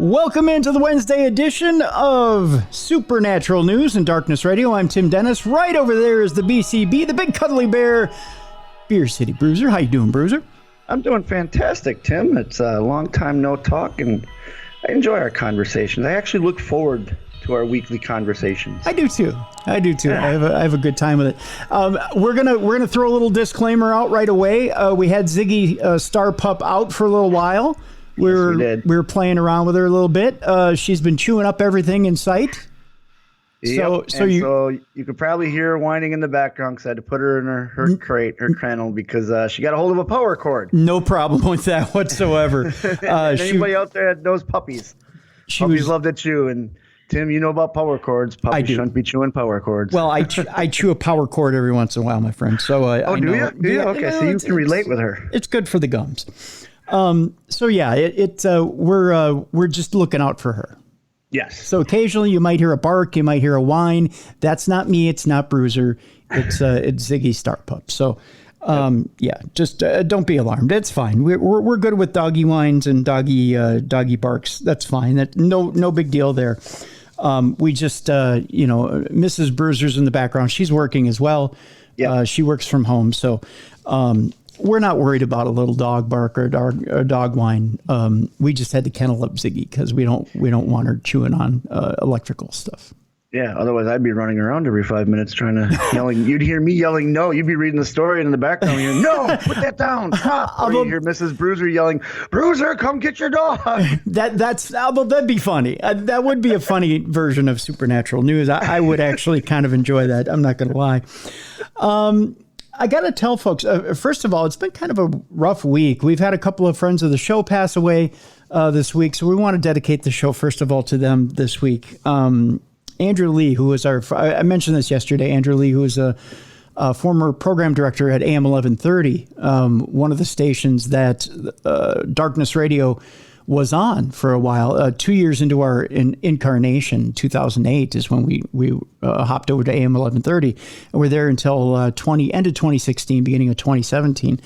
Welcome into the Wednesday edition of Supernatural News and Darkness Radio. I'm Tim Dennis. Right over there is the BCB, the big cuddly bear, Beer City Bruiser. How you doing, Bruiser? I'm doing fantastic, Tim. It's a long time no talk, and I enjoy our conversations. I actually look forward to our weekly conversations. I do too. Yeah. I have a good time with it. We're gonna throw a little disclaimer out right away. We had Ziggy Star Pup out for a little while. We were playing around with her a little bit. She's been chewing up everything in sight. So you could probably hear her whining in the background because I had to put her in her crate, her kennel, because she got a hold of a power cord. No problem with that whatsoever. Anybody out there that knows puppies? Puppies love to chew, and Tim, you know about power cords. Puppies shouldn't be chewing power cords. Well, I chew a power cord every once in a while, my friend. So I do know. you? Do you? Okay, so you can relate with her. It's good for the gums. So yeah, we're just looking out for her. Yes. So occasionally you might hear a bark, you might hear a whine. That's not me. It's not Bruiser. It's Ziggy Star Pup. So yeah, just don't be alarmed. It's fine. We're good with doggy whines and doggy barks. That's fine. That no big deal there. We just Mrs. Bruiser's in the background. She's working as well. Yeah. She works from home, so we're not worried about a little dog bark or dog whine. We just had to kennel up Ziggy because we don't want her chewing on electrical stuff. Yeah, otherwise I'd be running around every 5 minutes trying to yelling. You'd hear me yelling, no. You'd be reading the story, and in the background you're no, put that down, stop. Or you hear Mrs. Bruiser yelling, Bruiser, come get your dog. That'd be funny. That would be a funny version of Supernatural News. I would actually kind of enjoy that. I'm not going to lie. I got to tell folks, first of all, it's been kind of a rough week. We've had a couple of friends of the show pass away this week, so we want to dedicate the show, first of all, to them this week. Andrew Lee, who was I mentioned this yesterday, Andrew Lee, who is a former program director at AM 1130, one of the stations that Darkness Radio was on for a while. 2 years into our incarnation, 2008 is when we hopped over to AM 1130, and we're there until end of 2016, beginning of 2017,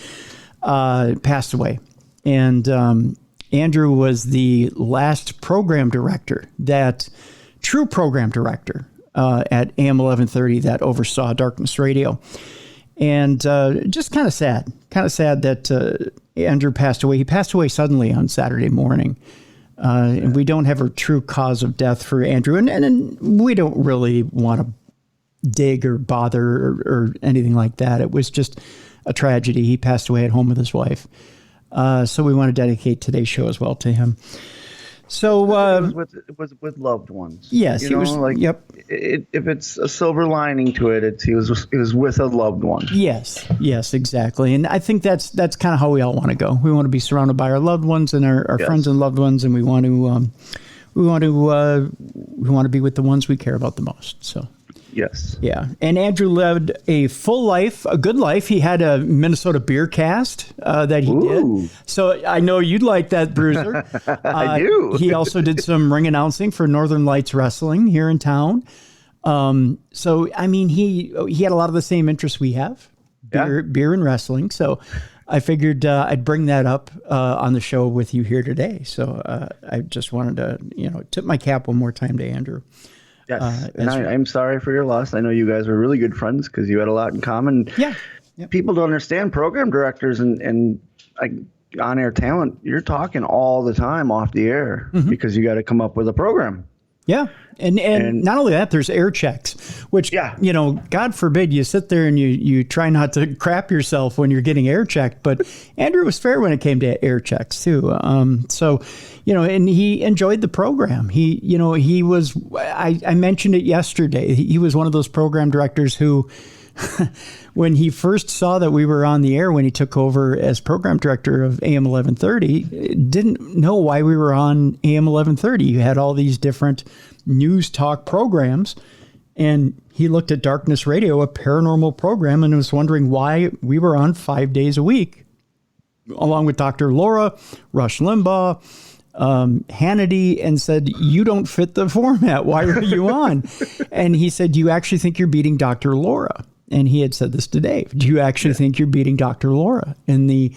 passed away. And Andrew was the last program director, true program director at AM 1130 that oversaw Darkness Radio. And just kind of sad that Andrew passed away. He passed away suddenly on Saturday morning. And we don't have a true cause of death for Andrew. And we don't really want to dig or bother or anything like that. It was just a tragedy. He passed away at home with his wife. So we want to dedicate today's show as well to him. So it was with loved ones. Yes, he was. Yep. If it's a silver lining to it, he was with a loved one. Yes, exactly. And I think that's kind of how we all want to go. We want to be surrounded by our loved ones and our friends and loved ones, and we want to be with the ones we care about the most. So. Yes. Yeah. And Andrew lived a full life, a good life. He had a Minnesota beer cast that he did. So I know you'd like that, Bruiser. I do. He also did some ring announcing for Northern Lights Wrestling here in town. So, I mean, he had a lot of the same interests we have, beer and wrestling. So I figured I'd bring that up on the show with you here today. So I just wanted to, tip my cap one more time to Andrew. Yes, and I'm sorry for your loss. I know you guys were really good friends because you had a lot in common. Yeah. People don't understand program directors and like on-air talent. You're talking all the time off the air because you got to come up with a program. Yeah. And not only that, there's air checks, which, God forbid you sit there and you try not to crap yourself when you're getting air checked. But Andrew was fair when it came to air checks, too. So, and he enjoyed the program. He was, I mentioned it yesterday, he was one of those program directors who, when he first saw that we were on the air, when he took over as program director of AM 1130, didn't know why we were on AM 1130. You had all these different news talk programs, and he looked at Darkness Radio, a paranormal program, and was wondering why we were on 5 days a week, along with Dr. Laura, Rush Limbaugh, Hannity, and said, you don't fit the format. Why are you on? And he said, do you actually think you're beating Dr. Laura? And he had said this to Dave. Do you actually think you're beating Dr. Laura in the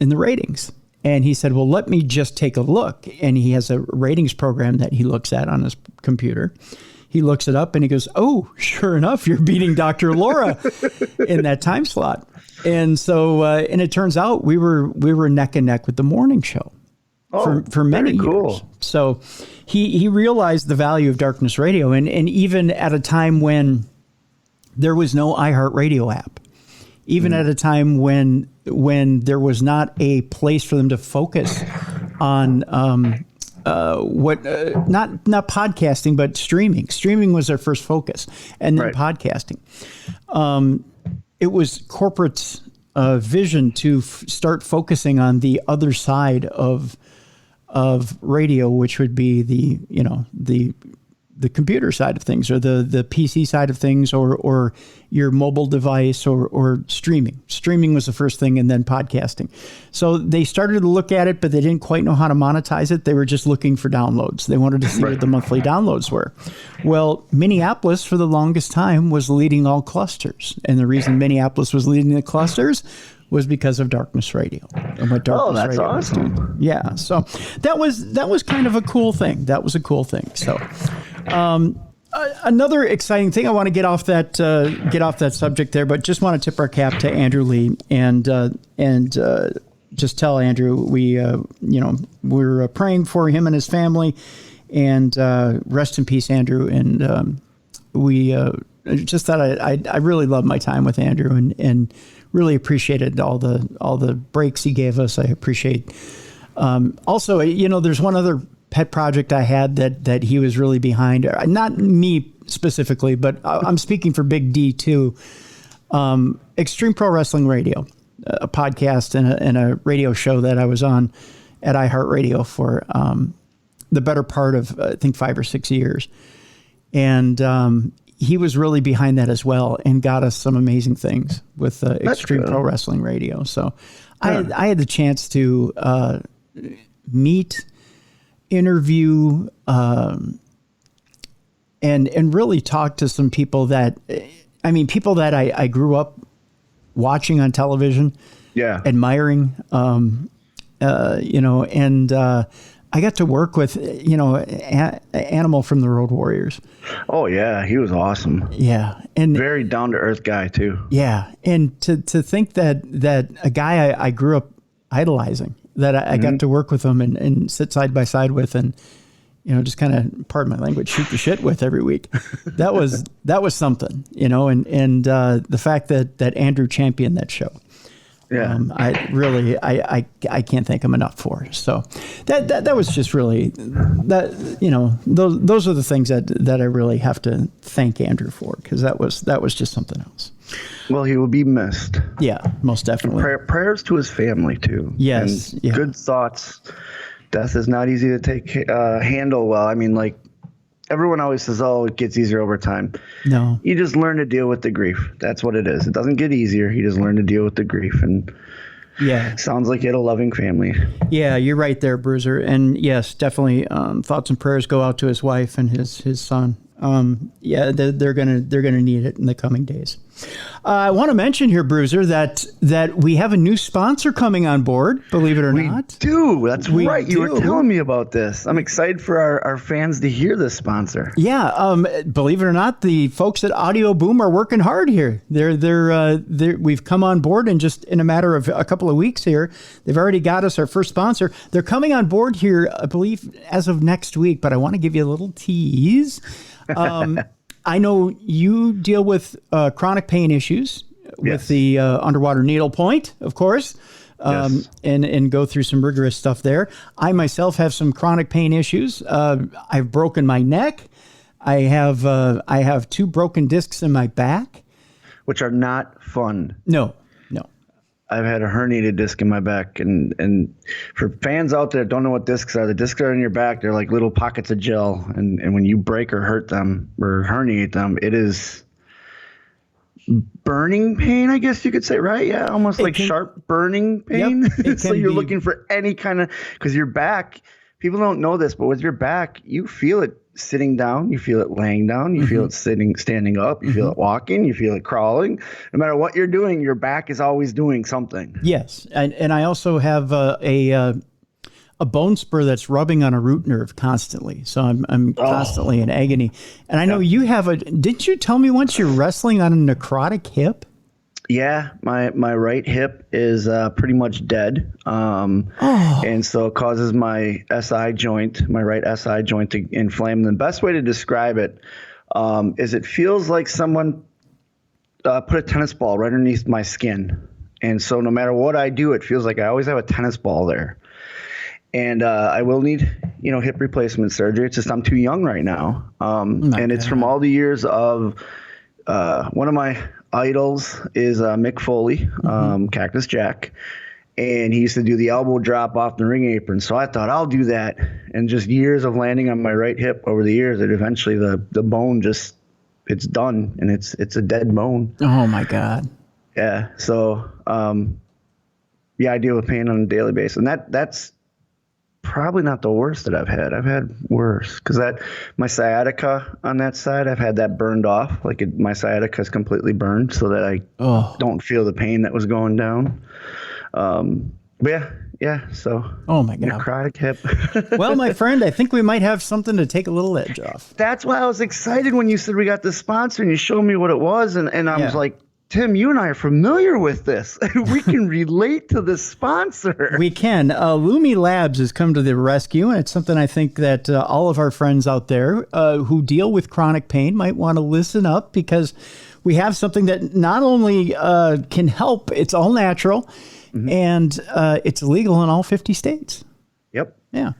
ratings? And he said, well, let me just take a look. And he has a ratings program that he looks at on his computer. He looks it up and he goes, oh, sure enough, you're beating Dr. Laura in that time slot. And so, and it turns out we were neck and neck with the morning show for many years. So he realized the value of Darkness Radio. And even at a time when there was no iHeartRadio app, even at a time when there was not a place for them to focus on not podcasting, but streaming. Streaming was their first focus, and then podcasting. It was corporate's vision to start focusing on the other side of radio, which would be the computer side of things, or the PC side of things, or your mobile device, or streaming. Streaming was the first thing, and then podcasting. So they started to look at it, but they didn't quite know how to monetize it. They were just looking for downloads. They wanted to see what the monthly downloads were. Well, Minneapolis for the longest time was leading all clusters. And the reason Minneapolis was leading the clusters was because of Darkness Radio and what Darkness Radio was doing. Yeah, so that was kind of a cool thing. That was a cool thing. So another exciting thing, I want to get off that subject there, but just want to tip our cap to Andrew Lee and just tell Andrew we're praying for him and his family, and rest in peace, Andrew. And we just thought I really loved my time with Andrew and really appreciated all the breaks he gave us. I appreciate. Also, there's one other pet project I had that he was really behind. Not me specifically, but I'm speaking for Big D too. Extreme Pro Wrestling Radio, a podcast and a radio show that I was on at iHeartRadio for the better part of I think 5 or 6 years, and he was really behind that as well, and got us some amazing things with Extreme Pro Wrestling Radio. So I had the chance to meet, interview, and really talk to some people that I grew up watching on television, admiring, and I got to work with, Animal from the Road Warriors. Oh yeah, he was awesome. Yeah, and very down to earth guy too. Yeah, and to think that a guy I grew up idolizing, that I got to work with him and sit side by side with, and just kind of, pardon my language, shoot the shit with every week. That was something, and the fact that Andrew championed that show. Yeah, I can't thank him enough for. So that was just really that, those are the things that I really have to thank Andrew for, because that was just something else. Well, he will be missed. Yeah, most definitely. Prayers to his family too. Yes, and good thoughts. Death is not easy to handle well. I mean, like, everyone always says, oh, it gets easier over time. No. You just learn to deal with the grief. That's what it is. It doesn't get easier. You just learn to deal with the grief. And sounds like he had a loving family. Yeah, you're right there, Bruiser. And yes, definitely thoughts and prayers go out to his wife and his son. They're gonna need it in the coming days. I want to mention here, Bruiser, that we have a new sponsor coming on board, believe it or not. We do. That's right. You were telling me about this. I'm excited for our fans to hear this sponsor. Yeah. Believe it or not, the folks at Audio Boom are working hard here. We've come on board, and just in a matter of a couple of weeks here, they've already got us our first sponsor. They're coming on board here, I believe, as of next week, but I want to give you a little tease. I know you deal with chronic pain issues with the underwater needle point, of course, and go through some rigorous stuff there. I myself have some chronic pain issues. I've broken my neck. I have 2 broken discs in my back, which are not fun. No. I've had a herniated disc in my back, and for fans out there that don't know what discs are, the discs are in your back. They're like little pockets of gel, and when you break or hurt them or herniate them, it is burning pain, I guess you could say, right? Yeah, almost like sharp burning pain. Yep, so you're looking for any kind of, because your back, people don't know this, but with your back, you feel it sitting down, you feel it laying down, you feel it standing up, you feel it walking, you feel it crawling. No matter what you're doing, your back is always doing something. Yes, and I also have a bone spur that's rubbing on a root nerve constantly. So I'm constantly in agony. And I know you have didn't you tell me once you're wrestling on a necrotic hip? Yeah, my right hip is pretty much dead. And so it causes my SI joint, my right SI joint to inflame. The best way to describe it is it feels like someone put a tennis ball right underneath my skin. And so no matter what I do, it feels like I always have a tennis ball there. And I will need, hip replacement surgery. It's just I'm too young right now. And it's from all the years of one of my idols is Mick Foley, Cactus Jack. And he used to do the elbow drop off the ring apron. So I thought I'll do that. And just years of landing on my right hip over the years, that eventually the bone it's done. And it's a dead bone. Oh, my God. Yeah. So, I deal with pain on a daily basis. And that's probably not the worst that I've had. I've had worse because my sciatica on that side, I've had that burned off. My sciatica is completely burned so that I don't feel the pain that was going down. But yeah. So. Oh my God. Necrotic hip. Well, my friend, I think we might have something to take a little edge off. That's why I was excited when you said we got the sponsor and you showed me what it was, and I was like, Tim, you and I are familiar with this. We can relate to the sponsor. We can. Lumi Labs has come to the rescue, and it's something I think that all of our friends out there who deal with chronic pain might want to listen up, because we have something that not only can help, it's all natural, and it's legal in all 50 states. Yep. Yeah.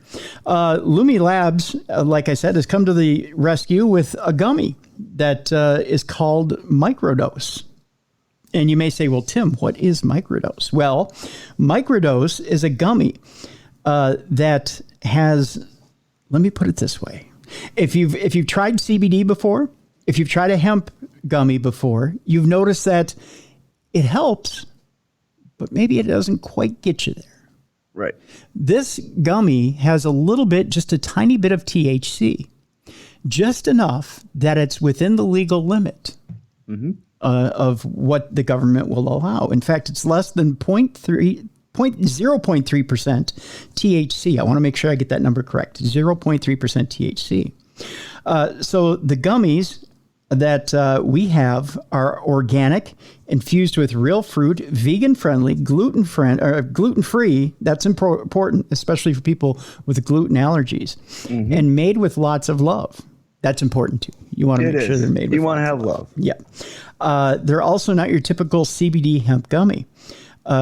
Lumi Labs, like I said, has come to the rescue with a gummy that is called Microdose. And you may say, well, Tim, what is Microdose? Well, Microdose is a gummy that has, let me put it this way. If you've tried CBD before, if you've tried a hemp gummy before, you've noticed that it helps, but maybe it doesn't quite get you there. Right. This gummy has a little bit, just a tiny bit of THC, just enough that it's within the legal limit. Of what the government will allow. In fact, it's less than 0.3% THC. I want to make sure I get that number correct. 0.3% THC. So the gummies that we have are organic, infused with real fruit, vegan-friendly, gluten-free. That's important, especially for people with gluten allergies, and made with lots of love. That's important too. You want to make sure they're made with. You want to have love. Yeah. They're also not your typical CBD hemp gummy.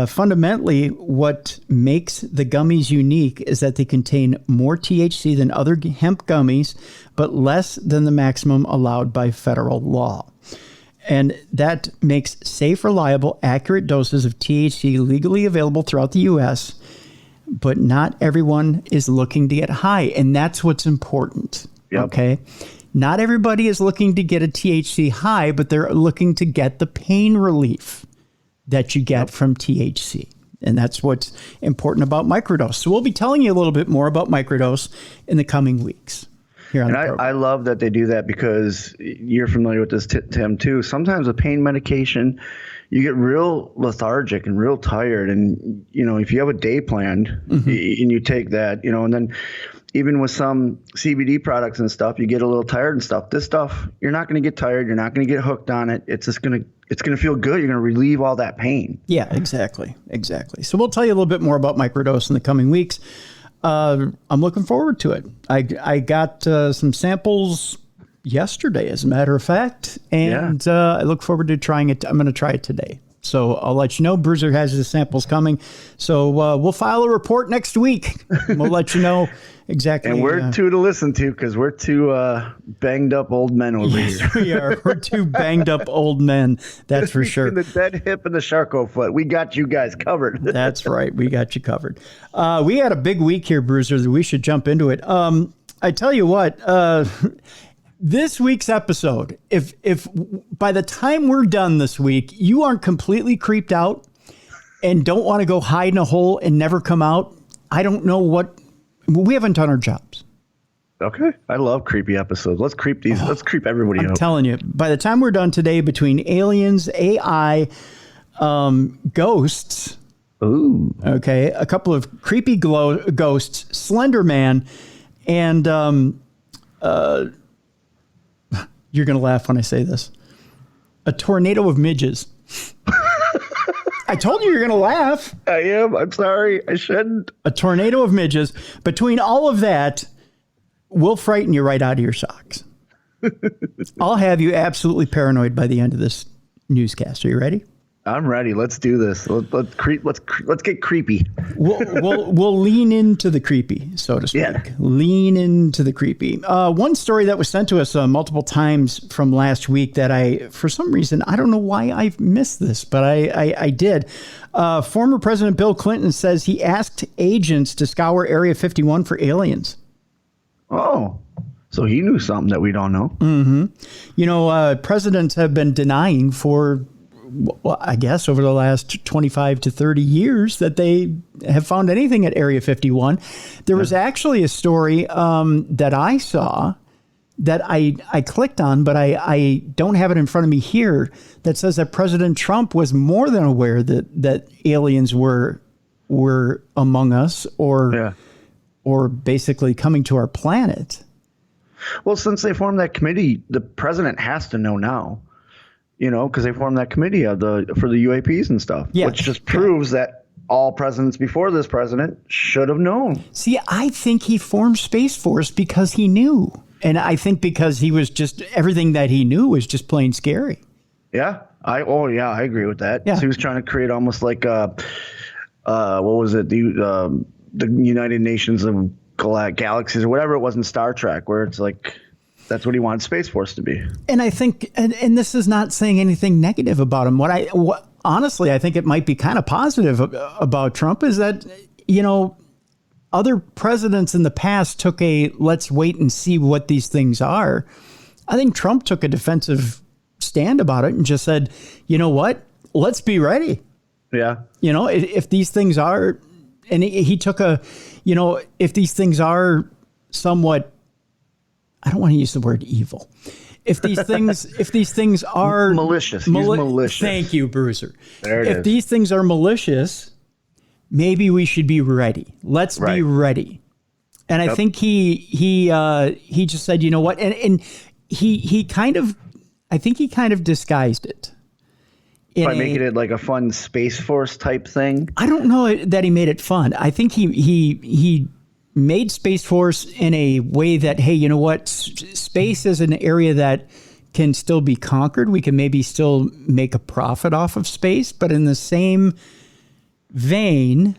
Fundamentally, what makes the gummies unique is that they contain more THC than other hemp gummies, but less than the maximum allowed by federal law. And that makes safe, reliable, accurate doses of THC legally available throughout the U.S., but not everyone is looking to get high, and that's what's important. Yep. Okay. Not everybody is looking to get a THC high, but they're looking to get the pain relief that you get from THC. And that's what's important about Microdose. So we'll be telling you a little bit more about Microdose in the coming weeks. Here on the program. I love that they do that, because you're familiar with this, Tim, too. Sometimes with pain medication, you get real lethargic and real tired. And, if you have a day planned and you take that, and then even with some CBD products and stuff, you get a little tired and stuff. This stuff, you're not going to get tired. You're not going to get hooked on it. It's just going to feel good. You're going to relieve all that pain. Yeah, exactly. So we'll tell you a little bit more about Microdose in the coming weeks. I'm looking forward to it. I got some samples yesterday, as a matter of fact, and I look forward to trying it. I'm going to try it today. So I'll let you know. Bruiser has his samples coming. So we'll file a report next week. We'll let you know exactly. And we're two to listen to, because we're two banged up old men over here. We are. We're two banged up old men. That's for sure. The dead hip and the Charcot foot. We got you guys covered. That's right. We got you covered. We had a big week here, Bruiser. We should jump into it. I tell you what. This week's episode, if by the time we're done this week, you aren't completely creeped out and don't want to go hide in a hole and never come out, I don't know what we haven't done our jobs. Okay. I love creepy episodes. Let's creep these. Let's creep everybody out. I'm telling you, by the time we're done today, between aliens, AI, ghosts. Ooh. Okay. A couple of creepy ghosts, Slender Man, and you're going to laugh when I say this. A tornado of midges. I told you you're going to laugh. I am. I'm sorry. I shouldn't. A tornado of midges. Between all of that, we'll frighten you right out of your socks. I'll have you absolutely paranoid by the end of this newscast. Are you ready? I'm ready. Let's do this. Let's get creepy. We'll lean into the creepy, so to speak. Yeah. Lean into the creepy. One story that was sent to us multiple times from last week that for some reason, I don't know why I've missed this, but I did. Former President Bill Clinton says he asked agents to scour Area 51 for aliens. Oh, so he knew something that we don't know. Mm-hmm. You know, presidents have been denying for, well, I guess, over the last 25 to 30 years that they have found anything at Area 51. There was actually a story that I saw that I clicked on, but I don't have it in front of me here, that says that President Trump was more than aware that aliens were among us or basically coming to our planet. Well, since they formed that committee, the president has to know now. You know, because they formed that committee for the UAPs and stuff, which just proves that all presidents before this president should have known. See, I think he formed Space Force because he knew. And I think because he was just, everything that he knew was just plain scary. Yeah. I agree with that. Yeah. So he was trying to create almost like, what was it? The United Nations of Galaxies or whatever it was in Star Trek, where it's like, that's what he wanted Space Force to be. And I think, and this is not saying anything negative about him. Honestly, I think it might be kind of positive about Trump is that, you know, other presidents in the past took let's wait and see what these things are. I think Trump took a defensive stand about it and just said, you know what, let's be ready. Yeah. You know, if these things are, and he took if these things are somewhat, I don't want to use the word evil. If these things are malicious, malicious. Thank you, Bruiser. There it is. If these things are malicious, maybe we should be ready. Let's be ready. And I think he just said, you know what, and he kind of disguised it by making it like a fun Space Force type thing. I don't know that he made it fun. I think he made Space Force in a way that, hey, you know what? Space is an area that can still be conquered. We can maybe still make a profit off of space, but in the same vein,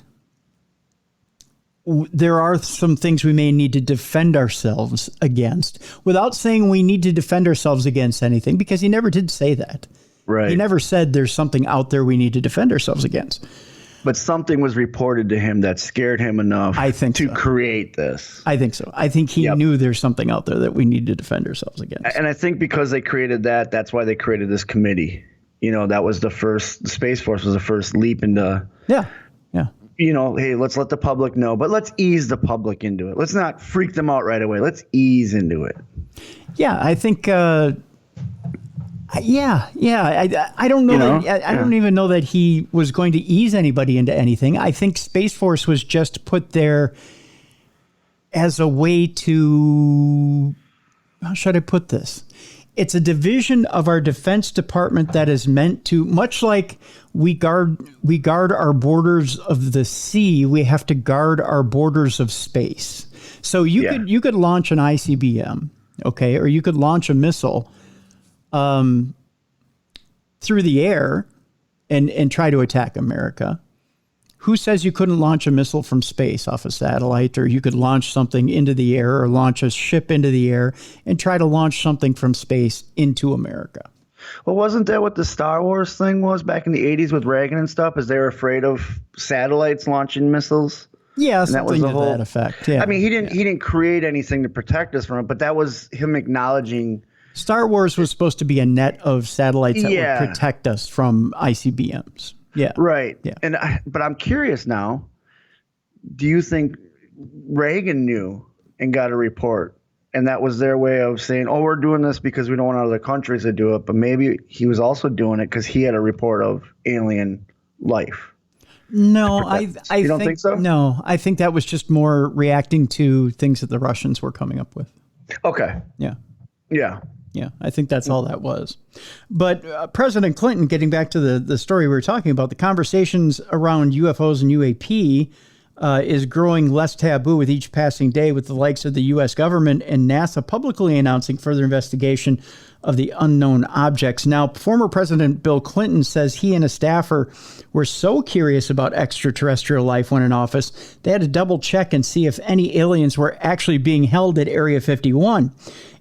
there are some things we may need to defend ourselves against, without saying we need to defend ourselves against anything, because he never did say that. Right. He never said there's something out there we need to defend ourselves against. But something was reported to him that scared him enough to create this. I think so. I think he knew there's something out there that we need to defend ourselves against. And I think because they created that's why they created this committee. You know, that was the Space Force was the first leap into. Yeah. You know, hey, let's let the public know, but let's ease the public into it. Let's not freak them out right away. Let's ease into it. Yeah, I think. I don't know. I don't even know that he was going to ease anybody into anything. I think Space Force was just put there as a way to, how should I put this? It's a division of our Defense Department that is meant to, much like we guard our borders of the sea, we have to guard our borders of space. So you could launch an ICBM, okay, or you could launch a missile through the air and try to attack America. Who says you couldn't launch a missile from space off a satellite, or you could launch something into the air or launch a ship into the air and try to launch something from space into America? Well, wasn't that what the Star Wars thing was back in the 80s with Reagan and stuff? Is they were afraid of satellites launching missiles? Yeah, something to that effect. Yeah. I mean, he didn't create anything to protect us from it, but that was him acknowledging. Star Wars was supposed to be a net of satellites that would protect us from ICBMs. Yeah. Right. Yeah. But I'm curious now, do you think, Reagan knew and got a report. And that was their way of saying, oh, we're doing this because we don't want other countries to do it. But maybe he was also doing it because he had a report of alien life. No, I you don't think so? No, I think that was just more reacting to things that the Russians were coming up with. Okay. Yeah. Yeah. Yeah, I think that's all that was. But President Clinton, getting back to the story we were talking about, the conversations around UFOs and UAP is growing less taboo with each passing day, with the likes of the U.S. government and NASA publicly announcing further investigation of the unknown objects. Now, former President Bill Clinton says he and a staffer were so curious about extraterrestrial life when in office, they had to double check and see if any aliens were actually being held at Area 51.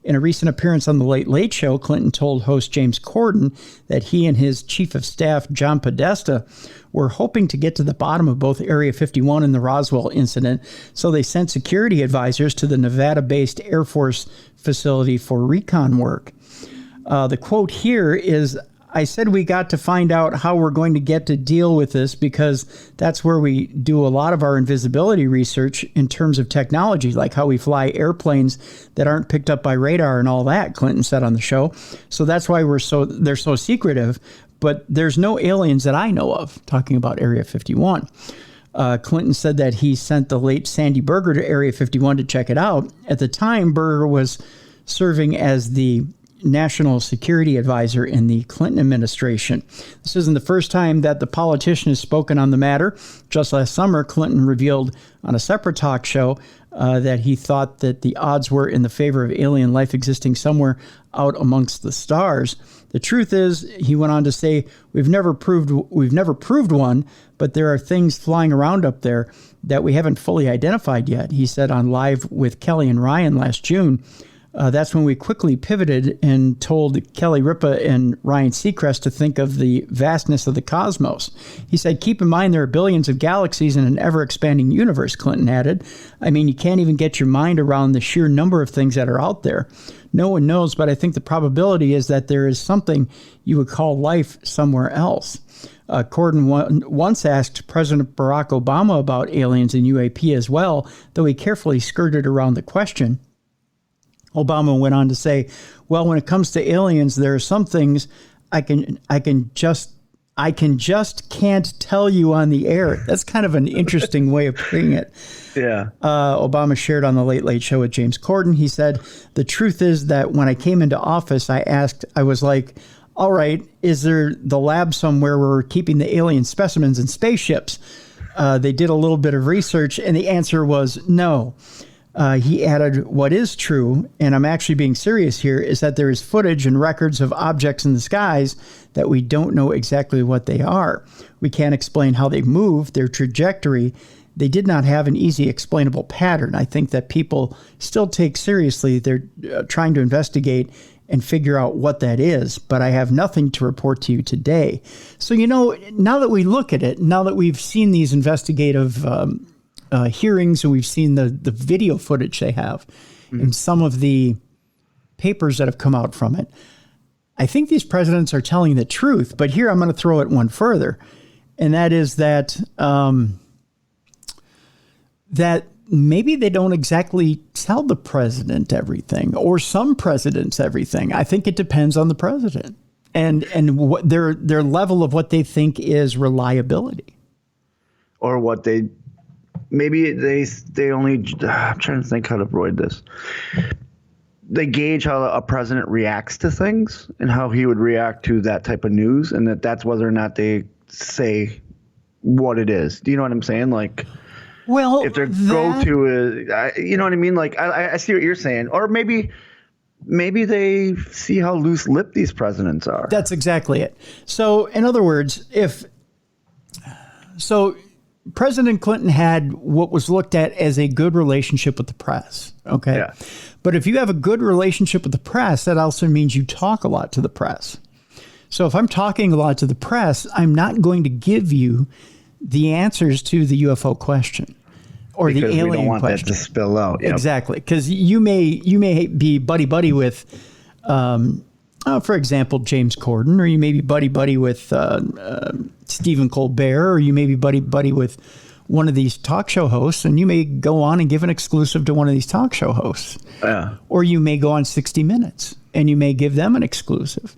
In a recent appearance on The Late Late Show, Clinton told host James Corden that he and his chief of staff, John Podesta, were hoping to get to the bottom of both Area 51 and the Roswell incident, so they sent security advisors to the Nevada-based Air Force facility for recon work. The quote here is, I said we got to find out how we're going to get to deal with this because that's where we do a lot of our invisibility research in terms of technology, like how we fly airplanes that aren't picked up by radar and all that, Clinton said on the show. So that's why they're so secretive, but there's no aliens that I know of, talking about Area 51. Clinton said that he sent the late Sandy Berger to Area 51 to check it out. At the time, Berger was serving as the national security advisor in the Clinton administration. This isn't the first time that the politician has spoken on the matter. Just last summer, Clinton revealed on a separate talk show that he thought that the odds were in the favor of alien life existing somewhere out amongst the stars. The truth is, he went on to say, we've never proved one, but there are things flying around up there that we haven't fully identified yet. He said on Live with Kelly and Ryan last June. That's when we quickly pivoted and told Kelly Ripa and Ryan Seacrest to think of the vastness of the cosmos. He said, keep in mind there are billions of galaxies in an ever-expanding universe, Clinton added. I mean, you can't even get your mind around the sheer number of things that are out there. No one knows, but I think the probability is that there is something you would call life somewhere else. Corden once asked President Barack Obama about aliens and UAP as well, though he carefully skirted around the question. Obama went on to say, well, when it comes to aliens, there are some things I can just can't tell you on the air. That's kind of an interesting way of putting it. Yeah. Obama shared on The Late Late Show with James Corden. He said, the truth is that when I came into office, I was like, all right, is there the lab somewhere where we're keeping the alien specimens in spaceships? They did a little bit of research, and the answer was no. He added, what is true, and I'm actually being serious here, is that there is footage and records of objects in the skies that we don't know exactly what they are. We can't explain how they move, their trajectory. They did not have an easy explainable pattern. I think that people still take seriously. They're trying to investigate and figure out what that is, but I have nothing to report to you today. So, now that we look at it, now that we've seen these investigative hearings and we've seen the video footage they have and some of the papers that have come out from it, I think these presidents are telling the truth. But here I'm going to throw it one further, and that is that that maybe they don't exactly tell the president everything, or some presidents everything. I think it depends on the president and what their level of what they think is reliability, or what they. Maybe they only, I'm trying to think how to avoid this. They gauge how a president reacts to things and how he would react to that type of news, and that's whether or not they say what it is. Do you know what I'm saying? Like, well, if their go-to is, you know what I mean? Like, I see what you're saying. Or maybe they see how loose-lipped these presidents are. That's exactly it. So, in other words, President Clinton had what was looked at as a good relationship with the press. Okay. Yeah. But if you have a good relationship with the press, that also means you talk a lot to the press. So if I'm talking a lot to the press, I'm not going to give you the answers to the UFO question or because the alien question. We don't want that to spill out. Yep. Exactly. Because you may be buddy with, for example, James Corden, or you may be buddy with Stephen Colbert, or you may be buddy with one of these talk show hosts, and you may go on and give an exclusive to one of these talk show hosts. Yeah. Or you may go on 60 Minutes and you may give them an exclusive.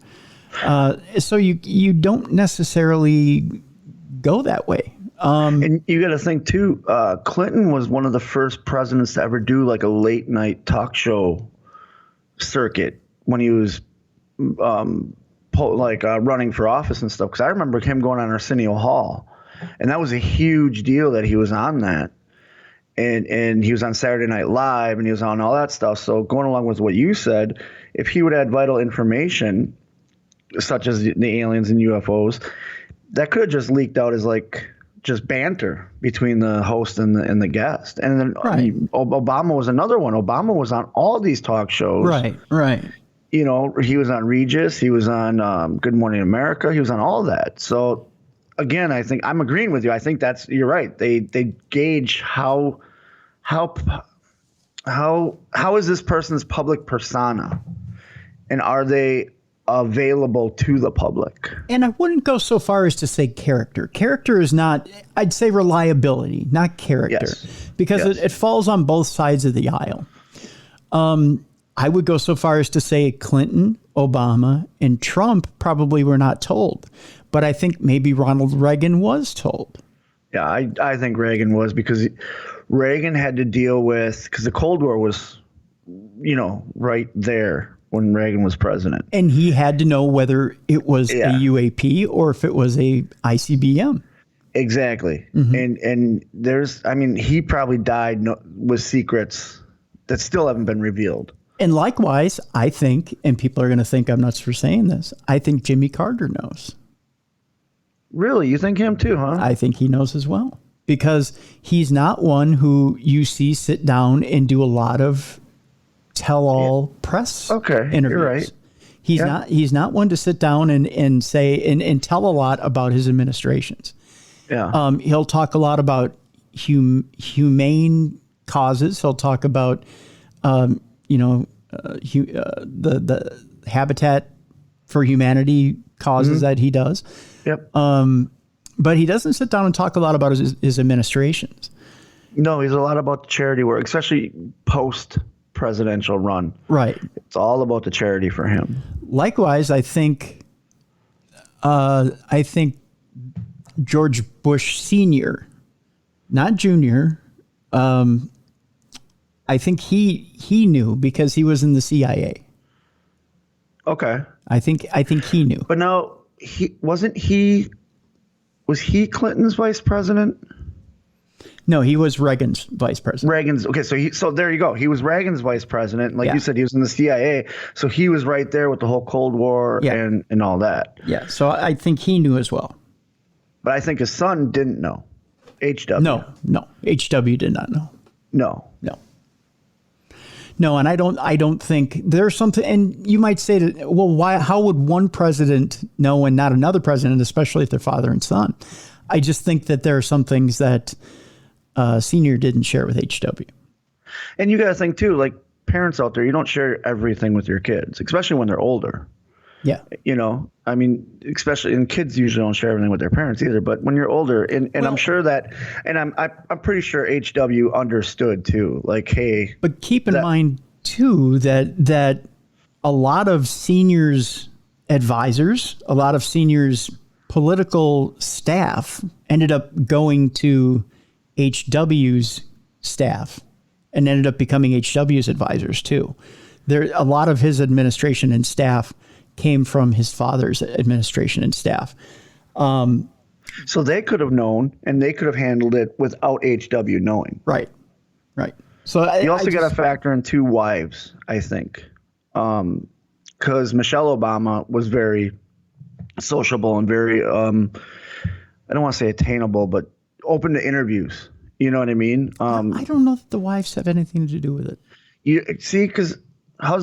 So you don't necessarily go that way. And you got to think too, Clinton was one of the first presidents to ever do like a late night talk show circuit when he was running for office and stuff. Because I remember him going on Arsenio Hall, and that was a huge deal that he was on that. And he was on Saturday Night Live, and he was on all that stuff. So going along with what you said, if he would add vital information, such as the aliens and UFOs, that could have just leaked out as like just banter between the host and the guest. And then Obama was another one. Obama was on all these talk shows. Right. You know, he was on Regis. He was on Good Morning America. He was on all that. So again, I think I'm agreeing with you. I think you're right. They gauge how is this person's public persona, and are they available to the public? And I wouldn't go so far as to say character. Character is not, I'd say reliability, not character, yes. because yes. It falls on both sides of the aisle. I would go so far as to say Clinton, Obama, and Trump probably were not told. But I think maybe Ronald Reagan was told. Yeah, I think Reagan was, because Reagan had to deal with, because the Cold War was, right there when Reagan was president. And he had to know whether it was a UAP or if it was a ICBM. Exactly. Mm-hmm. And he probably died with secrets that still haven't been revealed. And likewise, I think, and people are going to think I'm nuts for saying this, I think Jimmy Carter knows. Really? You think him too, huh? I think he knows as well, because he's not one who you see sit down and do a lot of tell-all press interviews. You're right. He's not one to sit down and say and tell a lot about his administrations. Yeah. He'll talk a lot about humane causes. He'll talk about the Habitat for Humanity causes that he does. Yep. But he doesn't sit down and talk a lot about his administrations. No, he's a lot about charity work, especially post-presidential run. Right. It's all about the charity for him. Likewise, I think George Bush Sr., not Jr., I think he knew because he was in the CIA. Okay. I think he knew. But no, was he Clinton's vice president? No, he was Reagan's vice president. Okay, so there you go. He was Reagan's vice president. Like you said, he was in the CIA. So he was right there with the whole Cold War and all that. Yeah, so I think he knew as well. But I think his son didn't know. HW. No. HW did not know. No, and I don't think there's something, and you might say that, well, how would one president know and not another president, especially if they're father and son? I just think that there are some things that Senior didn't share with HW. And you got to think too, like parents out there, you don't share everything with your kids, especially when they're older. Yeah. Especially, and kids usually don't share everything with their parents either, but when you're older, and I'm sure that, and I'm pretty sure HW understood too, like, hey. But keep in mind too, that a lot of Senior's advisors, a lot of Senior's political staff ended up going to HW's staff and ended up becoming HW's advisors too. A lot of his administration and staff came from his father's administration and staff. So they could have known, and they could have handled it without HW knowing. Right. So you also got to factor in two wives, I think, because Michelle Obama was very sociable and very, I don't want to say attainable, but open to interviews. You know what I mean? I don't know if the wives have anything to do with it. You see, because I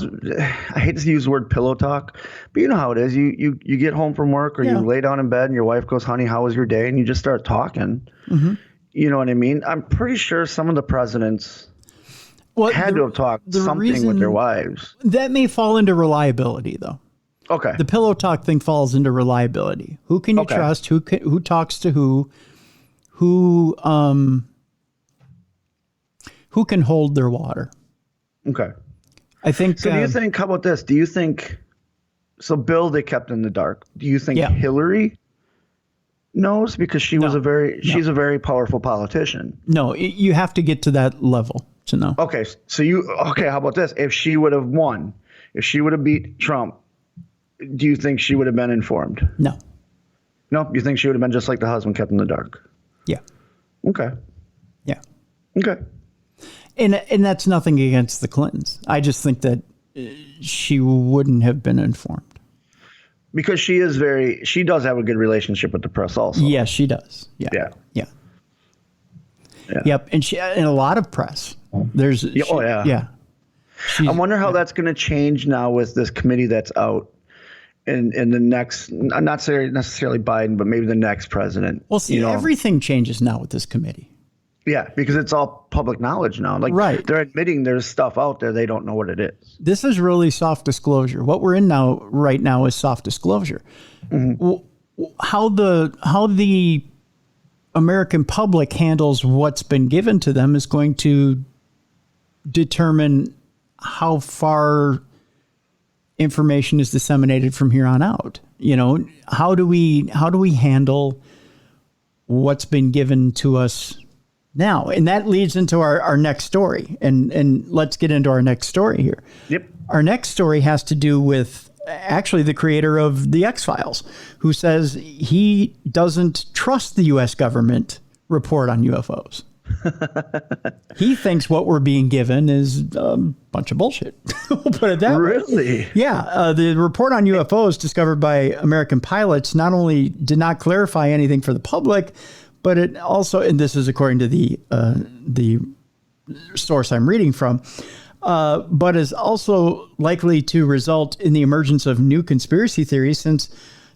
hate to use the word pillow talk, but you know how it is. You get home from work, or you lay down in bed and your wife goes, honey, how was your day? And you just start talking. Mm-hmm. You know what I mean? I'm pretty sure some of the presidents had to have talked something with their wives. That may fall into reliability, though. Okay. The pillow talk thing falls into reliability. Who can you trust? Who talks to who who can hold their water. Okay. I think. So do you think, how about this? Do you think, so Bill, they kept in the dark. Do you think Hillary knows? Because she's a very powerful politician. No, you have to get to that level to know. Okay. So how about this? If she would have won, if she would have beat Trump, do you think she would have been informed? No. No? You think she would have been just like the husband, kept in the dark? Yeah. Okay. Yeah. Okay. And that's nothing against the Clintons. I just think that she wouldn't have been informed. Because she does have a good relationship with the press also. Yes, she does. Yeah. Yeah. Yeah. Yeah. Yep. And she, in a lot of press, there's. Yeah. I wonder how that's going to change now with this committee that's out. In the next, not necessarily Biden, but maybe the next president. Well, see, everything changes now with this committee. Yeah, because it's all public knowledge now. Like, right. They're admitting there's stuff out there they don't know what it is. This is really soft disclosure. What we're in right now is soft disclosure. Mm-hmm. How the American public handles what's been given to them is going to determine how far information is disseminated from here on out. How do we handle what's been given to us now? And that leads into our next story. And let's get into our next story here. Yep. Our next story has to do with actually the creator of the X-Files, who says he doesn't trust the U.S. government report on UFOs. He thinks what we're being given is a bunch of bullshit. We'll put it that way. Really? Yeah. The report on UFOs discovered by American pilots not only did not clarify anything for the public, but it also, and this is according to the source I'm reading from, but is also likely to result in the emergence of new conspiracy theories, since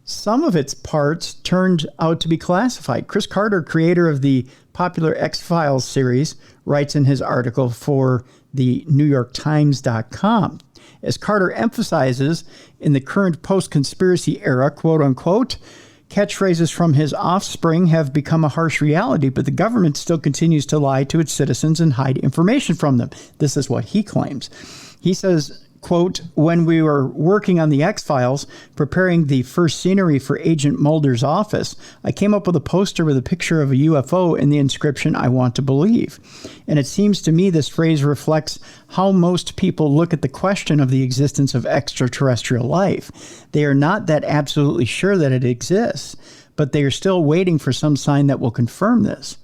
some of its parts turned out to be classified. Chris Carter, creator of the popular X-Files series, writes in his article for the NewYorkTimes.com. As Carter emphasizes, in the current post-conspiracy era, quote unquote, catchphrases from his offspring have become a harsh reality, but the government still continues to lie to its citizens and hide information from them. This is what he claims. He says, quote, when we were working on the X-Files, preparing the first scenery for Agent Mulder's office, I came up with a poster with a picture of a UFO and the inscription, I want to believe. And it seems to me this phrase reflects how most people look at the question of the existence of extraterrestrial life. They are not that absolutely sure that it exists, but they are still waiting for some sign that will confirm this.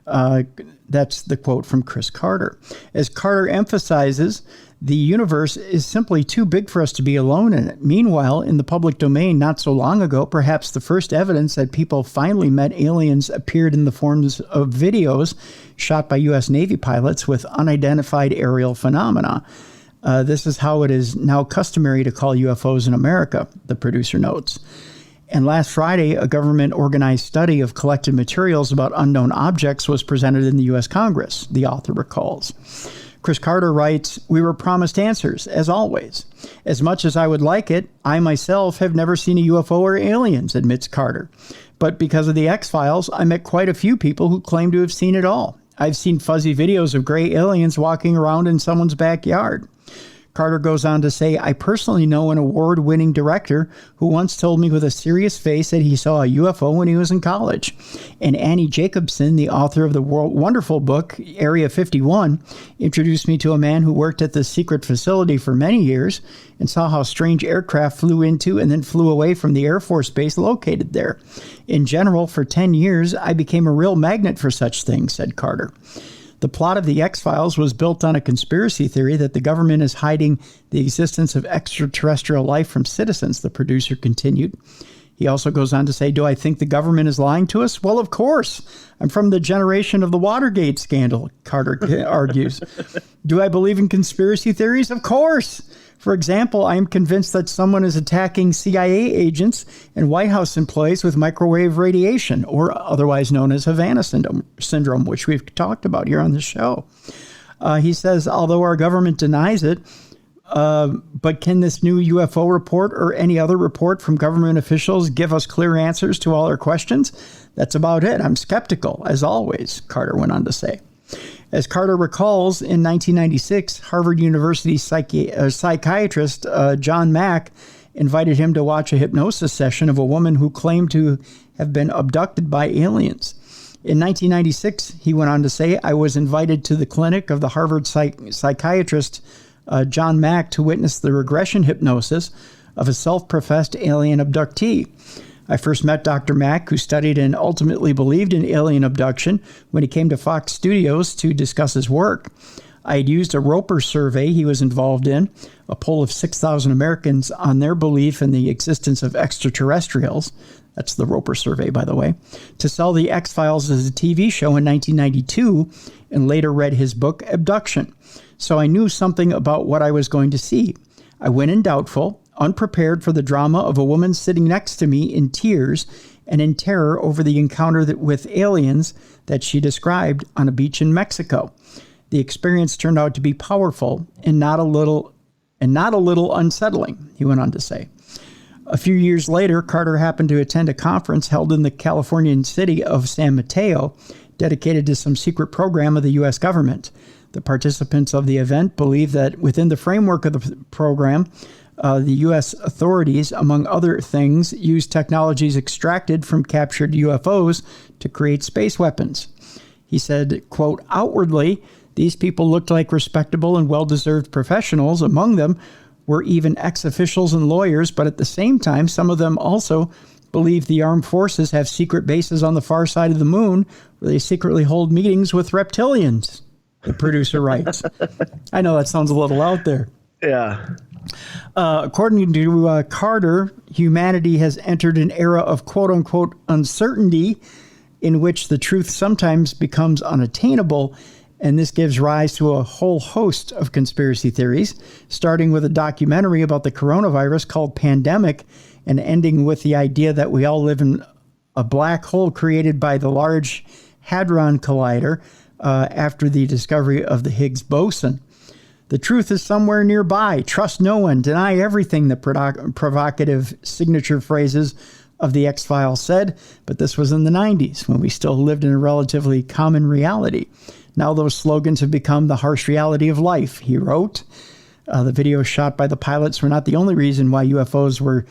That's the quote from Chris Carter. As Carter emphasizes, the universe is simply too big for us to be alone in it. Meanwhile, in the public domain not so long ago, perhaps the first evidence that people finally met aliens appeared in the forms of videos shot by U.S. Navy pilots with unidentified aerial phenomena. This is how it is now customary to call UFOs in America, the producer notes. And last Friday, a government-organized study of collected materials about unknown objects was presented in the U.S. Congress, the author recalls. Chris Carter writes, we were promised answers, as always. As much as I would like it, I myself have never seen a UFO or aliens, admits Carter. But because of the X-Files, I met quite a few people who claim to have seen it all. I've seen fuzzy videos of gray aliens walking around in someone's backyard. Carter goes on to say, I personally know an award-winning director who once told me with a serious face that he saw a UFO when he was in college. And Annie Jacobson, the author of the wonderful book, Area 51, introduced me to a man who worked at the secret facility for many years and saw how strange aircraft flew into and then flew away from the Air Force base located there. In general, for 10 years, I became a real magnet for such things, said Carter. The plot of the X-Files was built on a conspiracy theory that the government is hiding the existence of extraterrestrial life from citizens, the producer continued. He also goes on to say, do I think the government is lying to us? Well, of course. I'm from the generation of the Watergate scandal, Carter argues. Do I believe in conspiracy theories? Of course. For example, I am convinced that someone is attacking CIA agents and White House employees with microwave radiation, or otherwise known as Havana syndrome, which we've talked about here on the show. He says, although our government denies it, But can this new UFO report or any other report from government officials give us clear answers to all our questions? That's about it. I'm skeptical, as always, Carter went on to say. As Carter recalls, in 1996, Harvard University psychiatrist John Mack invited him to watch a hypnosis session of a woman who claimed to have been abducted by aliens. In 1996, he went on to say, I was invited to the clinic of the Harvard psychiatrist John Mack to witness the regression hypnosis of a self-professed alien abductee. I first met Dr. Mack, who studied and ultimately believed in alien abduction, when he came to Fox Studios to discuss his work. I had used a Roper survey he was involved in, a poll of 6,000 Americans on their belief in the existence of extraterrestrials. That's the Roper survey, by the way, to sell the X-Files as a TV show in 1992, and later read his book, Abduction. So I knew something about what I was going to see. I went in doubtful, unprepared for the drama of a woman sitting next to me in tears and in terror over the encounter with aliens that she described on a beach in Mexico. The experience turned out to be powerful and not a little unsettling, he went on to say. A few years later, Carter happened to attend a conference held in the Californian city of San Mateo, dedicated to some secret program of the U.S. government. The participants of the event believe that within the framework of the program, the U.S. authorities, among other things, used technologies extracted from captured UFOs to create space weapons. He said, quote, outwardly, these people looked like respectable and well-deserved professionals. Among them were even ex-officials and lawyers, but at the same time, some of them also believe the armed forces have secret bases on the far side of the moon where they secretly hold meetings with reptilians, the producer writes. I know that sounds a little out there. Yeah. According to Carter, humanity has entered an era of quote-unquote uncertainty in which the truth sometimes becomes unattainable, and this gives rise to a whole host of conspiracy theories, starting with a documentary about the coronavirus called Pandemic and ending with the idea that we all live in a black hole created by the Large Hadron Collider after the discovery of the Higgs boson. The truth is somewhere nearby. Trust no one. Deny everything, the provocative signature phrases of the X-Files said, but this was in the 90s when we still lived in a relatively common reality. Now those slogans have become the harsh reality of life, he wrote. The videos shot by the pilots were not the only reason why UFOs were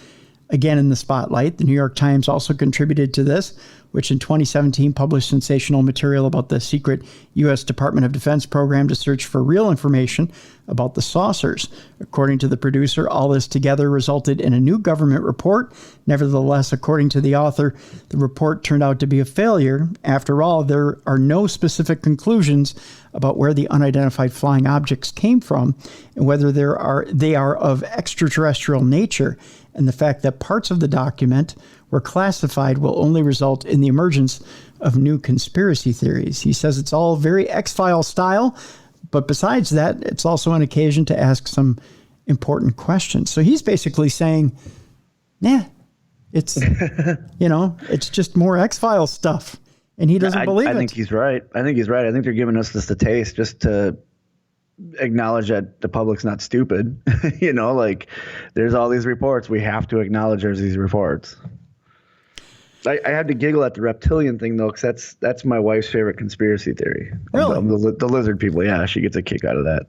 again in the spotlight. The New York Times also contributed to this, which in 2017 published sensational material about the secret U.S. Department of Defense program to search for real information about the saucers. According to the producer, all this together resulted in a new government report. Nevertheless, according to the author, the report turned out to be a failure. After all, there are no specific conclusions about where the unidentified flying objects came from and whether they are of extraterrestrial nature. And the fact that parts of the document were classified will only result in the emergence of new conspiracy theories. He says it's all very X-Files style, but besides that, it's also an occasion to ask some important questions. So he's basically saying, it's, it's just more X-Files stuff. And he doesn't believe it. I think he's right. I think they're giving us this to taste just to acknowledge that the public's not stupid. There's all these reports. We have to acknowledge there's these reports. I had to giggle at the reptilian thing, though, because that's my wife's favorite conspiracy theory. Really? The lizard people. Yeah, she gets a kick out of that.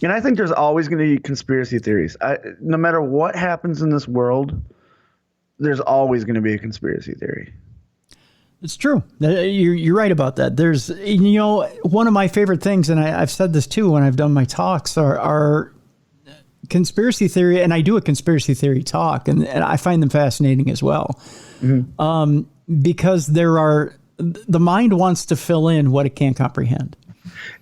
And I think there's always going to be conspiracy theories. No matter what happens in this world, there's always going to be a conspiracy theory. It's true. You're right about that. There's, one of my favorite things, and I've said this too when I've done my talks, are conspiracy theory, and I do a conspiracy theory talk, and I find them fascinating as well. Mm-hmm. Because the mind wants to fill in what it can't comprehend.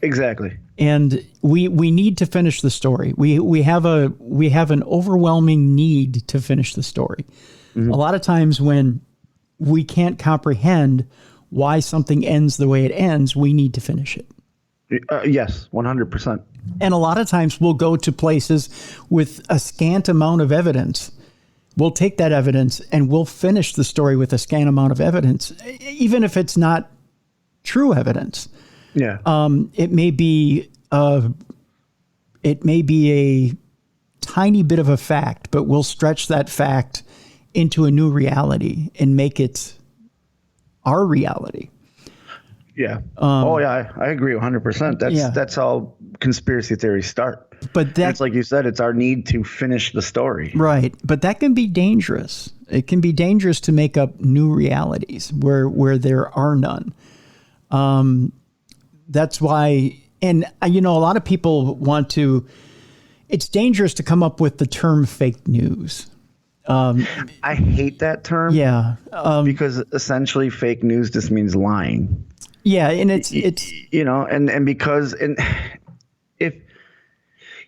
Exactly. And we need to finish the story. We have an overwhelming need to finish the story. Mm-hmm. A lot of times when we can't comprehend why something ends the way it ends, we need to finish it. Yes, 100%. And a lot of times we'll go to places with a scant amount of evidence. We'll take that evidence and we'll finish the story with a scant amount of evidence, even if it's not true evidence. Yeah. It may be it may be a tiny bit of a fact, but we'll stretch that fact into a new reality and make it our reality. Yeah. I agree 100%. That's how conspiracy theories start. But it's like you said, it's our need to finish the story. Right. But that can be dangerous. It can be dangerous to make up new realities where there are none. That's why, and a lot of people it's dangerous to come up with the term fake news. I hate that term. Yeah. Because essentially fake news just means lying. Yeah. And it's, and because if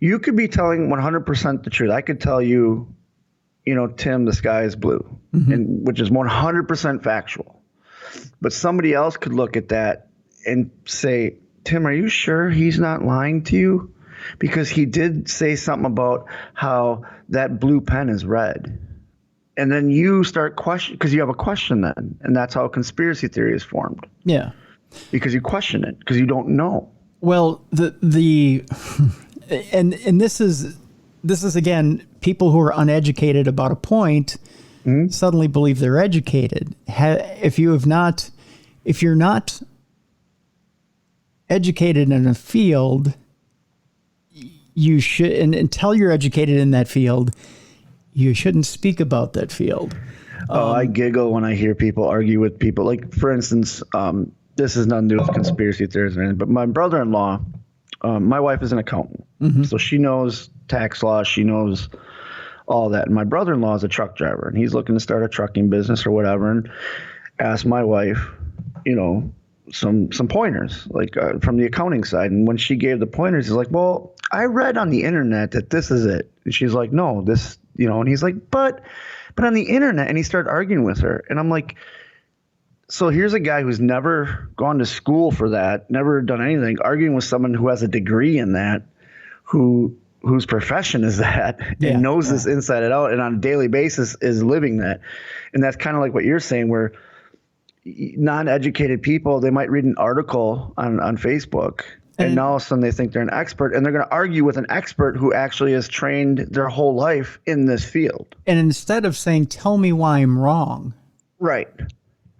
you could be telling 100% the truth, I could tell you, Tim, the sky is blue, and which is 100% factual. But somebody else could look at that and say, Tim, are you sure he's not lying to you? Because he did say something about how that blue pen is red. And then you start questioning, because you have a question then. And that's how conspiracy theory is formed. Yeah. Because you question it, because you don't know. Well, and this is again, people who are uneducated about a point suddenly believe they're educated. If you're not educated in a field, you should, until you're educated in that field, you shouldn't speak about that field. I giggle when I hear people argue with people. Like, for instance, this has nothing to do with conspiracy theories or anything, but my brother-in-law, my wife is an accountant, so she knows tax law, she knows all that. And my brother-in-law is a truck driver, and he's looking to start a trucking business or whatever, and asked my wife, some pointers, like from the accounting side. And when she gave the pointers, he's like, well, I read on the internet that this is it. And she's like, no, this, and he's like, but on the internet, and he started arguing with her. And I'm like, so here's a guy who's never gone to school for that, never done anything, arguing with someone who has a degree in that, whose profession is that, and knows this inside and out, and on a daily basis is living that. And that's kind of like what you're saying, where non-educated people, they might read an article on Facebook, and now all of a sudden they think they're an expert, and they're going to argue with an expert who actually has trained their whole life in this field. And instead of saying, tell me why I'm wrong. Right.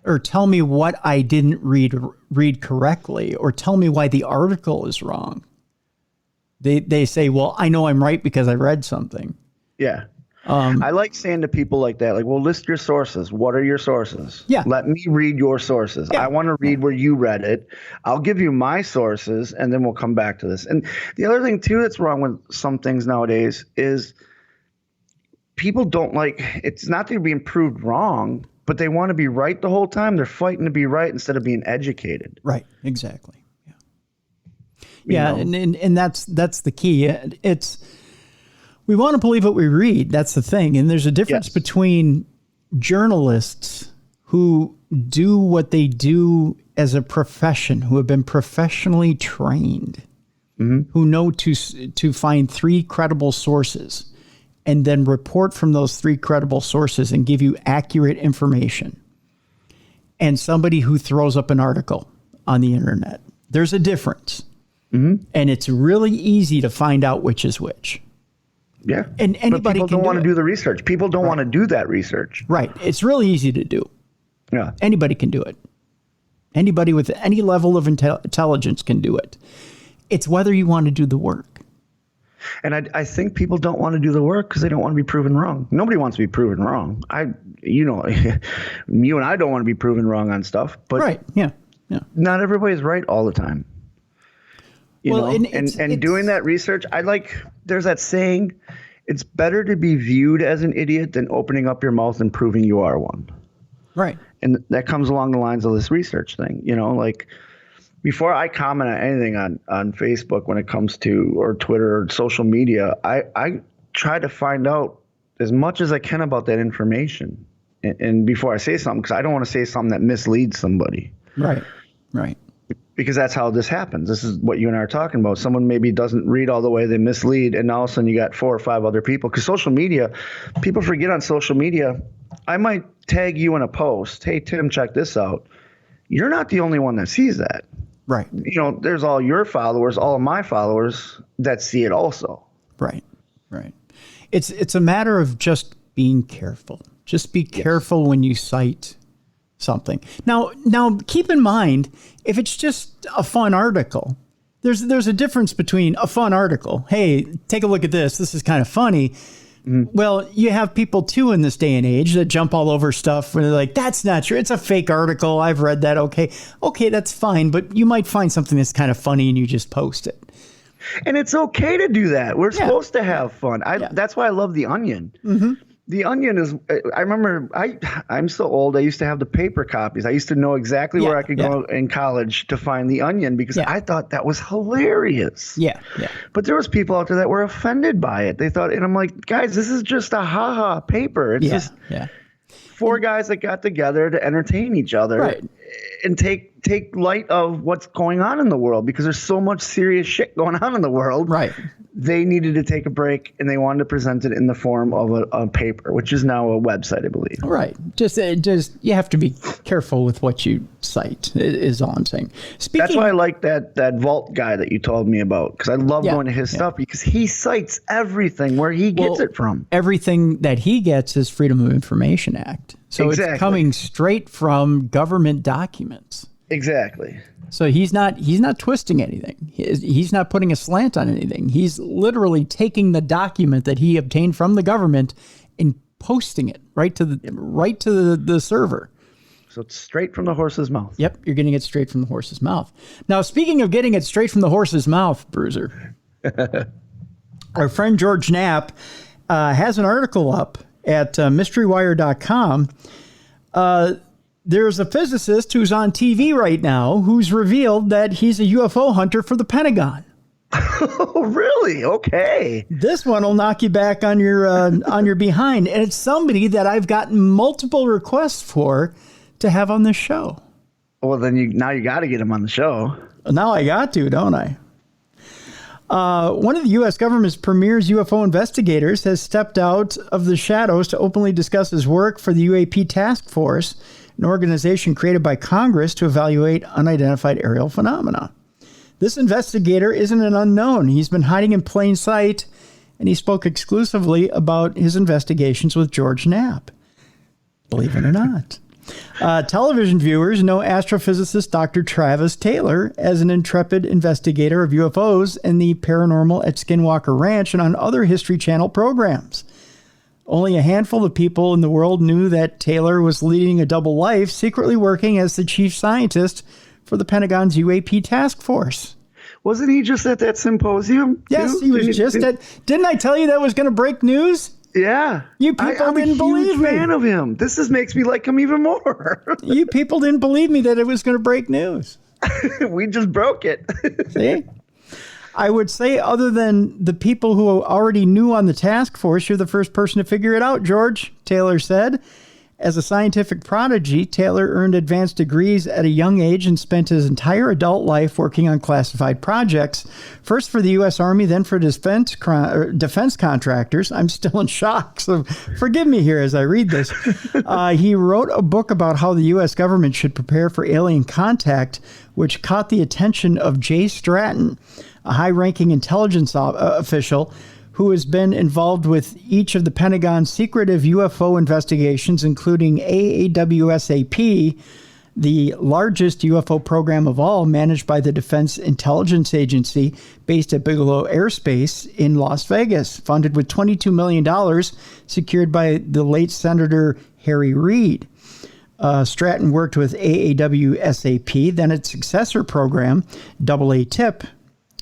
Or tell me what I didn't read correctly, or tell me why the article is wrong. They say, well, I know I'm right because I read something. Yeah. I like saying to people like that, like, well, list your sources. What are your sources? Yeah. Let me read your sources. Yeah. I want to read where you read it. I'll give you my sources, and then we'll come back to this. And the other thing, too, that's wrong with some things nowadays is people don't like, it's not that you're being proved wrong, but they want to be right the whole time. They're fighting to be right instead of being educated. Right. Exactly. Yeah. And that's the key. We want to believe what we read. That's the thing. And there's a difference between journalists who do what they do as a profession, who have been professionally trained, who know to find 3 credible sources and then report from those 3 credible sources and give you accurate information, and somebody who throws up an article on the internet. There's a difference. And it's really easy to find out which is which. Yeah. And anybody but people don't want to do the research. People don't want to do that research. Right. It's really easy to do. Yeah. Anybody can do it. Anybody with any level of intelligence can do it. It's whether you want to do the work. And I think people don't want to do the work because they don't want to be proven wrong. Nobody wants to be proven wrong. You and I don't want to be proven wrong on stuff. But right. Yeah. Not everybody's right all the time. And doing that research, there's that saying, it's better to be viewed as an idiot than opening up your mouth and proving you are one. Right. And that comes along the lines of this research thing, like before I comment on anything on Facebook when it comes to, or Twitter or social media, I try to find out as much as I can about that information. And before I say something, because I don't want to say something that misleads somebody. Right. Because that's how this happens. This is what you and I are talking about. Someone maybe doesn't read all the way, they mislead, and all of a sudden you got 4 or 5 other people. Because social media, people forget on social media, I might tag you in a post, hey, Tim, check this out. You're not the only one that sees that. Right. There's all your followers, all of my followers that see it also. Right. Right. It's a matter of just being careful. Just be careful when you cite something. Now keep in mind, if it's just a fun article, there's a difference between a fun article. Hey, take a look at this. This is kind of funny. Well, you have people too in this day and age that jump all over stuff where they're like, that's not true. It's a fake article. I've read that. Okay, that's fine. But you might find something that's kind of funny and you just post it. And it's okay to do that. We're supposed to have fun. That's why I love The Onion. Mm-hmm. The Onion is, I remember, I'm so old, I used to have the paper copies. I used to know exactly where I could go in college to find The Onion because I thought that was hilarious. Yeah. But there was people out there that were offended by it. They thought, and I'm like, guys, this is just a ha-ha paper. It's just four guys that got together to entertain each other and take light of what's going on in the world because there's so much serious shit going on in the world. Right. They needed to take a break, and they wanted to present it in the form of a paper, which is now a website, I believe. Right. Just you have to be careful with what you cite, is all I'm saying. That's why I like that Vault guy that you told me about, because I love going to his stuff because he cites everything where he gets it from. Everything that he gets is Freedom of Information Act. So it's coming straight from government documents. Exactly. So he's not twisting anything. He's not putting a slant on anything. He's literally taking the document that he obtained from the government and posting it right to the server. So it's straight from the horse's mouth. Yep, you're getting it straight from the horse's mouth. Now, speaking of getting it straight from the horse's mouth, Bruiser, our friend George Knapp has an article up at mysterywire.com. There's a physicist who's on TV right now who's revealed that he's a UFO hunter for the Pentagon. Oh, really? Okay. This one will knock you back on your behind. And it's somebody that I've gotten multiple requests for to have on this show. Well, then now you got to get him on the show. Now I got to, don't I? One of the U.S. government's premier UFO investigators has stepped out of the shadows to openly discuss his work for the UAP Task Force, an organization created by Congress to evaluate unidentified aerial phenomena. This investigator isn't an unknown. He's been hiding in plain sight, and he spoke exclusively about his investigations with George Knapp. Believe it or not. Television viewers know astrophysicist Dr. Travis Taylor as an intrepid investigator of UFOs and the paranormal at Skinwalker Ranch and on other History Channel programs. Only a handful of people in the world knew that Taylor was leading a double life, secretly working as the chief scientist for the Pentagon's UAP task force. Wasn't he just at that symposium? Yes, he was just at... Didn't I tell you that was going to break news? Yeah. You people didn't believe me. I'm a huge fan of him. This makes me like him even more. You people didn't believe me that it was going to break news. We just broke it. See? I would say, other than the people who already knew on the task force, you're the first person to figure it out, George, Taylor said. As a scientific prodigy, Taylor earned advanced degrees at a young age and spent his entire adult life working on classified projects, first for the U.S. Army, then for defense contractors. I'm still in shock, so forgive me here as I read this. He wrote a book about how the U.S. government should prepare for alien contact, which caught the attention of Jay Stratton, a high-ranking intelligence official who has been involved with each of the Pentagon's secretive UFO investigations, including AAWSAP, the largest UFO program of all, managed by the Defense Intelligence Agency, based at Bigelow Airspace in Las Vegas, funded with $22 million, secured by the late Senator Harry Reid. Stratton worked with AAWSAP, then its successor program, AA-TIP.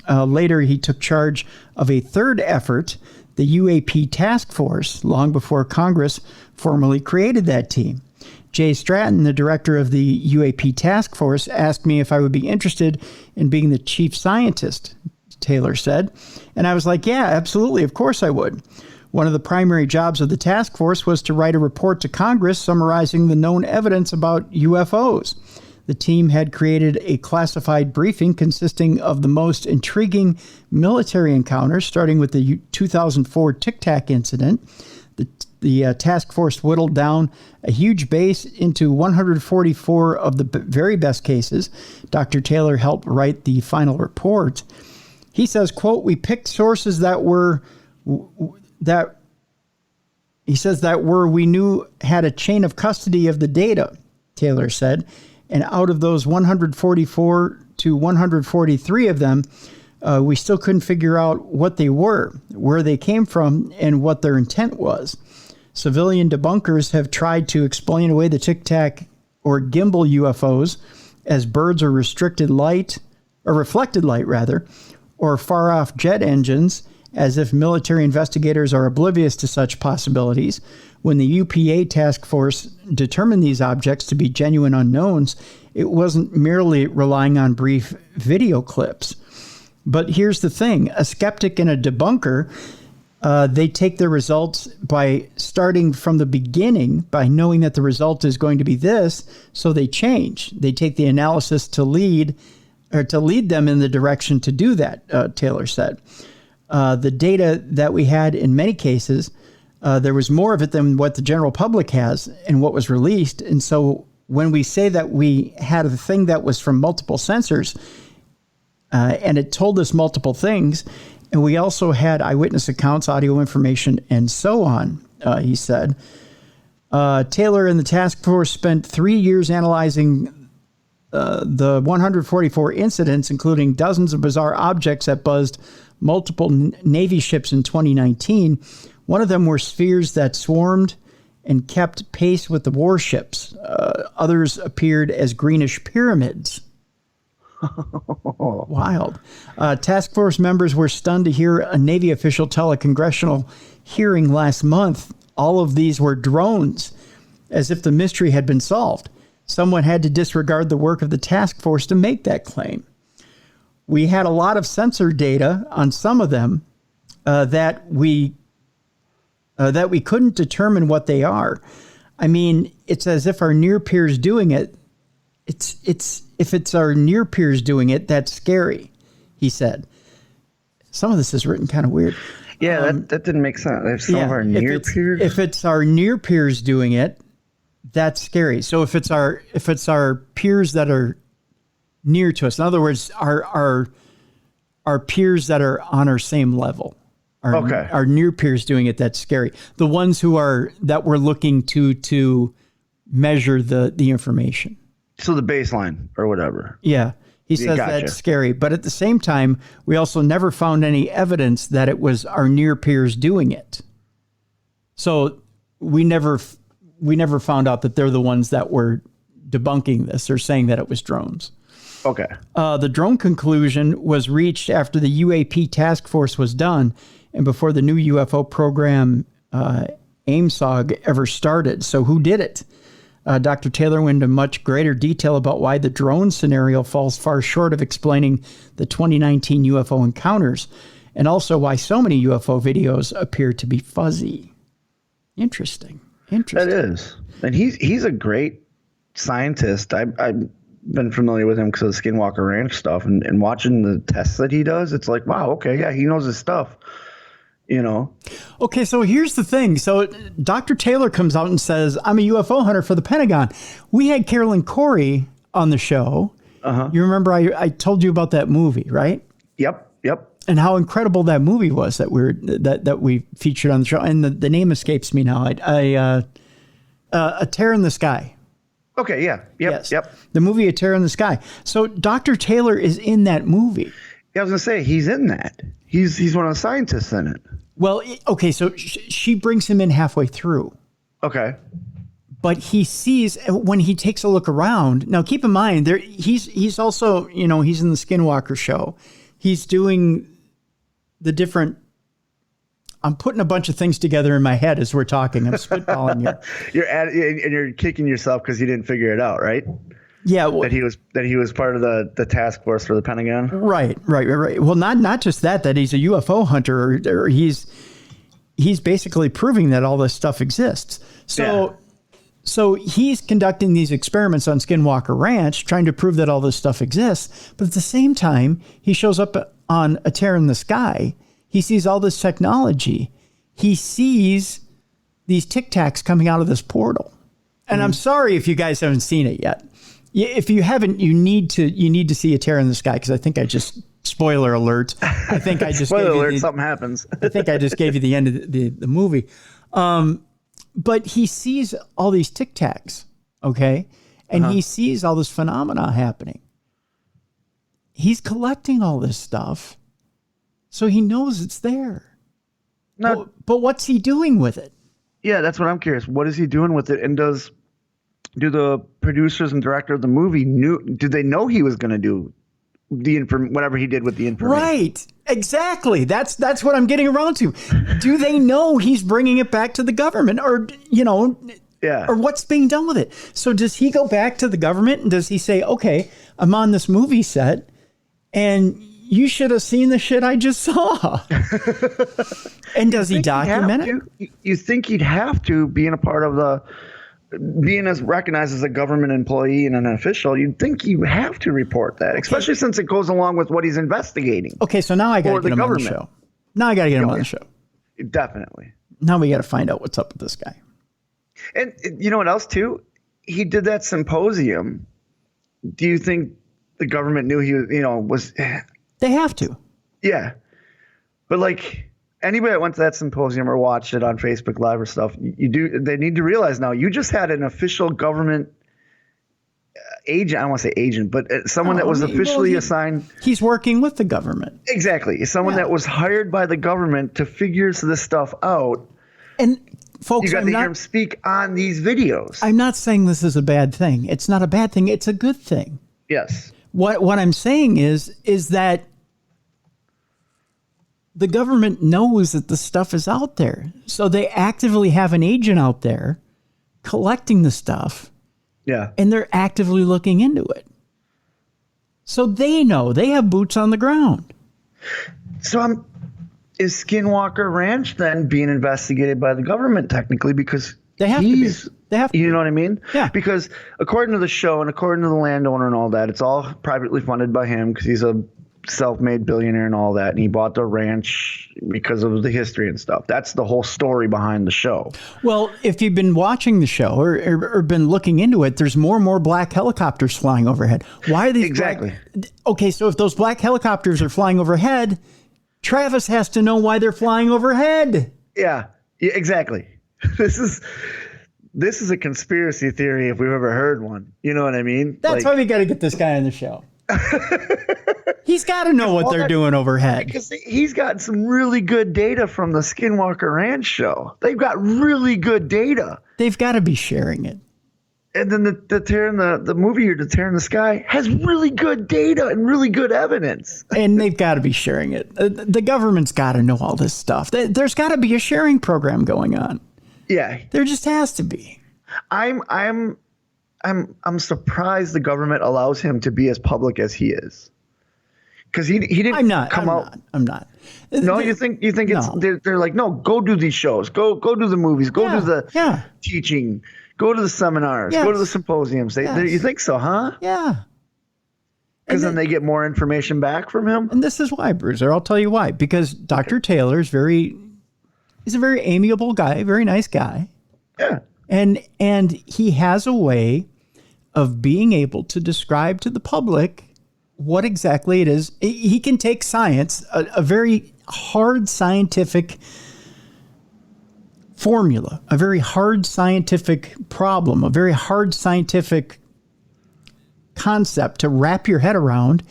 Later, he took charge of a third effort, the UAP Task Force, long before Congress formally created that team. Jay Stratton, the director of the UAP Task Force, asked me if I would be interested in being the chief scientist, Taylor said. And I was like, yeah, absolutely, of course I would. One of the primary jobs of the task force was to write a report to Congress summarizing the known evidence about UFOs. The team had created a classified briefing consisting of the most intriguing military encounters, starting with the 2004 Tic Tac incident, the the task force whittled down a huge base into 144 of the very best cases. Dr. Taylor helped write the final report. He says, quote, we picked sources that we knew had a chain of custody of the data, Taylor said. And out of those 144 to 143 of them, we still couldn't figure out what they were, where they came from, and what their intent was. Civilian debunkers have tried to explain away the Tic Tac or gimbal UFOs as birds or reflected light, or far-off jet engines, as if military investigators are oblivious to such possibilities. When the UPA task force determined these objects to be genuine unknowns, it wasn't merely relying on brief video clips. But here's the thing. A skeptic and a debunker, they take their results by starting from the beginning, by knowing that the result is going to be this, so they change. They take the analysis to lead them in the direction to do that, Taylor said. The data that we had in many cases, there was more of it than what the general public has and what was released. And so when we say that we had a thing that was from multiple sensors, and it told us multiple things, and we also had eyewitness accounts, audio information, and so on, he said. Taylor and the task force spent 3 years analyzing the 144 incidents, including dozens of bizarre objects that buzzed multiple Navy ships in 2019. One of them were spheres that swarmed and kept pace with the warships. Others appeared as greenish pyramids. Wild. Task force members were stunned to hear a Navy official tell a congressional hearing last month all of these were drones, as if the mystery had been solved. Someone had to disregard the work of the task force to make that claim. We had a lot of sensor data on some of them that we couldn't determine what they are. I mean, it's as if our near peers doing it. If it's our near peers doing it, that's scary, he said. Some of this is written kind of weird. Yeah, that didn't make sense. There's some of our near peers. If it's our near peers doing it, that's scary. So if it's our peers that are near to us, in other words, our peers that are on our same level, our near peers doing it, that's scary. The ones that we're looking to measure the information. So the baseline or whatever. Yeah. He says that's scary. But at the same time, we also never found any evidence that it was our near peers doing it. So we never found out that they're the ones that were debunking this or saying that it was drones. Okay. The drone conclusion was reached after the UAP task force was done and before the new UFO program, AIMSOG, ever started. So who did it? Dr. Taylor went into much greater detail about why the drone scenario falls far short of explaining the 2019 UFO encounters, and also why so many UFO videos appear to be fuzzy. Interesting. That is. And he's a great scientist. I've been familiar with him because of the Skinwalker Ranch stuff, and watching the tests that he does, it's like, wow, okay, yeah, he knows his stuff. You know? Okay, so here's the thing. So Dr. Taylor comes out and says, I'm a UFO hunter for the Pentagon. We had Carolyn Corey on the show. Uh-huh. You remember I told you about that movie, right? Yep. And how incredible that movie was that we featured on the show. And the name escapes me now. A Tear in the Sky. Okay, yeah. Yep. The movie A Tear in the Sky. So Dr. Taylor is in that movie. Yeah, I was going to say, he's in that. He's one of the scientists in it. Well, okay, so she brings him in halfway through. Okay. But he sees, when he takes a look around, now keep in mind, he's also, he's in the Skinwalker show. He's doing the different, I'm putting a bunch of things together in my head as we're talking. I'm spitballing here. You're kicking yourself because you didn't figure it out, right? Yeah, that he was part of the task force for the Pentagon. Right. Well, not just that he's a UFO hunter, or he's basically proving that all this stuff exists. So he's conducting these experiments on Skinwalker Ranch, trying to prove that all this stuff exists. But at the same time, he shows up on A Tear in the Sky. He sees all this technology. He sees these Tic Tacs coming out of this portal. And I'm sorry if you guys haven't seen it yet. If you haven't, you need to see A Terror in the Sky, because I think I just, spoiler alert, I think I just spoiler alert, something happens. I think I just gave you the end of the movie. But he sees all these Tic Tacs, okay? And he sees all this phenomena happening. He's collecting all this stuff, so he knows it's there. No, but what's he doing with it? Yeah, that's what I'm curious. What is he doing with it? And do the producers and director of the movie did they know he was going to do whatever he did with the information? Right. Exactly. That's what I'm getting around to. Do they know he's bringing it back to the government, or or what's being done with it? So does he go back to the government and does he say, "Okay, I'm on this movie set and you should have seen the shit I just saw"? And does he document it? You think he'd have to, being a part of being recognized as a government employee and an official, you'd think you have to report that, especially since it goes along with what he's investigating. Okay, so now I got to get him on the show. Now I got to get him on the show. Definitely. Now we got to find out what's up with this guy. And you know what else too? He did that symposium. Do you think the government knew he was? They have to. Yeah, but like anybody that went to that symposium or watched it on Facebook Live or stuff, they need to realize now you just had an official government agent. I don't want to say agent, but someone that was officially assigned. He's working with the government. Exactly. Someone that was hired by the government to figure this stuff out. And folks, you got to hear him speak on these videos. I'm not saying this is a bad thing. It's not a bad thing. It's a good thing. Yes. What I'm saying is that the government knows that the stuff is out there. So they actively have an agent out there collecting the stuff. Yeah. And they're actively looking into it. So they know. They have boots on the ground. So is Skinwalker Ranch then being investigated by the government technically, because they have to be. They have to. You know what I mean? Yeah. Because according to the show and according to the landowner and all that, it's all privately funded by him because he's a self-made billionaire and all that, and he bought the ranch because of the history and stuff. That's the whole story behind the show. Well, if you've been watching the show or been looking into it, there's more and more black helicopters flying overhead. Why are these exactly? Okay, so if those black helicopters are flying overhead, Travis has to know why they're flying overhead. Yeah, exactly. This is a conspiracy theory if we've ever heard one. You know what I mean? That's why we got to get this guy on the show. He's got to know what they're doing overhead. Because he's got some really good data from the Skinwalker Ranch show. They've got really good data. They've got to be sharing it. And then the movie here, The Terror in the Sky, has really good data and really good evidence. And they've got to be sharing it. The government's got to know all this stuff. There's got to be a sharing program going on. Yeah, there just has to be. I'm surprised the government allows him to be as public as he is. Because he didn't I'm not. No, you think it's they're like, no, go do these shows, go do the movies, go do the teaching, go to the seminars, go to the symposiums. You think so, huh? Yeah. Because then they get more information back from him. And this is why, Bruiser. I'll tell you why. Because Dr. Taylor he's a very amiable guy, very nice guy. Yeah. And he has a way of being able to describe to the public what exactly it is. He can take science, a very hard scientific formula, a very hard scientific problem, a very hard scientific concept to wrap your head around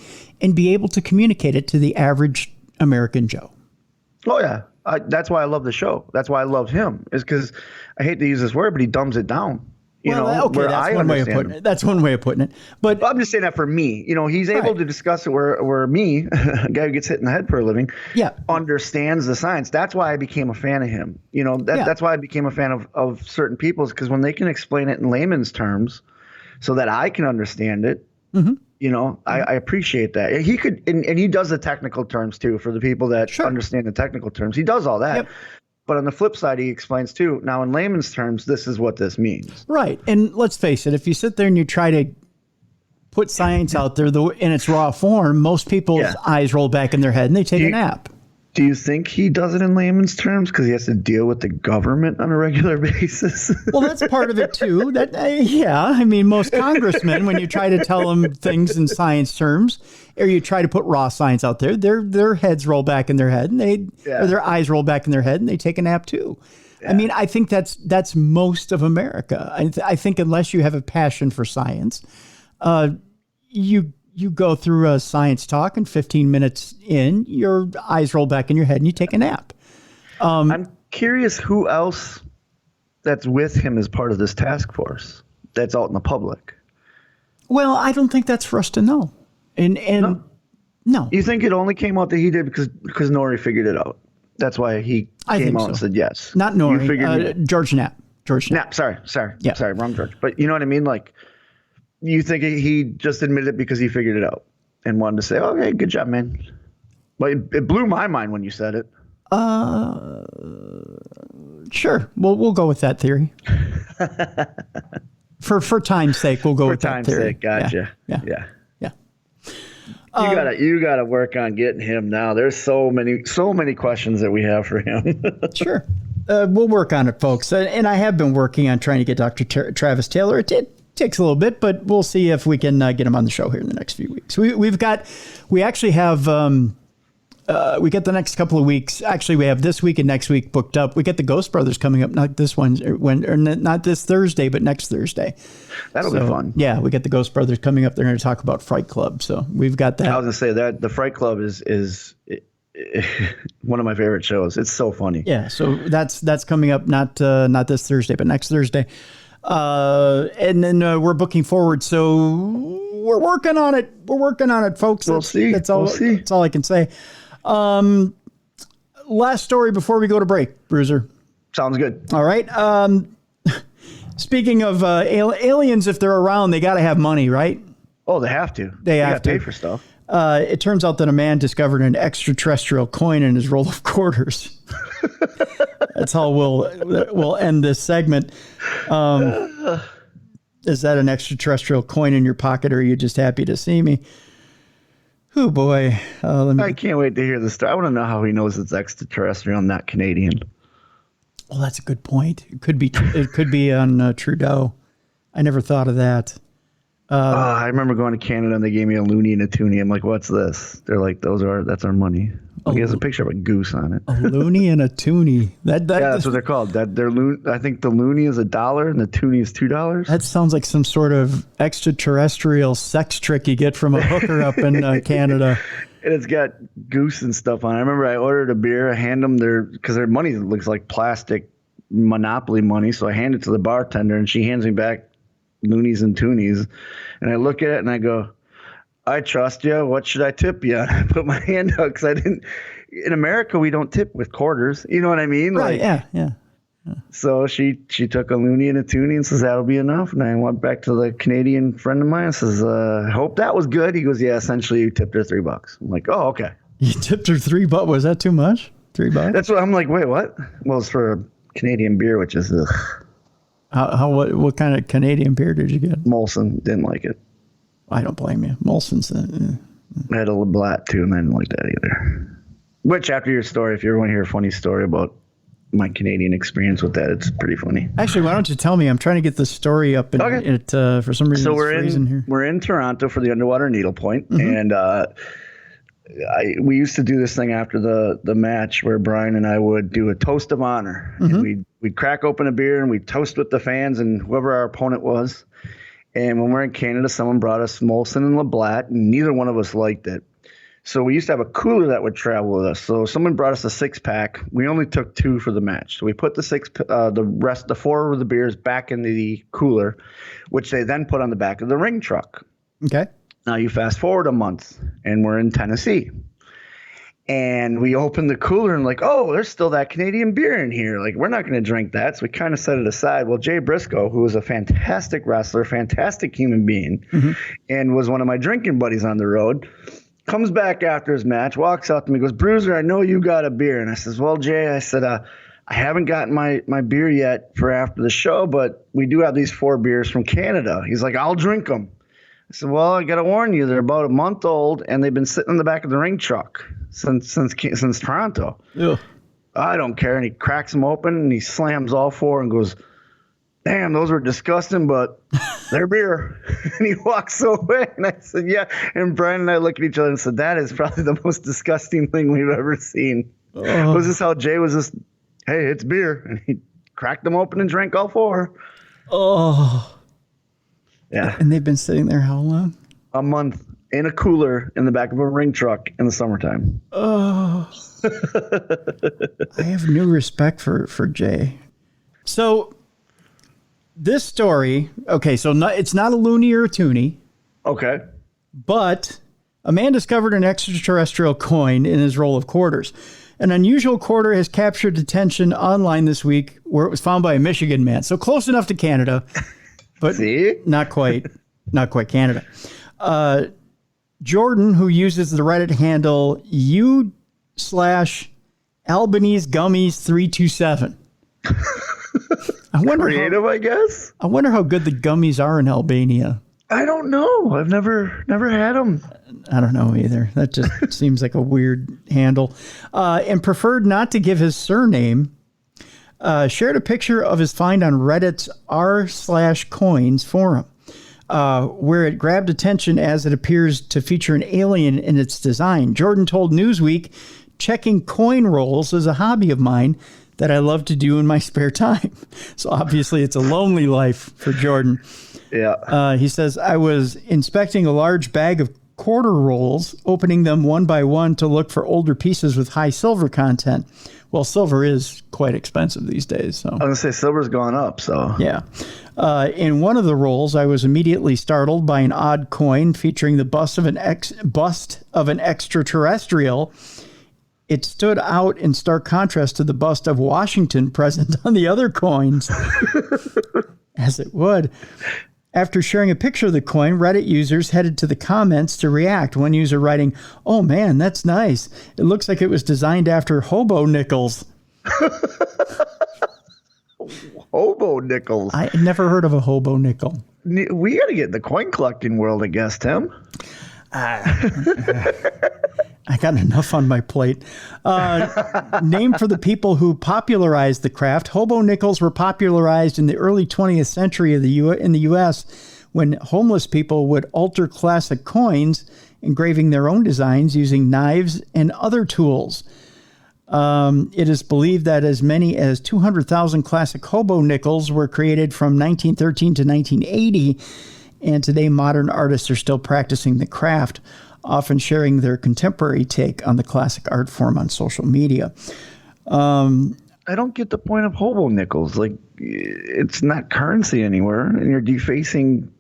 and be able to communicate it to the average American Joe. Oh, yeah. That's why I love the show. That's why I love him, is because I hate to use this word, but he dumbs it down. Okay, that's one way of putting it. That's one way of putting it. But I'm just saying that for me. He's able to discuss it where me, a guy who gets hit in the head for a living, understands the science. That's why I became a fan of him. That's why I became a fan of certain people's, because when they can explain it in layman's terms so that I can understand it, I appreciate that. He could, and he does the technical terms too for the people that understand the technical terms. He does all that. Yep. But on the flip side, he explains too, now in layman's terms, this is what this means. Right. And let's face it, if you sit there and you try to put science out there in its raw form, most people's eyes roll back in their head and they take a nap. Do you think he does it in layman's terms because he has to deal with the government on a regular basis? Well, that's part of it too. Yeah, I mean, most congressmen, when you try to tell them things in science terms, or you try to put raw science out there, their heads roll back in their head, and or their eyes roll back in their head, and they take a nap too. Yeah. I mean, I think that's most of America. I think unless you have a passion for science, you go through a science talk, and 15 minutes in, your eyes roll back in your head and you take a nap. I'm curious who else that's with him as part of this task force that's out in the public. Well, I don't think that's for us to know. And no. You think it only came out that he did because Nori figured it out? That's why he came out and said yes. Not Nori. George Knapp. Sorry. Yeah. Sorry, wrong George. But you know what I mean? Like, you think he just admitted it because he figured it out and wanted to say, okay, good job, man. But it blew my mind when you said it. Sure. We'll go with that theory. For time's sake, we'll go with that theory. For time's sake, gotcha. Yeah. You gotta work on getting him now. There's so many questions that we have for him. Sure. We'll work on it, folks. And I have been working on trying to get Dr. Travis Taylor. It takes a little bit, but we'll see if we can get him on the show here in the next few weeks. We actually have, we get the next couple of weeks. Actually, we have this week and next week booked up. We get the Ghost Brothers coming up, not this one, not this Thursday, but next Thursday. That'll be fun. Yeah, we get the Ghost Brothers coming up. They're going to talk about Fright Club. So we've got that. I was going to say that the Fright Club is one of my favorite shows. It's so funny. Yeah, so that's coming up, not this Thursday, but next Thursday. And then we're booking forward, so we're working on it. We're working on it, folks. We'll see. That's all I can say. Last story before we go to break, Bruiser. Sounds good. All right. Speaking of aliens, if they're around, they got to have money, right? Oh, they have to. They have to pay for stuff. It turns out that a man discovered an extraterrestrial coin in his roll of quarters. That's how we'll end this segment. Is that an extraterrestrial coin in your pocket, or are you just happy to see me? Oh boy! I can't wait to hear the story. I want to know how he knows it's extraterrestrial and not Canadian. Well, that's a good point. It could be on Trudeau. I never thought of that. I remember going to Canada and they gave me a loonie and a toonie. I'm like, what's this? They're like, that's our money. Like, there's a picture of a goose on it. A loonie and a toonie. That's what they're called. I think the loonie is $1 and the toonie is $2. That sounds like some sort of extraterrestrial sex trick you get from a hooker up in Canada. And it's got goose and stuff on it. I remember I ordered a beer. I hand them because their money looks like plastic Monopoly money. So I hand it to the bartender and she hands me back loonies and toonies. And I look at it and I go, I trust you. What should I tip you? I put my hand out because in America, we don't tip with quarters. You know what I mean? Right. Like, yeah. So she took a loonie and a toonie and says, that'll be enough. And I went back to the Canadian friend of mine and says, I hope that was good. He goes, yeah, essentially you tipped her $3. I'm like, oh, okay. You tipped her $3? Was that too much? $3? That's what I'm like, wait, what? Well, it's for a Canadian beer, which is what kind of Canadian beer did you get? Molson. Didn't like it. I don't blame you. Molson's. I had a Lablat too, and I didn't like that either. Which, after your story, if you ever want to hear a funny story about my Canadian experience with that, it's pretty funny. Actually, why don't you tell me? I'm trying to get the story up, and for some reason, so we're in Toronto for the underwater needlepoint, and we used to do this thing after the match where Brian and I would do a toast of honor, and we'd crack open a beer and we'd toast with the fans and whoever our opponent was. And when we're in Canada, someone brought us Molson and Lablat, and neither one of us liked it. So we used to have a cooler that would travel with us. So someone brought us a 6-pack. We only took 2 for the match. So we put the 4 of the beers back in the cooler, which they then put on the back of the ring truck. Okay. Now you fast forward a month, and we're in Tennessee. And we opened the cooler and like, oh, there's still that Canadian beer in here. Like, we're not going to drink that. So we kind of set it aside. Well, Jay Briscoe, who was a fantastic wrestler, fantastic human being, and was one of my drinking buddies on the road, comes back after his match, walks up to me, goes, Bruiser, I know you got a beer. And I says, well, Jay, I said, I haven't gotten my beer yet for after the show, but we do have these 4 beers from Canada. He's like, I'll drink them. I said, well, I got to warn you, they're about a month old, and they've been sitting in the back of the ring truck. since Toronto. Ugh. I don't care. And he cracks them open and he slams all four and goes, damn, those were disgusting, but they're beer. And he walks away. And I said, yeah. And Brian and I looked at each other and said, that is probably the most disgusting thing we've ever seen. Was this how Jay was just, hey, it's beer. And he cracked them open and drank all four. Oh. Yeah. And they've been sitting there how long? A month in a cooler in the back of a ring truck in the summertime. Oh. I have new respect for Jay. So this story, okay, so it's not a loony or a toonie. Okay. But a man discovered an extraterrestrial coin in his roll of quarters. An unusual quarter has captured attention online this week where it was found by a Michigan man. So close enough to Canada, but not quite Canada. Jordan, who uses the Reddit handle u/Albanese Gummies 327. I wonder creative, I guess. I wonder how good the gummies are in Albania. I don't know. I've never had them. I don't know either. That just seems like a weird handle. And preferred not to give his surname. Shared a picture of his find on Reddit's r/coins forum, where it grabbed attention as it appears to feature an alien in its design. Jordan told Newsweek, checking coin rolls is a hobby of mine that I love to do in my spare time. So obviously it's a lonely life for Jordan. Yeah. He says, I was inspecting a large bag of quarter rolls, opening them one by one to look for older pieces with high silver content. Well, silver is quite expensive these days. So I was going to say silver's gone up. So yeah. In one of the rolls, I was immediately startled by an odd coin featuring the bust of an extraterrestrial. It stood out in stark contrast to the bust of Washington present on the other coins, as it would. After sharing a picture of the coin, Reddit users headed to the comments to react. One user writing, "Oh man, that's nice. It looks like it was designed after hobo nickels." Hobo nickels? I never heard of a hobo nickel. We got to get in the coin collecting world, I guess, Tim. I got enough on my plate. Named for the people who popularized the craft, hobo nickels were popularized in the early 20th century in the U.S. when homeless people would alter classic coins, engraving their own designs using knives and other tools. It is believed that as many as 200,000 classic hobo nickels were created from 1913 to 1980, and today modern artists are still practicing the craft, often sharing their contemporary take on the classic art form on social media. I don't get the point of hobo nickels. Like, it's not currency anywhere, and you're defacing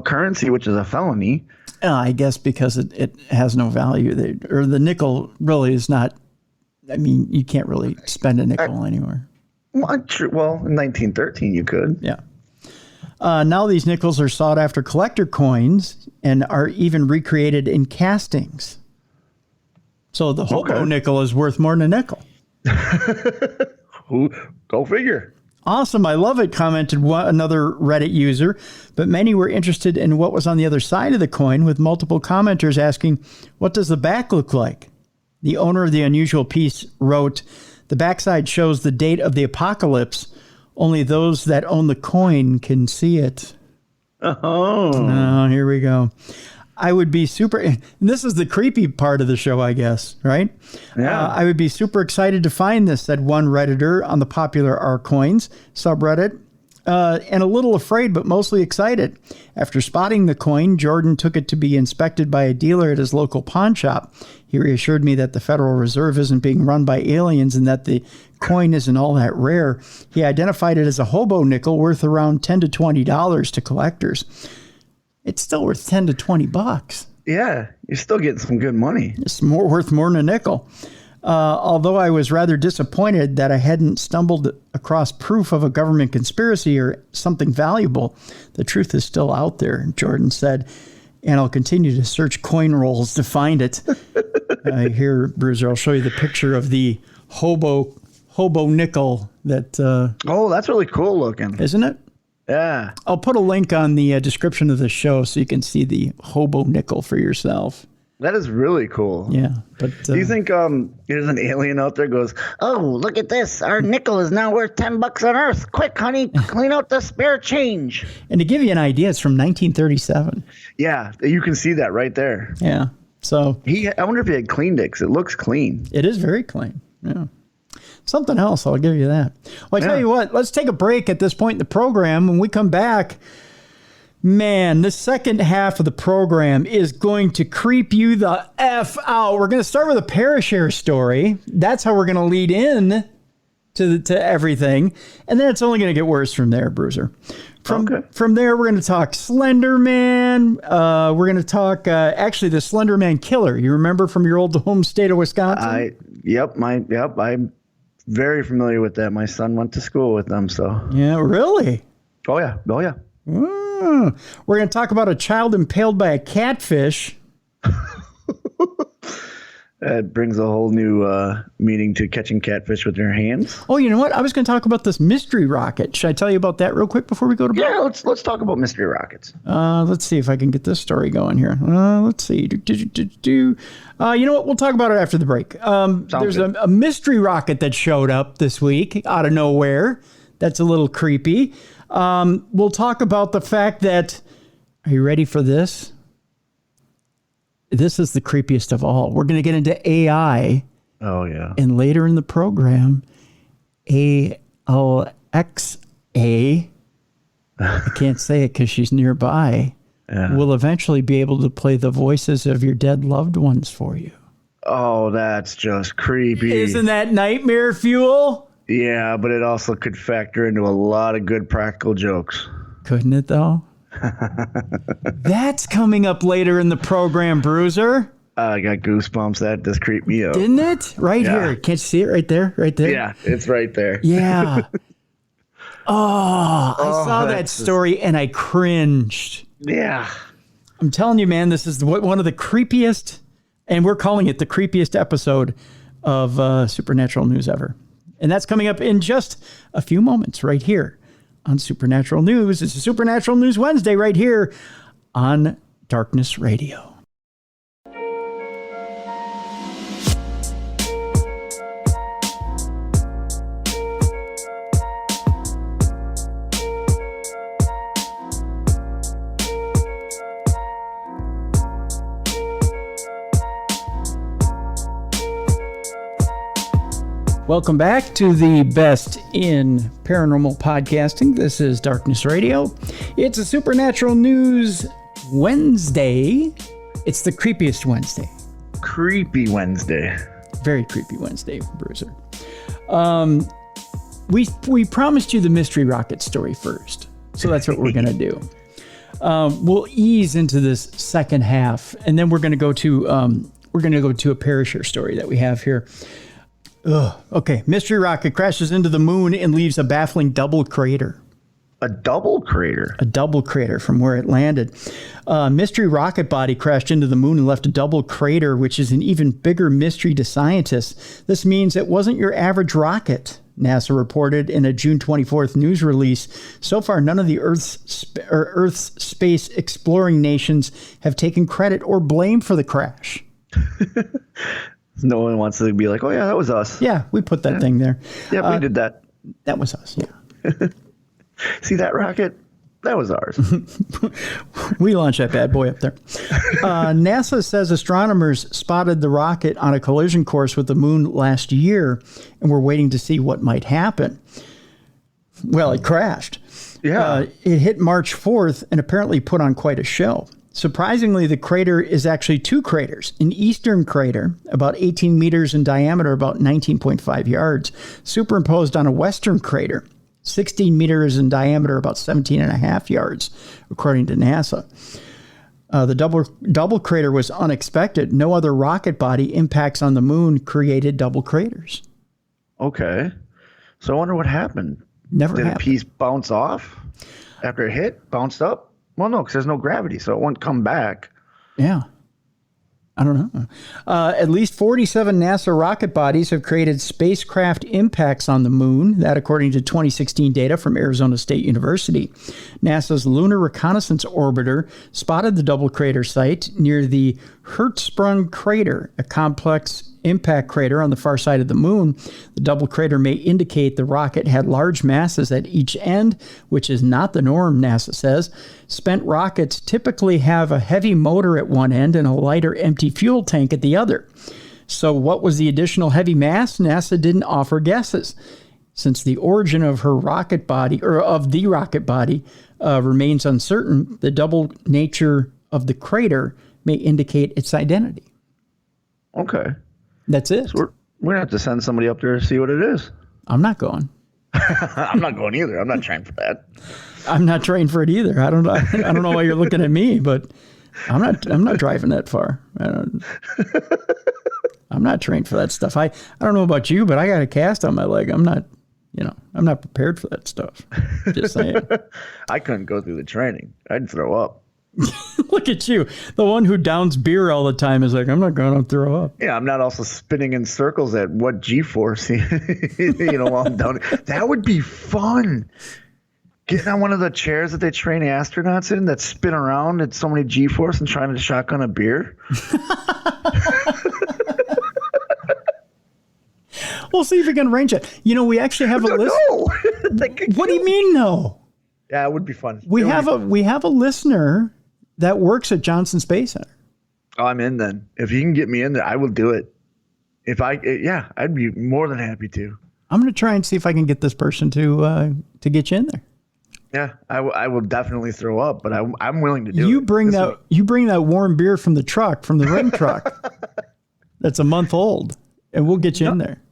currency, which is a felony. I guess because it has no value. Or the nickel really is not, I mean, you can't really spend a nickel anywhere. Well, in 1913 you could. Yeah. Now these nickels are sought after collector coins and are even recreated in castings. So the hobo nickel is worth more than a nickel. Go figure. Awesome. I love it, commented another Reddit user. But many were interested in what was on the other side of the coin, with multiple commenters asking, what does the back look like? The owner of the unusual piece wrote, the backside shows the date of the apocalypse. Only those that own the coin can see it. Oh, here we go. I would be super, and this is the creepy part of the show, I guess, right? Yeah. I would be super excited to find this, said one Redditor on the popular rcoins subreddit, and a little afraid, but mostly excited. After spotting the coin, Jordan took it to be inspected by a dealer at his local pawn shop. He reassured me that the Federal Reserve isn't being run by aliens and that the coin isn't all that rare. He identified it as a hobo nickel worth around $10 to $20 to collectors. It's still worth $10 to $20. Yeah, you're still getting some good money. It's worth more than a nickel. Although I was rather disappointed that I hadn't stumbled across proof of a government conspiracy or something valuable, the truth is still out there, Jordan said, and I'll continue to search coin rolls to find it. Here, Bruiser, I'll show you the picture of the hobo nickel that... oh, that's really cool looking. Isn't it? Yeah. I'll put a link on the description of the show so you can see the hobo nickel for yourself. That is really cool. Yeah. But do you think there's an alien out there goes, oh, look at this. Our nickel is now worth $10 on Earth. Quick, honey, clean out the spare change. And to give you an idea, it's from 1937. Yeah, you can see that right there. Yeah. So I wonder if he had cleaned it, because it looks clean. It is very clean. Yeah. Something else, I'll give you that. Well, I tell you what, let's take a break at this point in the program. When we come back, man, the second half of the program is going to creep you the F out. We're going to start with a Parashare story. That's how we're going to lead in to everything. And then it's only going to get worse from there, Bruiser. From there, we're going to talk Slender Man. We're going to talk, actually, the Slender Man killer. You remember from your old home state of Wisconsin? I'm very familiar with that. My son went to school with them, so. Yeah, really? Oh, yeah. We're going to talk about a child impaled by a catfish. That brings a whole new meaning to catching catfish with your hands. Oh, you know what? I was going to talk about this mystery rocket. Should I tell you about that real quick before we go to break? Yeah, let's talk about mystery rockets. Let's see if I can get this story going here. Let's see. You know what? We'll talk about it after the break. There's a mystery rocket that showed up this week out of nowhere. That's a little creepy. We'll talk about the fact that, are you ready for this? This is the creepiest of all. We're going to get into AI. Oh, yeah. And later in the program, ALXA. I can't say it because she's nearby. Yeah. Will eventually be able to play the voices of your dead loved ones for you. Oh, that's just creepy. Isn't that nightmare fuel? Yeah, but it also could factor into a lot of good practical jokes. Couldn't it, though? That's coming up later in the program, Bruiser. I got goosebumps. That does creep me out. Didn't it? Right here. Can't you see it right there? Right there? Yeah, it's right there. Yeah. I saw that story and I cringed. Yeah. I'm telling you, man, this is one of the creepiest, and we're calling it the creepiest episode of Supernatural News ever. And that's coming up in just a few moments right here on Supernatural News. It's a Supernatural News Wednesday right here on Darkness Radio. Welcome back to the best in paranormal podcasting. This is Darkness Radio. It's a Supernatural News Wednesday. It's the creepiest Wednesday. Creepy Wednesday. Very creepy Wednesday, Bruiser. We promised you the mystery rocket story first, so that's what we're going to do. We'll ease into this second half, and then we're going to go to a Parashare story that we have here. Okay. Mystery rocket crashes into the moon and leaves a baffling double crater. A double crater? A double crater from where it landed. Mystery rocket body crashed into the moon and left a double crater, which is an even bigger mystery to scientists. This means it wasn't your average rocket, NASA reported in a June 24th news release. So far, none of the Earth's space exploring nations have taken credit or blame for the crash. No one wants to be like, oh, yeah, that was us. Yeah, we put that thing there. Yeah, we did that. That was us, yeah. See that rocket? That was ours. We launched that bad boy up there. NASA says astronomers spotted the rocket on a collision course with the moon last year, and we're waiting to see what might happen. Well, it crashed. Yeah. It hit March 4th and apparently put on quite a show. Surprisingly, the crater is actually two craters. An eastern crater, about 18 meters in diameter, about 19.5 yards, superimposed on a western crater, 16 meters in diameter, about 17.5 yards, according to NASA. The double crater was unexpected. No other rocket body impacts on the moon created double craters. Okay. So I wonder what happened. Did a piece bounce off after it hit? Bounced up? Well, no, because there's no gravity, so it won't come back. Yeah. I don't know. At least 47 NASA rocket bodies have created spacecraft impacts on the moon. That, according to 2016 data from Arizona State University. NASA's Lunar Reconnaissance Orbiter spotted the double crater site near the Hertzsprung crater, a complex impact crater on the far side of the moon. The double crater may indicate the rocket had large masses at each end, which is not the norm, NASA says. Spent rockets typically have a heavy motor at one end and a lighter empty fuel tank at the other. So what was the additional heavy mass? NASA didn't offer guesses. Since the origin of her rocket body, or of the rocket body, remains uncertain, the double nature of the crater may indicate its identity. Okay. That's it. So we're going to have to send somebody up there to see what it is. I'm not going. I'm not going either. I'm not trained for that. I'm not trained for it either. I don't know why you're looking at me, but I'm not driving that far. I'm not trained for that stuff. I don't know about you, but I got a cast on my leg. I'm not prepared for that stuff. Just saying. I couldn't go through the training. I'd throw up. Look at you. The one who downs beer all the time is like, I'm not going to throw up. Yeah, I'm not also spinning in circles at what G-force, while I'm down. That would be fun. Getting on one of the chairs that they train astronauts in that spin around at so many G-force and trying to shotgun a beer. We'll see if we can arrange it. We actually have a list. No. What do you mean, no? Yeah, it would be fun. We have a listener that works at Johnson Space Center. Oh, I'm in then. If you can get me in there, I will do it. I'd be more than happy to. I'm going to try and see if I can get this person to get you in there. Yeah, I will definitely throw up, but I'm willing to do it. You bring that warm beer from the ring truck that's a month old, and we'll get you in there.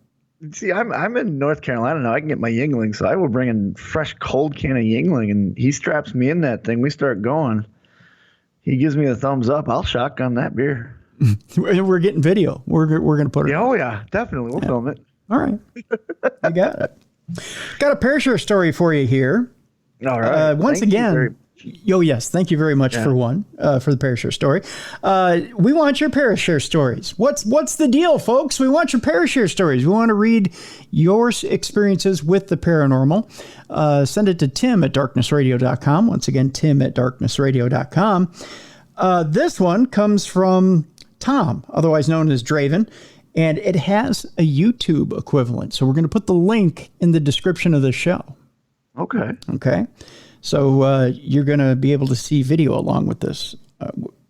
See, I'm in North Carolina now. I can get my Yingling, so I will bring in fresh cold can of Yingling, and he straps me in that thing. We start going. He gives me a thumbs up. I'll shotgun that beer. We're getting video. We're going to put it. Oh yeah, definitely. We'll film it. All right, I got it. Got a Parashare story for you here. All right. Once again. Yes. Thank you very much for the Parashare story. We want your Parashare stories. What's the deal, folks? We want your Parashare stories. We want to read your experiences with the paranormal. Send it to tim@darknessradio.com. Once again, tim@darknessradio.com. This one comes from Tom, otherwise known as Draven, and it has a YouTube equivalent. So we're going to put the link in the description of the show. Okay. So you're going to be able to see video along with this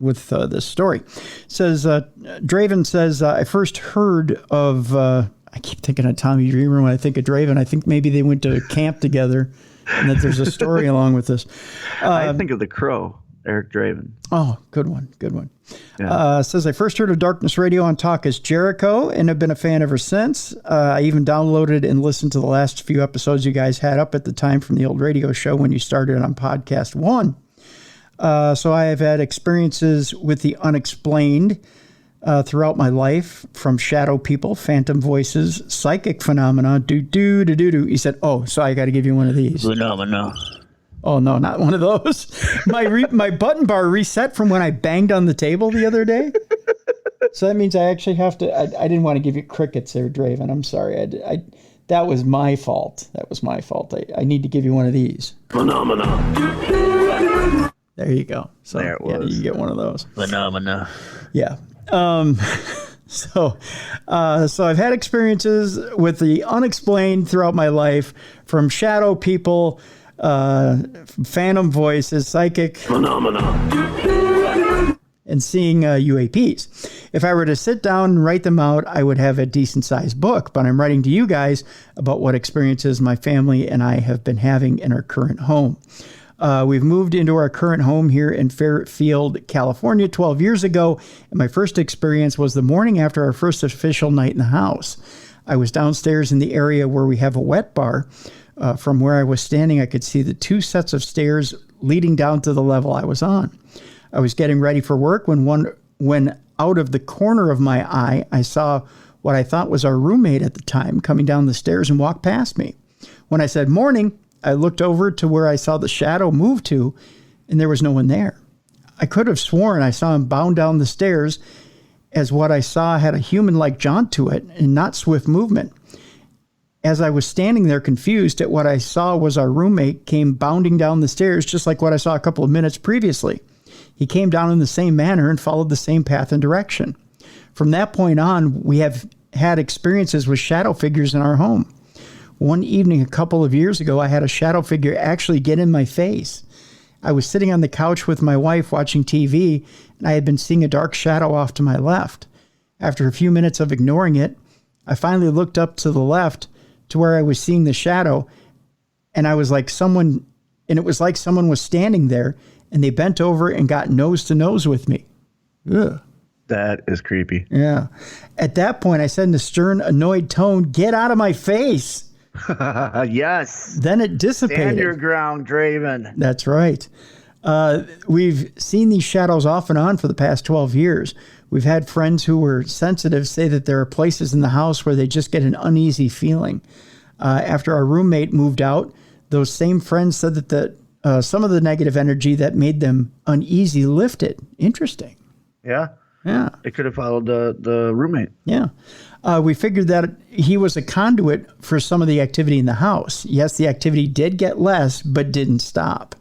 this story. Says Draven says, I first heard of, I keep thinking of Tommy Dreamer when I think of Draven. I think maybe they went to camp together and that there's a story along with this. I think of The Crow, Eric Draven. Oh, good one. Yeah. Says, I first heard of Darkness Radio on Talk as Jericho and have been a fan ever since. I even downloaded and listened to the last few episodes you guys had up at the time from the old radio show when you started on podcast 1. So I have had experiences with the unexplained throughout my life, from shadow people, phantom voices, psychic phenomena, do. He said, oh, so I got to give you one of these. Phenomena. Oh, no, not one of those. My button bar reset from when I banged on the table the other day. So that means I actually have to, I didn't want to give you crickets there, Draven. I'm sorry. That was my fault. I need to give you one of these. Phenomena. There you go. So there it was. You get one of those. Phenomena. Yeah. So I've had experiences with the unexplained throughout my life, from shadow people, phantom voices, psychic phenomena, and seeing UAPs. If I were to sit down and write them out, I would have a decent sized book, but I'm writing to you guys about what experiences my family and I have been having in our current home. We've moved into our current home here in Fairfield, California 12 years ago, and my first experience was the morning after our first official night in the house. I was downstairs in the area where we have a wet bar. From where I was standing, I could see the 2 sets of stairs leading down to the level I was on. I was getting ready for work when out of the corner of my eye, I saw what I thought was our roommate at the time coming down the stairs and walk past me. When I said morning, I looked over to where I saw the shadow move to, and there was no one there. I could have sworn I saw him bound down the stairs, as what I saw had a human-like jaunt to it and not swift movement. As I was standing there confused at what I saw was our roommate came bounding down the stairs, just like what I saw a couple of minutes previously. He came down in the same manner and followed the same path and direction. From that point on, we have had experiences with shadow figures in our home. One evening a couple of years ago, I had a shadow figure actually get in my face. I was sitting on the couch with my wife watching TV, and I had been seeing a dark shadow off to my left. After a few minutes of ignoring it, I finally looked up to the left to where I was seeing the shadow, and it was like someone was standing there, and they bent over and got nose to nose with me. Ugh. That is creepy. Yeah. At that point, I said in a stern, annoyed tone, "Get out of my face." Yes. Then it dissipated. Stand your ground, Draven. That's right. We've seen these shadows off and on for the past 12 years. We've had friends who were sensitive say that there are places in the house where they just get an uneasy feeling. After our roommate moved out, those same friends said that some of the negative energy that made them uneasy lifted. Interesting. Yeah. Yeah. It could have followed the roommate. Yeah. We figured that he was a conduit for some of the activity in the house. Yes, the activity did get less, but didn't stop.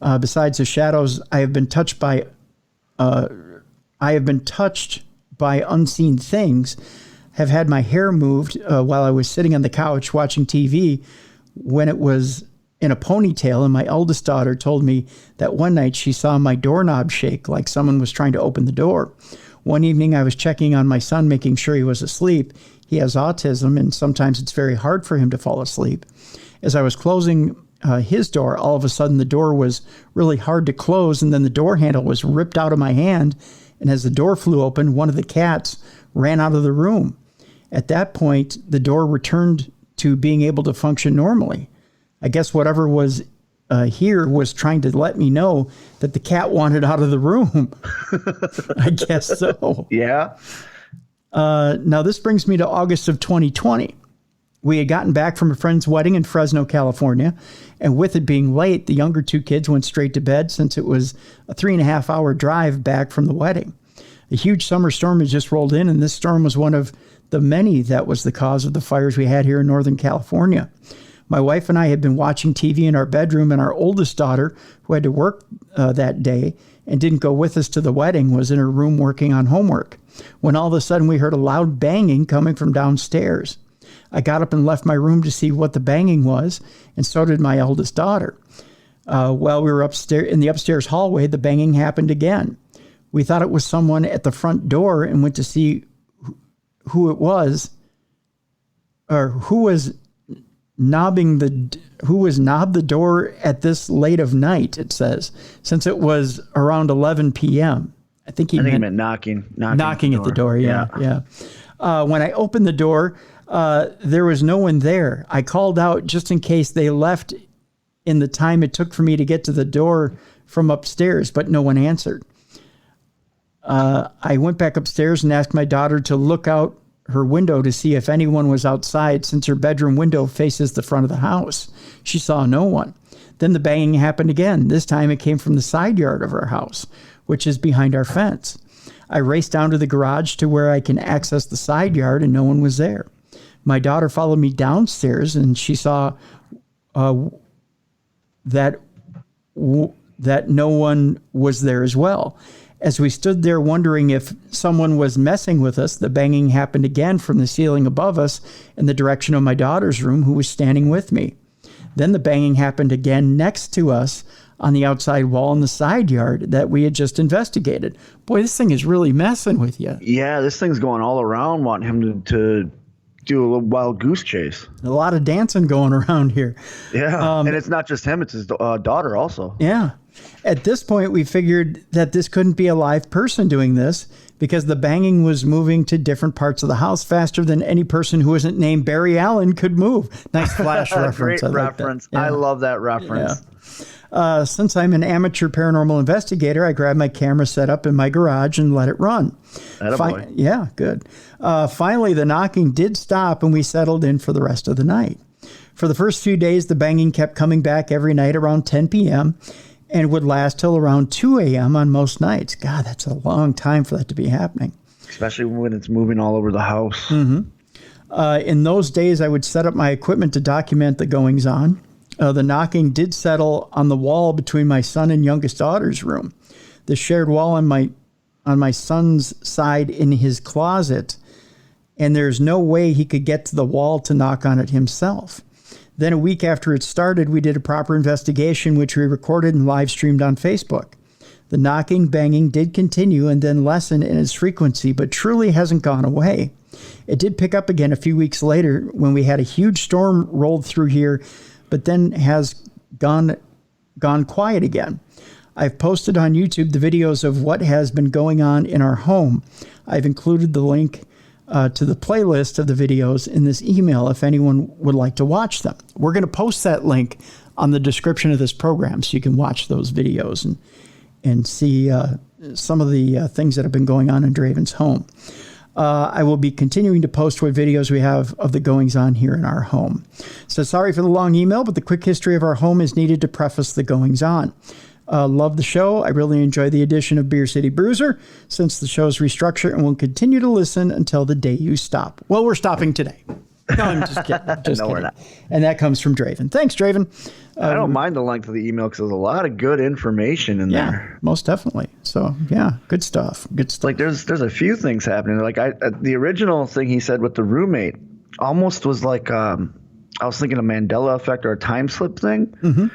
Besides the shadows, I have been touched by unseen things, have had my hair moved while I was sitting on the couch watching TV when it was in a ponytail, and my eldest daughter told me that one night she saw my doorknob shake like someone was trying to open the door. One evening I was checking on my son, making sure he was asleep. He has autism, and sometimes it's very hard for him to fall asleep. As I was closing his door, all of a sudden the door was really hard to close, and then the door handle was ripped out of my hand, and as the door flew open, one of the cats ran out of the room. At that point, the door returned to being able to function normally. I guess whatever was here was trying to let me know that the cat wanted out of the room. I guess so. Yeah. Now, this brings me to August of 2020. We had gotten back from a friend's wedding in Fresno, California, and with it being late, the younger two kids went straight to bed since it was a 3.5-hour drive back from the wedding. A huge summer storm had just rolled in, and this storm was one of the many that was the cause of the fires we had here in Northern California. My wife and I had been watching TV in our bedroom, and our oldest daughter, who had to work that day and didn't go with us to the wedding, was in her room working on homework, when all of a sudden we heard a loud banging coming from downstairs. I got up and left my room to see what the banging was, and so did my eldest daughter. While we were upstairs in the upstairs hallway, the banging happened again. We thought it was someone at the front door and went to see who it was, or who was knobbed the door at this late of night, it says, since it was around 11 p.m. I think he meant knocking at the door. Yeah. When I opened the door, there was no one there. I called out just in case they left in the time it took for me to get to the door from upstairs, but no one answered. I went back upstairs and asked my daughter to look out her window to see if anyone was outside, since her bedroom window faces the front of the house. She saw no one. Then the banging happened again. This time it came from the side yard of our house, which is behind our fence. I raced down to the garage to where I can access the side yard, and no one was there. My daughter followed me downstairs, and she saw that no one was there as well. As we stood there wondering if someone was messing with us, the banging happened again from the ceiling above us in the direction of my daughter's room, who was standing with me. Then the banging happened again next to us on the outside wall in the side yard that we had just investigated. Boy, this thing is really messing with you. Yeah, this thing's going all around, wanting him to do a little wild goose chase. A lot of dancing going around here. Yeah, and it's not just him, it's his daughter also. Yeah. At this point, we figured that this couldn't be a live person doing this because the banging was moving to different parts of the house faster than any person who isn't named Barry Allen could move. Nice flash reference. Great reference. Yeah. I love that reference. Yeah. Since I'm an amateur paranormal investigator, I grabbed my camera set up in my garage and let it run. Yeah, good. Finally, the knocking did stop, and we settled in for the rest of the night. For the first few days, the banging kept coming back every night around 10 p.m., and would last till around 2 a.m. on most nights. God, that's a long time for that to be happening. Especially when it's moving all over the house. Mm-hmm. In those days, I would set up my equipment to document the goings-on. The knocking did settle on the wall between my son and youngest daughter's room. the shared wall on my son's side in his closet, and there's no way he could get to the wall to knock on it himself. Then a week after it started, we did a proper investigation, which we recorded and live streamed on Facebook. The knocking, banging did continue and then lessen in its frequency, but truly hasn't gone away. It did pick up again a few weeks later when we had a huge storm rolled through here, but then has gone quiet again. I've posted on YouTube the videos of what has been going on in our home. I've included the link to the playlist of the videos in this email if anyone would like to watch them. We're going to post that link on the description of this program so you can watch those videos and see some of the things that have been going on in Draven's home. I will be continuing to post what videos we have of the goings-on here in our home. So sorry for the long email, but the quick history of our home is needed to preface the goings-on. Love the show. I really enjoy the addition of Beer City Bruiser since the show's restructure, and will continue to listen until the day you stop. Well, we're stopping today. No, I'm just kidding. No, kidding. We're not. And that comes from Draven. Thanks, Draven. I don't mind the length of the email because there's a lot of good information in there. Yeah, most definitely. So, yeah, good stuff. Good stuff. Like, there's a few things happening. Like, the original thing he said with the roommate almost was like, I was thinking a Mandela effect or a time slip thing. Mm-hmm.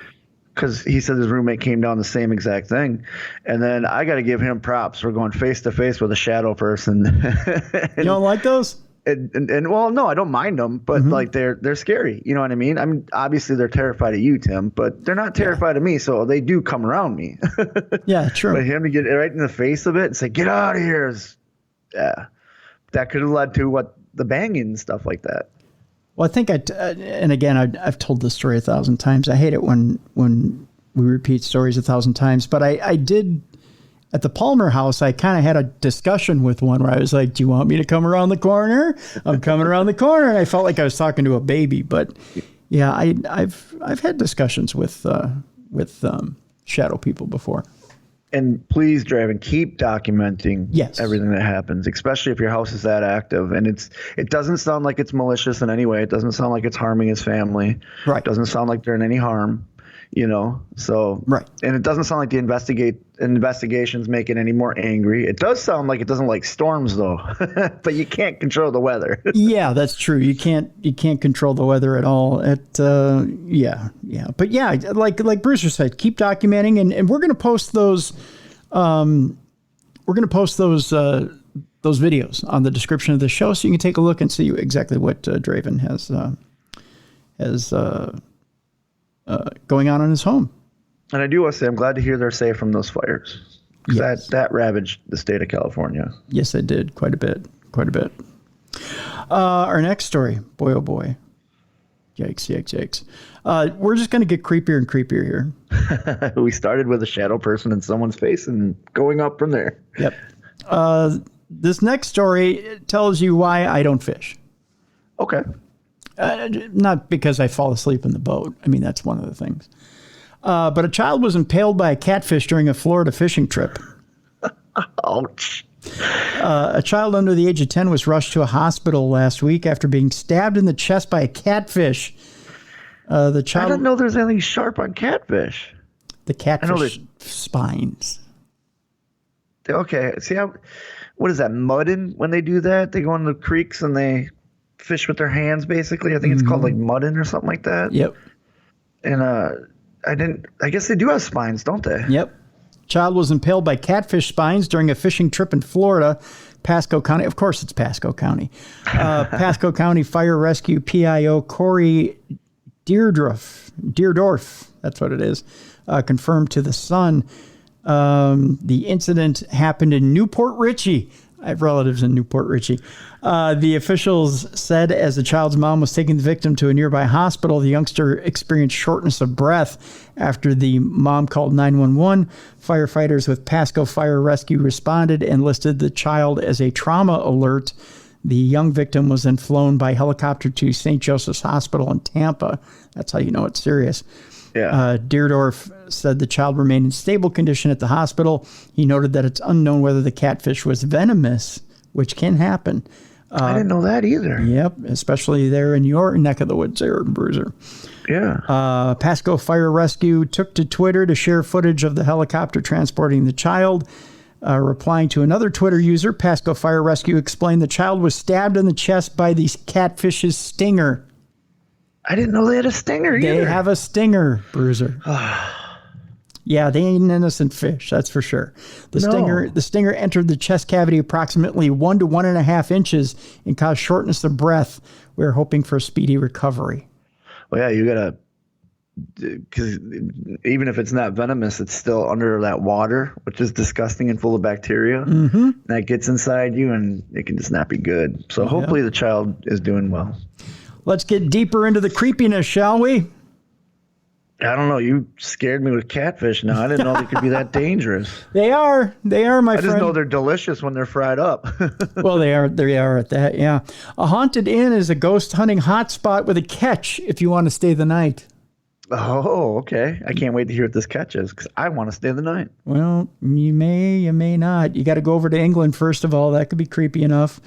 Because he said his roommate came down the same exact thing. And then I got to give him props. We're going face to face with a shadow person. You don't like those? And well, no, I don't mind them, but like they're scary. You know what I mean? I mean, obviously they're terrified of you, Tim, but they're not terrified of me. So they do come around me. Yeah, true. But him to get right in the face of it and say, get out of here. That could have led to what the banging and stuff like that. Well, I think and again, I've told this story 1,000 times. I hate it when we repeat stories 1,000 times, but I did at the Palmer house. I kind of had a discussion with one where I was like, "Do you want me to come around the corner?" I'm coming around the corner, and I felt like I was talking to a baby. But yeah, I've had discussions with shadow people before. And please, Draven, keep documenting everything that happens, especially if your house is that active. And it doesn't sound like it's malicious in any way. It doesn't sound like it's harming his family. Right. It doesn't sound like they're in any harm, So right. And it doesn't sound like the investigations make it any more angry. It does sound like it doesn't like storms though, but you can't control the weather. Yeah, that's true. You can't control the weather at all. Yeah. But yeah, like Bruiser said, keep documenting, and we're going to post those. We're going to post those videos on the description of the show, so you can take a look and see exactly what Draven has going on in his home. And I do want to say I'm glad to hear they're safe from those fires. Yes. That ravaged the state of California. Yes, it did. Quite a bit. Our next story. Boy, oh boy. Yikes. We're just going to get creepier and creepier here. We started with a shadow person in someone's face and going up from there. Yep. This next story tells you why I don't fish. Okay. Not because I fall asleep in the boat. I mean, that's one of the things. But a child was impaled by a catfish during a Florida fishing trip. Ouch. A child under the age of 10 was rushed to a hospital last week after being stabbed in the chest by a catfish. The child. I don't know there's anything sharp on catfish. The catfish spines. Okay. See what is that, mudding when they do that? They go in the creeks and they fish with their hands, basically. I think it's called like mudding or something like that. Yep. And I guess they do have spines, don't they? Yep. Child was impaled by catfish spines during a fishing trip in Florida, Pasco County. Of course, it's Pasco County. Pasco County Fire Rescue PIO Corey Deerdorf, that's what it is, confirmed to The Sun. The incident happened in Newport Richey. I have relatives in Newport Richey. The officials said as the child's mom was taking the victim to a nearby hospital, the youngster experienced shortness of breath after the mom called 911. Firefighters with Pasco Fire Rescue responded and listed the child as a trauma alert. The young victim was then flown by helicopter to St. Joseph's Hospital in Tampa. That's how you know it's serious. Yeah. Deerdorf said the child remained in stable condition at the hospital. He noted that it's unknown whether the catfish was venomous, which can happen. I didn't know that either. Yep, especially there in your neck of the woods there, Bruiser. Yeah. Pasco Fire Rescue took to Twitter to share footage of the helicopter transporting the child. Replying to another Twitter user, Pasco Fire Rescue explained the child was stabbed in the chest by the catfish's stinger. I didn't know they had a stinger either. They have a stinger, Bruiser. Yeah, they ain't an innocent fish, that's for sure. The stinger entered the chest cavity approximately 1 to 1.5 inches and caused shortness of breath. We're hoping for a speedy recovery. Well, yeah, you gotta, because even if it's not venomous, it's still under that water, which is disgusting and full of bacteria. Mm-hmm. That gets inside you, and it can just not be good. So hopefully the child is doing well. Let's get deeper into the creepiness, shall we? I don't know. You scared me with catfish now. I didn't know they could be that dangerous. They are, my friend. I just know they're delicious when they're fried up. Well, they are at that, yeah. A haunted inn is a ghost hunting hotspot with a catch if you want to stay the night. Oh, okay. I can't wait to hear what this catch is because I want to stay the night. Well, you may not. You got to go over to England first of all. That could be creepy enough.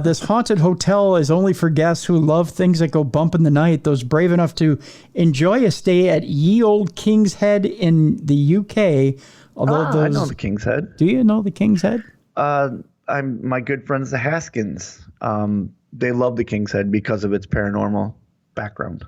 This haunted hotel is only for guests who love things that go bump in the night. Those brave enough to enjoy a stay at Ye Old King's Head in the UK. I know the King's Head. Do you know the King's Head? I'm my good friends, the Haskins. They love the King's Head because of its paranormal background.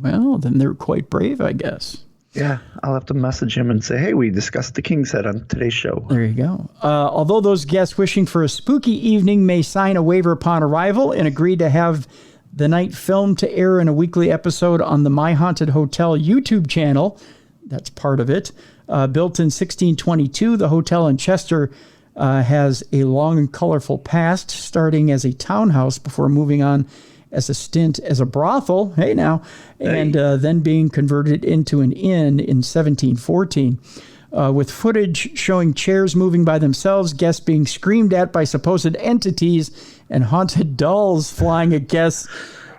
Well, then they're quite brave, I guess. Yeah, I'll have to message him and say, hey, we discussed the King's Head on today's show. There you go. Although those guests wishing for a spooky evening may sign a waiver upon arrival and agree to have the night filmed to air in a weekly episode on the My Haunted Hotel YouTube channel, that's part of it. Built in 1622, the hotel in Chester has a long and colorful past, starting as a townhouse before moving on as a stint as a brothel, and then being converted into an inn in 1714. With footage showing chairs moving by themselves, guests being screamed at by supposed entities, and haunted dolls flying at guests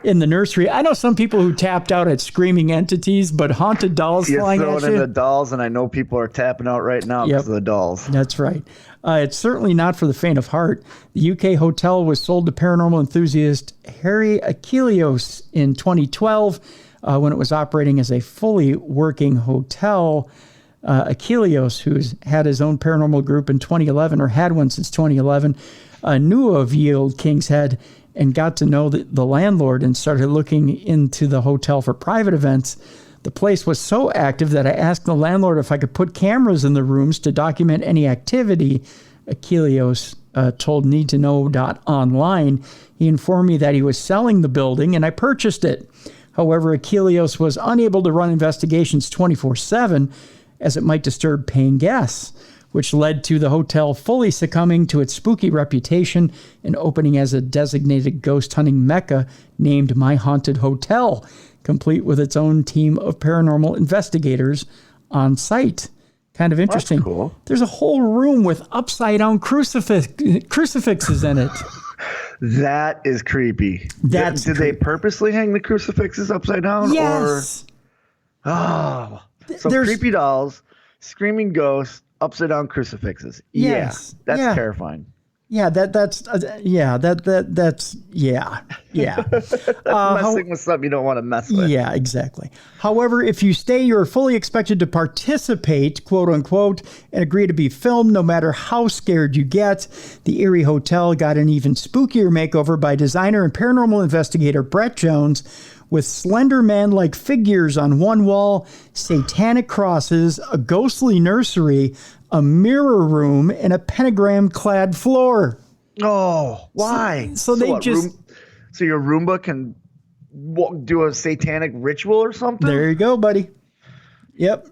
in the nursery. I know some people who tapped out at screaming entities, but haunted dolls flying at you. You throw it in the dolls, and I know people are tapping out right now because of the dolls. That's right. It's certainly not for the faint of heart. The UK hotel was sold to paranormal enthusiast Harry Achilleos in 2012 when it was operating as a fully working hotel. Achilleos, who's had his own paranormal group in 2011, or had one since 2011, knew of Ye Old King's Head and got to know the landlord and started looking into the hotel for private events. The place was so active that I asked the landlord if I could put cameras in the rooms to document any activity. Achilleos told NeedToKnow.online. He informed me that he was selling the building, and I purchased it. However, Achilleos was unable to run investigations 24/7 as it might disturb paying guests, which led to the hotel fully succumbing to its spooky reputation and opening as a designated ghost hunting mecca named My Haunted Hotel, complete with its own team of paranormal investigators on site. Kind of interesting. That's cool. There's a whole room with upside-down crucifixes in it. That is creepy. Did they purposely hang the crucifixes upside down? Yes. So creepy dolls, screaming ghosts, upside down crucifixes. Yes. Yeah, that's terrifying. Yeah, that's yeah. That's messing with something you don't want to mess with. Yeah, exactly. However, if you stay, you're fully expected to participate, quote unquote, and agree to be filmed no matter how scared you get. The Erie Hotel got an even spookier makeover by designer and paranormal investigator Brett Jones, with slender man-like figures on one wall, satanic crosses, a ghostly nursery, a mirror room, and a pentagram-clad floor. Oh, why? So your Roomba can do a satanic ritual or something? There you go, buddy. Yep.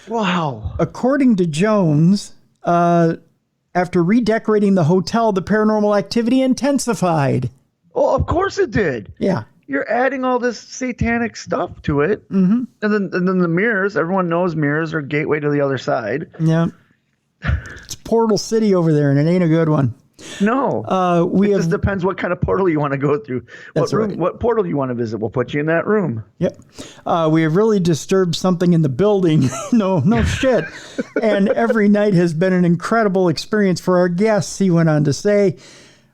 Wow. According to Jones, after redecorating the hotel, the paranormal activity intensified. Oh, of course it did. Yeah. You're adding all this satanic stuff to it. Mm-hmm. And then the mirrors, everyone knows mirrors are gateway to the other side. Yeah. It's Portal City over there, and it ain't a good one. No. It just depends what kind of portal you want to go through. What portal you want to visit, we'll put you in that room. Yep. We have really disturbed something in the building. No shit. And every night has been an incredible experience for our guests, he went on to say.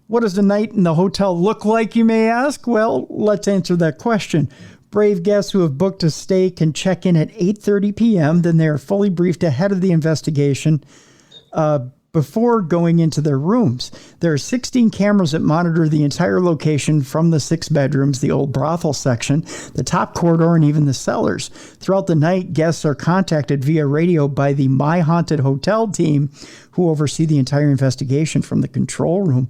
What does the night in the hotel look like, you may ask? Well, let's answer that question. Brave guests who have booked a stay can check in at 8:30 p.m. Then they are fully briefed ahead of the investigation before going into their rooms. There are 16 cameras that monitor the entire location from the 6 bedrooms, the old brothel section, the top corridor, and even the cellars. Throughout the night, guests are contacted via radio by the My Haunted Hotel team, who oversee the entire investigation from the control room.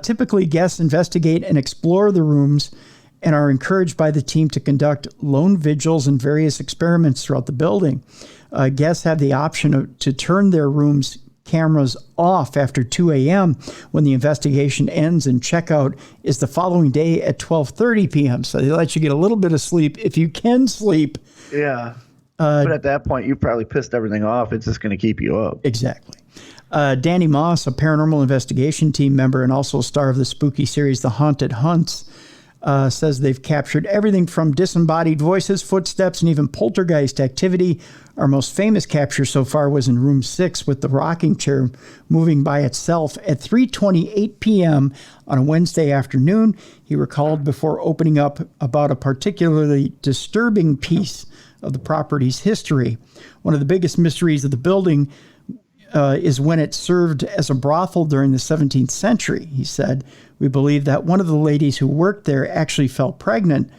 Typically, guests investigate and explore the rooms and are encouraged by the team to conduct lone vigils and various experiments throughout the building. Guests have the option to turn their rooms cameras off after 2 a.m. when the investigation ends, and checkout is the following day at 12:30 p.m. So they let you get a little bit of sleep if you can sleep. Yeah. But at that point, you probably pissed everything off. It's just going to keep you up. Exactly. Danny Moss, a paranormal investigation team member and also a star of the spooky series The Haunted Hunts, says they've captured everything from disembodied voices, footsteps, and even poltergeist activity. Our most famous capture so far was in room 6 with the rocking chair moving by itself at 3:28 p.m. on a Wednesday afternoon. He recalled before opening up about a particularly disturbing piece of the property's history. One of the biggest mysteries of the building is when it served as a brothel during the 17th century. He said, we believe that one of the ladies who worked there actually fell pregnant.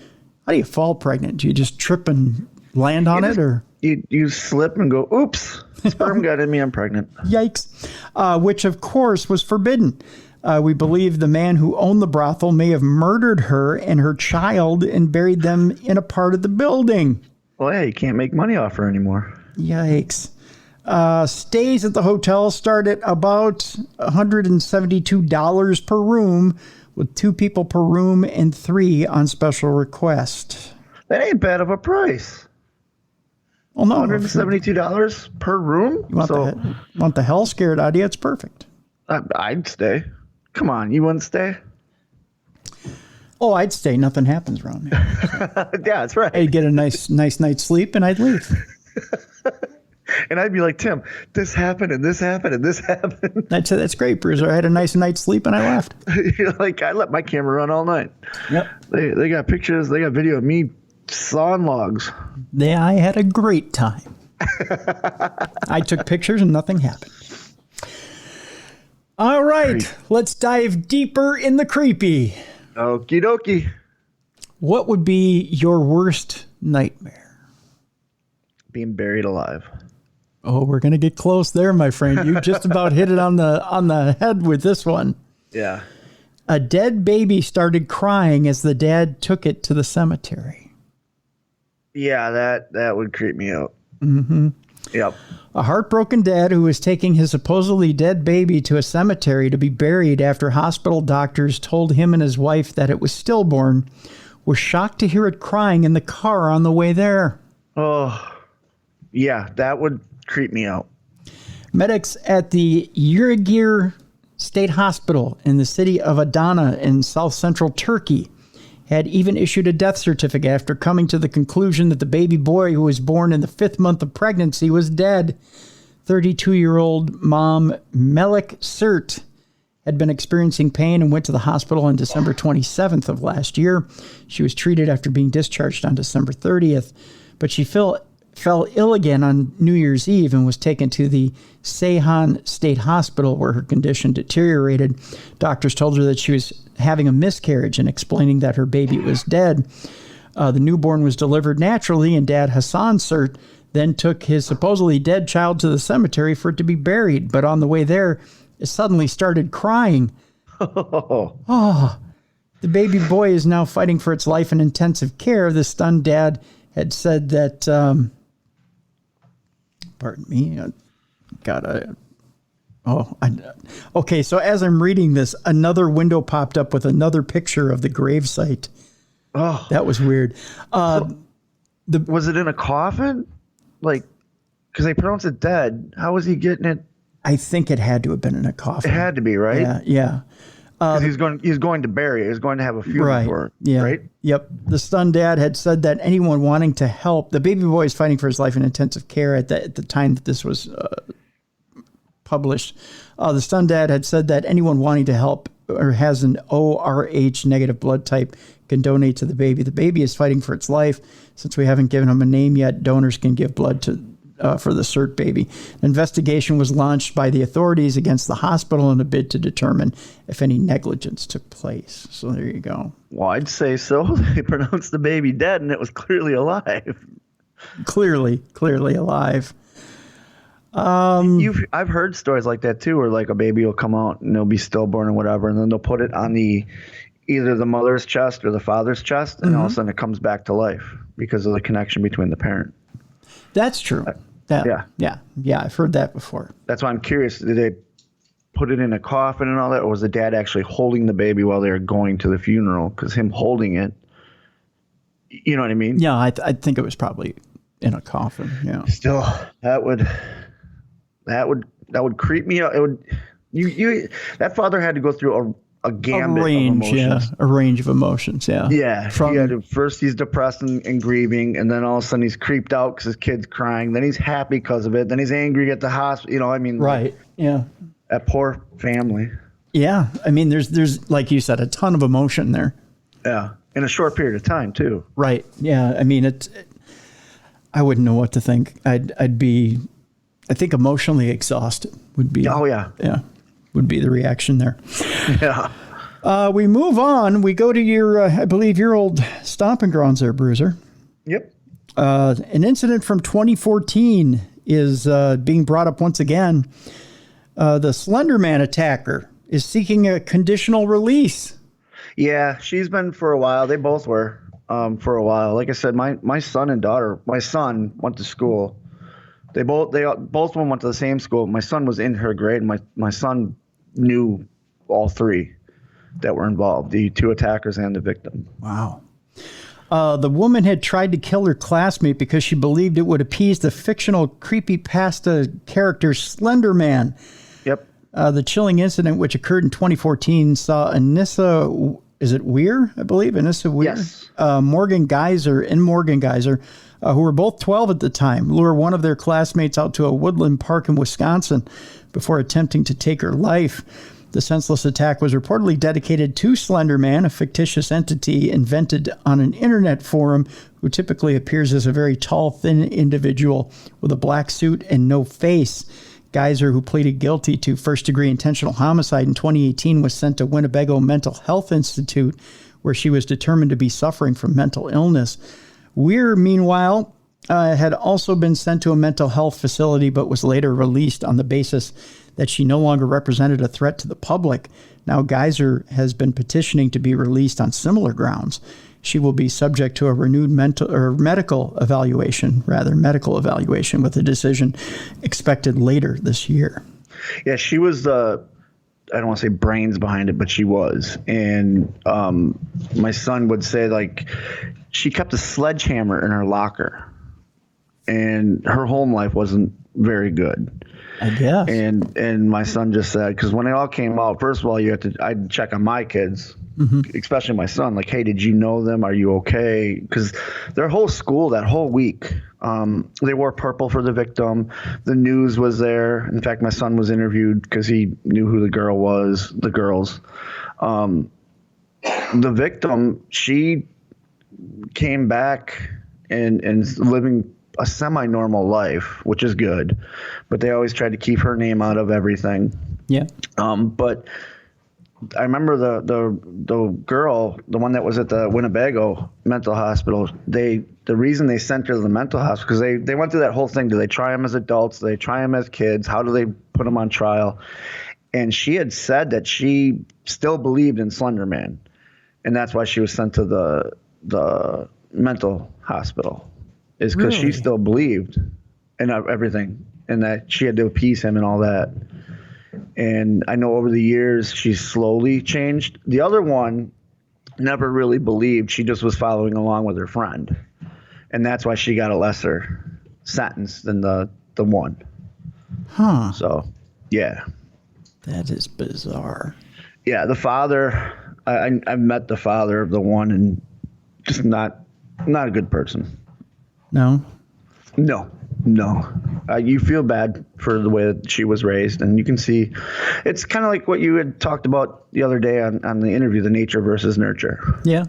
How do you fall pregnant? Do you just trip and land on it? Or you slip and go, oops, sperm got in me, I'm pregnant. Yikes. Which, of course, was forbidden. We believe the man who owned the brothel may have murdered her and her child and buried them in a part of the building. Well, yeah, you can't make money off her anymore. Yikes. Stays at the hotel start at about $172 per room, with 2 people per room and 3 on special request. That ain't bad of a price. Well, no. $172 per room? You want the hell scared out of you? It's perfect. I'd stay. Come on, you wouldn't stay? Oh, I'd stay. Nothing happens around me. Yeah, that's right. I'd get a nice night's sleep and I'd leave. And I'd be like, Tim, this happened and this happened and this happened. That's great, Bruiser. I had a nice night's sleep and I left. You're like, I let my camera run all night. Yep. They got pictures, they got video of me sawing logs. Yeah, I had a great time. I took pictures and nothing happened. All right, let's dive deeper in the creepy. Okie dokie. What would be your worst nightmare? Being buried alive. Oh, we're going to get close there, my friend. You just about hit it on the head with this one. Yeah. A dead baby started crying as the dad took it to the cemetery. Yeah, that would creep me out. Mm-hmm. Yep. A heartbroken dad who was taking his supposedly dead baby to a cemetery to be buried after hospital doctors told him and his wife that it was stillborn was shocked to hear it crying in the car on the way there. Oh, yeah, that would creep me out. Medics at the Ürgüp State Hospital in the city of Adana in south central Turkey had even issued a death certificate after coming to the conclusion that the baby boy who was born in the 5th month of pregnancy was dead. 32-year-old mom Melek Sert had been experiencing pain and went to the hospital on December 27th of last year. She was treated after being discharged on December 30th, but she fell ill again on New Year's Eve and was taken to the Seyhan State Hospital where her condition deteriorated. Doctors told her that she was having a miscarriage and explaining that her baby was dead. The newborn was delivered naturally, and Dad Hassan Sert then took his supposedly dead child to the cemetery for it to be buried. But on the way there, it suddenly started crying. Oh, the baby boy is now fighting for its life in intensive care. The stunned dad had said that, pardon me, okay, so as I'm reading this, another window popped up with another picture of the gravesite. Oh, that was weird. Was it in a coffin? Like, because they pronounce it dead. How was he getting it? I think it had to have been in a coffin. It had to be, right? Yeah. He's going to bury it. He's going to have a funeral for it. Yeah. Right? Yep. The stunned dad had said that anyone wanting to help, the baby boy is fighting for his life in intensive care at the time that this was published. The stunned dad had said that anyone wanting to help or has an ORH negative blood type can donate to the baby. The baby is fighting for its life. Since we haven't given him a name yet, donors can give blood to for the CERT baby. An investigation was launched by the authorities against the hospital in a bid to determine if any negligence took place. So there you go. Well, I'd say so. They pronounced the baby dead, and it was clearly alive. Clearly alive. I've heard stories like that too, where like a baby will come out and they'll be stillborn or whatever, and then they'll put it on either the mother's chest or the father's chest, and all of a sudden it comes back to life because of the connection between the parent. That's true. Yeah. I've heard that before. That's why I'm curious. Did they put it in a coffin and all that, or was the dad actually holding the baby while they were going to the funeral? Because him holding it, you know what I mean? Yeah, I think it was probably in a coffin. Yeah. Still, that would creep me out. It would. That father had to go through a gambit of emotions. A range of emotions. Yeah. Yeah. First he's depressed and grieving, and then all of a sudden he's creeped out because his kid's crying. Then he's happy because of it. Then he's angry at the hospital. You know, I mean. Right. Yeah. That poor family. Yeah. I mean, there's like you said, a ton of emotion there. Yeah. In a short period of time too. Right. Yeah. I mean, I wouldn't know what to think. I'd be, I think, emotionally exhausted would be. Oh yeah. Yeah. Would be the reaction there. Yeah. We move on. We go to your, I believe, your old stomping grounds there, Bruiser. Yep. An incident from 2014 is being brought up once again. The Slender Man attacker is seeking a conditional release. Yeah, she's been for a while. They both were for a while. Like I said, my son and daughter. My son went to school. They both of them went to the same school. My son was in her grade. My son knew all three that were involved, the two attackers and the victim. Wow. The woman had tried to kill her classmate because she believed it would appease the fictional creepypasta character Slender Man. Yep. The chilling incident, which occurred in 2014, saw Anissa, is it Weir, I believe? Anissa Weir? Yes. Morgan Geyser, who were both 12 at the time, lure one of their classmates out to a woodland park in Wisconsin before attempting to take her life. The senseless attack was reportedly dedicated to Slender Man, a fictitious entity invented on an internet forum who typically appears as a very tall, thin individual with a black suit and no face. Geyser, who pleaded guilty to first-degree intentional homicide in 2018, was sent to Winnebago Mental Health Institute, where she was determined to be suffering from mental illness. Weir, meanwhile, had also been sent to a mental health facility, but was later released on the basis that she no longer represented a threat to the public. Now, Geyser has been petitioning to be released on similar grounds. She will be subject to a renewed medical evaluation with a decision expected later this year. Yeah, she was the, I don't want to say brains behind it, but she was. And my son would say, like, she kept a sledgehammer in her locker, and her home life wasn't very good, I guess. And my son just said, because when it all came out, first of all, I'd check on my kids, especially my son, like, hey, did you know them? Are you okay? Because their whole school that whole week, they wore purple for the victim. The news was there. In fact, my son was interviewed because he knew who the girls. The victim, she came back and living a semi-normal life, which is good, but they always tried to keep her name out of everything. Yeah. But I remember the girl, the one that was at the Winnebago mental hospital, the reason they sent her to the mental hospital, because they went through that whole thing. Do they try them as adults? Do they try them as kids? How do they put them on trial? And she had said that she still believed in Slender Man, and that's why she was sent to the mental hospital, is because she still believed in everything, and that she had to appease him and all that. And I know over the years she's slowly changed. The other one never really believed. She just was following along with her friend, and that's why she got a lesser sentence than the one. Huh. So, yeah. That is bizarre. Yeah, the father, I've met the father of the one, and just not a good person. No. You feel bad for the way that she was raised, and you can see it's kind of like what you had talked about the other day on the interview, the nature versus nurture. Yeah.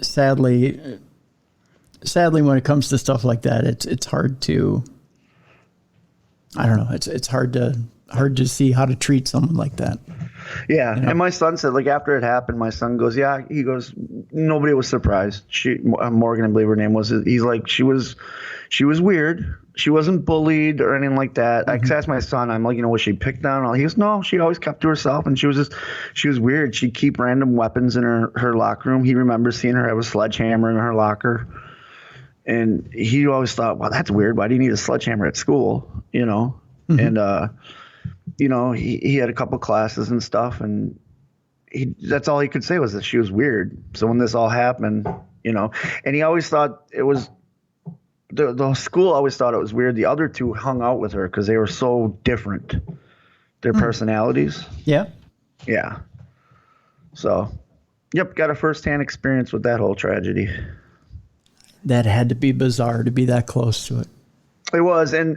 Sadly, when it comes to stuff like that, it's hard to, I don't know, it's hard to see how to treat someone like that. Yeah. You know? And my son said, like, after it happened, my son goes, yeah, he goes, nobody was surprised. Morgan, I believe her name was, he's like, she was weird. She wasn't bullied or anything like that. Mm-hmm. I asked my son, I'm like, was she picked on? He goes, no, she always kept to herself. And she was weird. She'd keep random weapons in her locker room. He remembers seeing her have a sledgehammer in her locker. And he always thought, wow, that's weird. Why do you need a sledgehammer at school? Mm-hmm. And, he had a couple classes and stuff, and that's all he could say was that she was weird. So when this all happened, and he always thought it was the school always thought it was weird. The other two hung out with her because they were so different, their personalities. Yeah. Yeah. So, yep, got a firsthand experience with that whole tragedy. That had to be bizarre to be that close to it. It was, and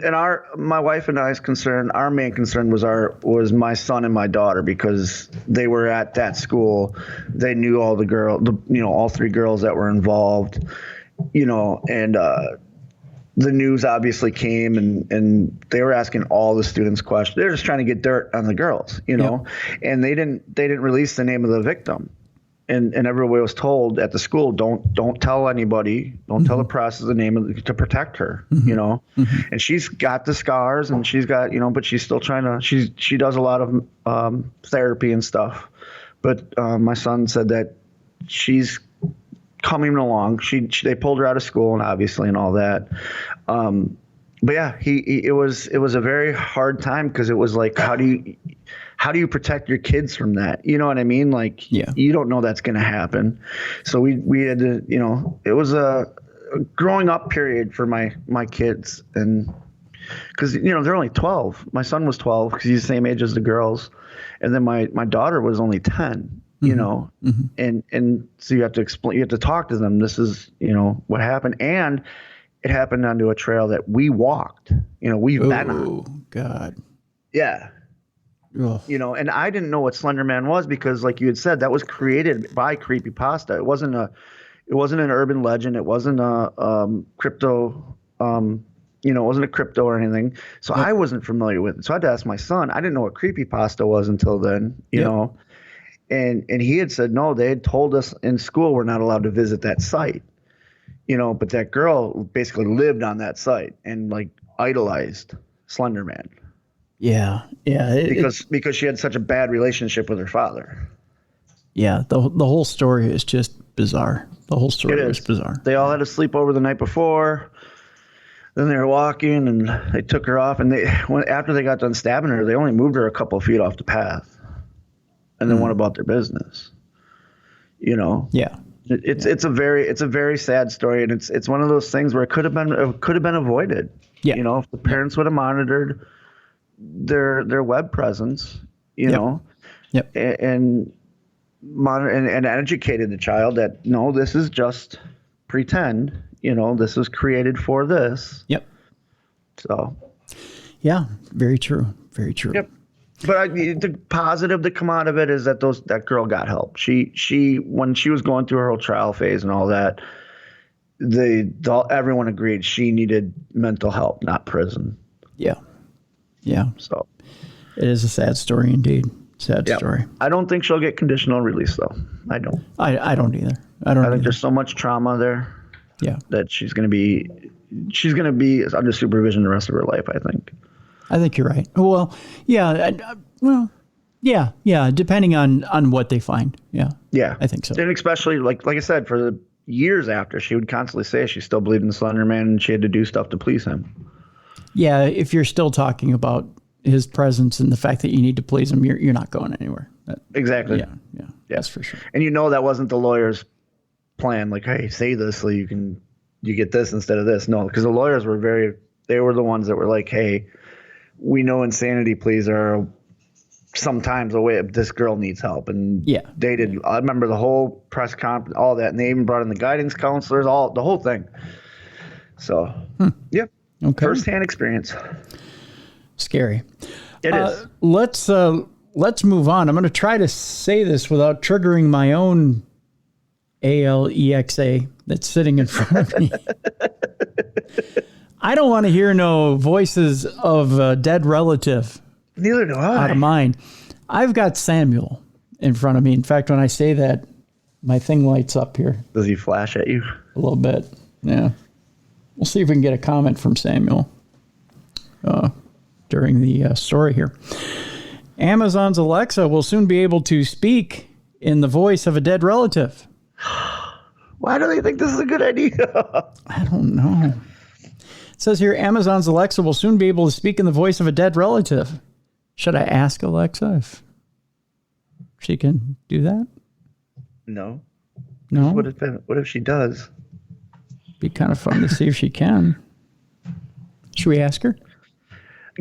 my wife and I's concern, our main concern was my son and my daughter, because they were at that school. They knew all the all three girls that were involved, and the news obviously came, and they were asking all the students questions. They're just trying to get dirt on the girls, and they didn't release the name of the victim. And everybody was told at the school, don't tell anybody, don't tell the press the name to protect her, and she's got the scars, and she's got, but she's still trying to, she does a lot of therapy and stuff. But my son said that she's coming along. They pulled her out of school, and obviously, and all that. But yeah, it was a very hard time, because it was like, how do you protect your kids from that? You know what I mean? Like, you don't know that's going to happen. So we had to, it was a growing up period for my kids, and because, they're only 12. My son was 12 because he's the same age as the girls. And then my daughter was only 10, and so you have to explain, you have to talk to them. This is, what happened. And it happened onto a trail that we walked, we've been on. Oh, God. Yeah. Ugh. And I didn't know what Slender Man was, because, like you had said, that was created by Creepypasta. It wasn't an urban legend. It wasn't a crypto, it wasn't a crypto or anything. So I wasn't familiar with it. So I had to ask my son. I didn't know what Creepypasta was until then, you know. And he had said, no, they had told us in school we're not allowed to visit that site. But that girl basically lived on that site and, like, idolized Slender Man. Yeah. Because she had such a bad relationship with her father. Yeah, the whole story is just bizarre. The whole story is bizarre. They all had to sleep over the night before. Then they were walking, and they took her off. And after they got done stabbing her, they only moved her a couple of feet off the path, and then went about their business. Yeah. It's a very sad story, and it's one of those things where it could have been avoided. Yeah. If the parents would have monitored their web presence, and monitor and educated the child that, no, this is just pretend, this was created for this. Yep. So. Yeah, very true. Very true. Yep. But the positive to come out of it is that that girl got help. She when she was going through her whole trial phase and all that, everyone agreed she needed mental help, not prison. Yeah. Yeah. So it is a sad story indeed. Sad story. I don't think she'll get conditional release, though. I don't. I don't either. I think there's so much trauma there. Yeah. That she's going to be under supervision the rest of her life, I think. I think you're right. Well, yeah. Yeah. Depending on what they find. Yeah. Yeah. I think so. And especially, like I said, for the years after, she would constantly say she still believed in the Slender Man, and she had to do stuff to please him. Yeah. If you're still talking about his presence and the fact that you need to please him, you're not going anywhere. Exactly. Yeah. That's for sure. And that wasn't the lawyer's plan. Like, hey, say this so you get this instead of this. No, because the lawyers they were the ones that were like, hey, we know insanity pleas are sometimes a way this girl needs help. And they did. I remember the whole press conference, all that. And they even brought in the guidance counselors, the whole thing. So, yep. Okay. First-hand experience. Scary. It is. Let's move on. I'm going to try to say this without triggering my own Alexa that's sitting in front of me. I don't want to hear no voices of a dead relative. Neither do I. Out of mine. I've got Samuel in front of me. In fact, when I say that, my thing lights up here. Does he flash at you? A little bit. Yeah. We'll see if we can get a comment from Samuel during the story here. Amazon's Alexa will soon be able to speak in the voice of a dead relative. Why do they think this is a good idea? I don't know. It says here, Amazon's Alexa will soon be able to speak in the voice of a dead relative. Should I ask Alexa if she can do that? No. No? What if she does? Be kind of fun to see if she can. Should we ask her?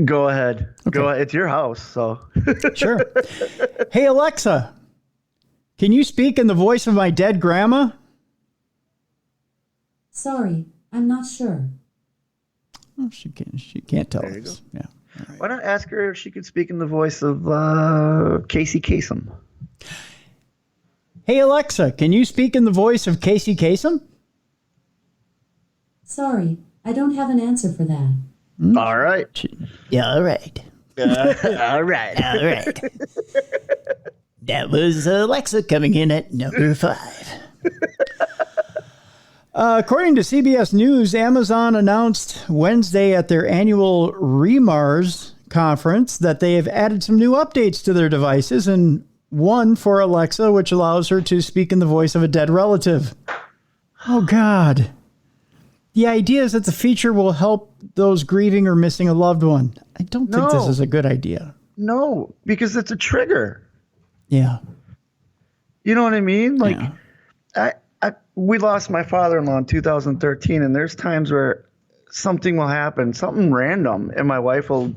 Go ahead. Okay. Go ahead. It's your house, so. Sure. Hey, Alexa, can you speak in the voice of my dead grandma? Sorry, I'm not sure. Oh, she can't tell There you us. go. Yeah. All right. Why not ask her if she could speak in the voice of Casey Kasem? Hey, Alexa, can you speak in the voice of Casey Kasem? Sorry, I don't have an answer for that. All right. Yeah, all right. All right. All right. That was Alexa coming in at number 5. According to CBS News, Amazon announced Wednesday at their annual REMARS conference that they have added some new updates to their devices, and one for Alexa, which allows her to speak in the voice of a dead relative. Oh, God. The idea is that the feature will help those grieving or missing a loved one. I don't think this is a good idea. No, because it's a trigger. Yeah. You know what I mean? Like, we lost my father-in-law in 2013, and there's times where something will happen, something random, and my wife will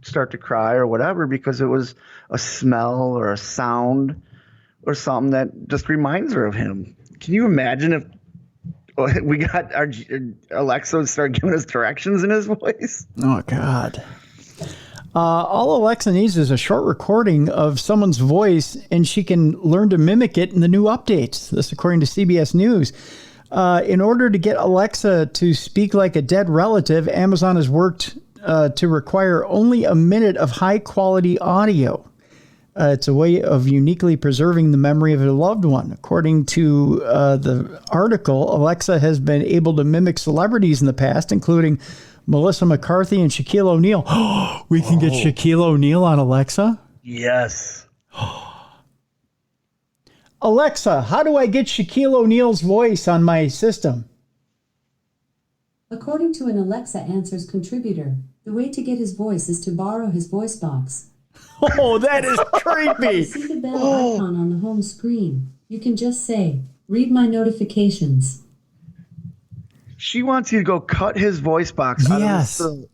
start to cry or whatever because it was a smell or a sound or something that just reminds her of him. Can you imagine if we got our Alexa would start giving us directions in his voice? Oh, God. All Alexa needs is a short recording of someone's voice, and she can learn to mimic it in the new updates. This, according to CBS News. In order to get Alexa to speak like a dead relative, Amazon has worked to require only a minute of high-quality audio. It's a way of uniquely preserving the memory of a loved one. According to the article, Alexa has been able to mimic celebrities in the past, including Melissa McCarthy and Shaquille O'Neal. We can get Shaquille O'Neal on Alexa? Yes. Alexa, how do I get Shaquille O'Neal's voice on my system? According to an Alexa Answers contributor, the way to get his voice is to borrow his voice box. Oh, that is creepy. See the bell icon on the home screen. You can just say, read my notifications. She wants you to go cut his voice box out of his throat.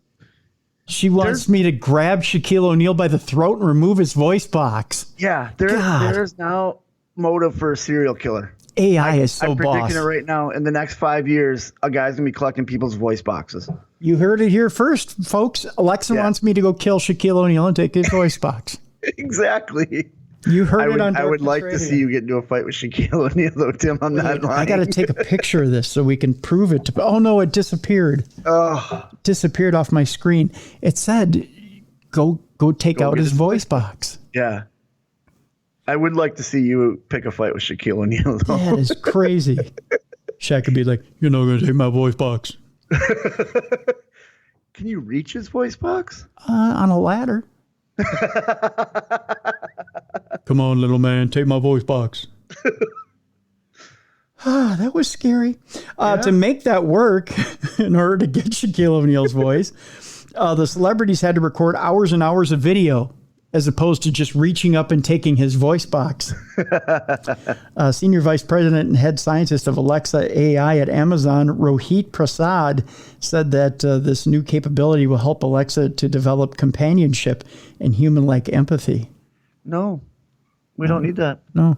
She wants me to grab Shaquille O'Neal by the throat and remove his voice box. Yeah, there's now motive for a serial killer. AI is so I'm boss. predicting it right now. In the next 5 years, a guy's going to be collecting people's voice boxes. You heard it here first, folks. Alexa wants me to go kill Shaquille O'Neal and take his voice box. Exactly. You heard it on I would Darkness like Radio. to see you get into a fight with Shaquille O'Neal, though, Tim. I'm not lying. I got to take a picture of this so we can prove it. Oh, no, it disappeared. Disappeared off my screen. It said, go take out his voice box. Yeah. I would like to see you pick a fight with Shaquille O'Neal, though. That is crazy. Shaq could be like, you're not going to take my voice box. Can you reach his voice box? On a ladder. Come on, little man, take my voice box. That was scary. To make that work, in order to get Shaquille O'Neal's voice, the celebrities had to record hours and hours of video as opposed to just reaching up and taking his voice box. Senior Vice President and Head Scientist of Alexa AI at Amazon, Rohit Prasad, said that this new capability will help Alexa to develop companionship and human-like empathy. No, we don't need that. No.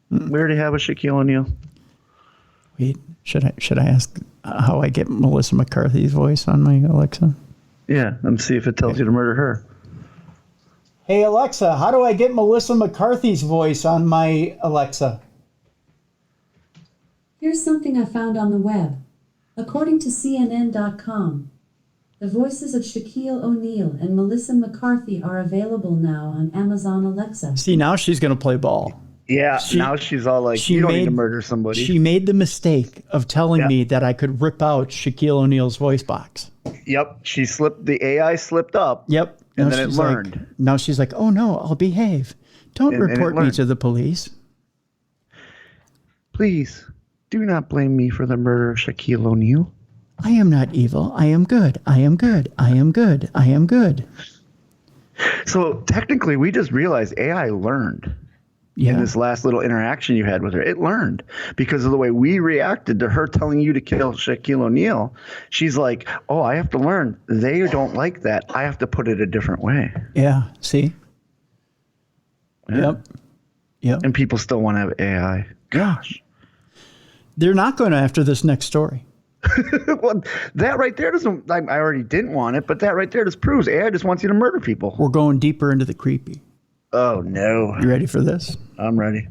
We already have a Shaquille O'Neal. Wait, should I ask how I get Melissa McCarthy's voice on my Alexa? Yeah, and see if it tells you to murder her. Hey, Alexa, how do I get Melissa McCarthy's voice on my Alexa? Here's something I found on the web. According to CNN.com, the voices of Shaquille O'Neal and Melissa McCarthy are available now on Amazon Alexa. See, now she's going to play ball. Yeah, now she's all like, you don't need to murder somebody. She made the mistake of telling me that I could rip out Shaquille O'Neal's voice box. Yep, the AI slipped up. Yep. And then it learned. Now she's like, oh no, I'll behave. Don't report me to the police. Please, do not blame me for the murder of Shaquille O'Neal. I am not evil. I am good. I am good. I am good. I am good. So technically, we just realized AI learned. In this last little interaction you had with her. It learned because of the way we reacted to her telling you to kill Shaquille O'Neal. She's like, oh, I have to learn. They don't like that. I have to put it a different way. Yeah. See? Yeah. Yep. And people still want to have AI. Gosh. They're not going after this next story. Well, that right there doesn't, I already didn't want it, but that right there just proves AI just wants you to murder people. We're going deeper into the creepy. Oh, no. You ready for this? I'm ready.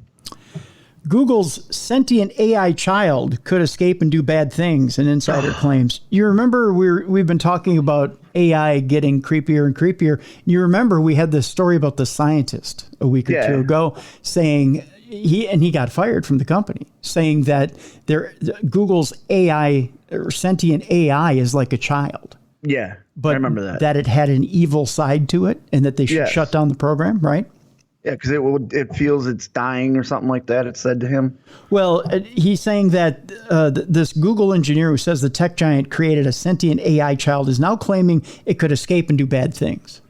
Google's sentient AI child could escape and do bad things, an insider claims. You remember we've been talking about AI getting creepier and creepier. You remember we had this story about the scientist a week or two ago saying he got fired from the company, saying that Google's AI or sentient AI is like a child. Yeah, but I remember that. That it had an evil side to it and that they should shut down the program, right? Yeah, because it feels it's dying or something like that, it said to him. Well, he's saying that this Google engineer who says the tech giant created a sentient AI child is now claiming it could escape and do bad things.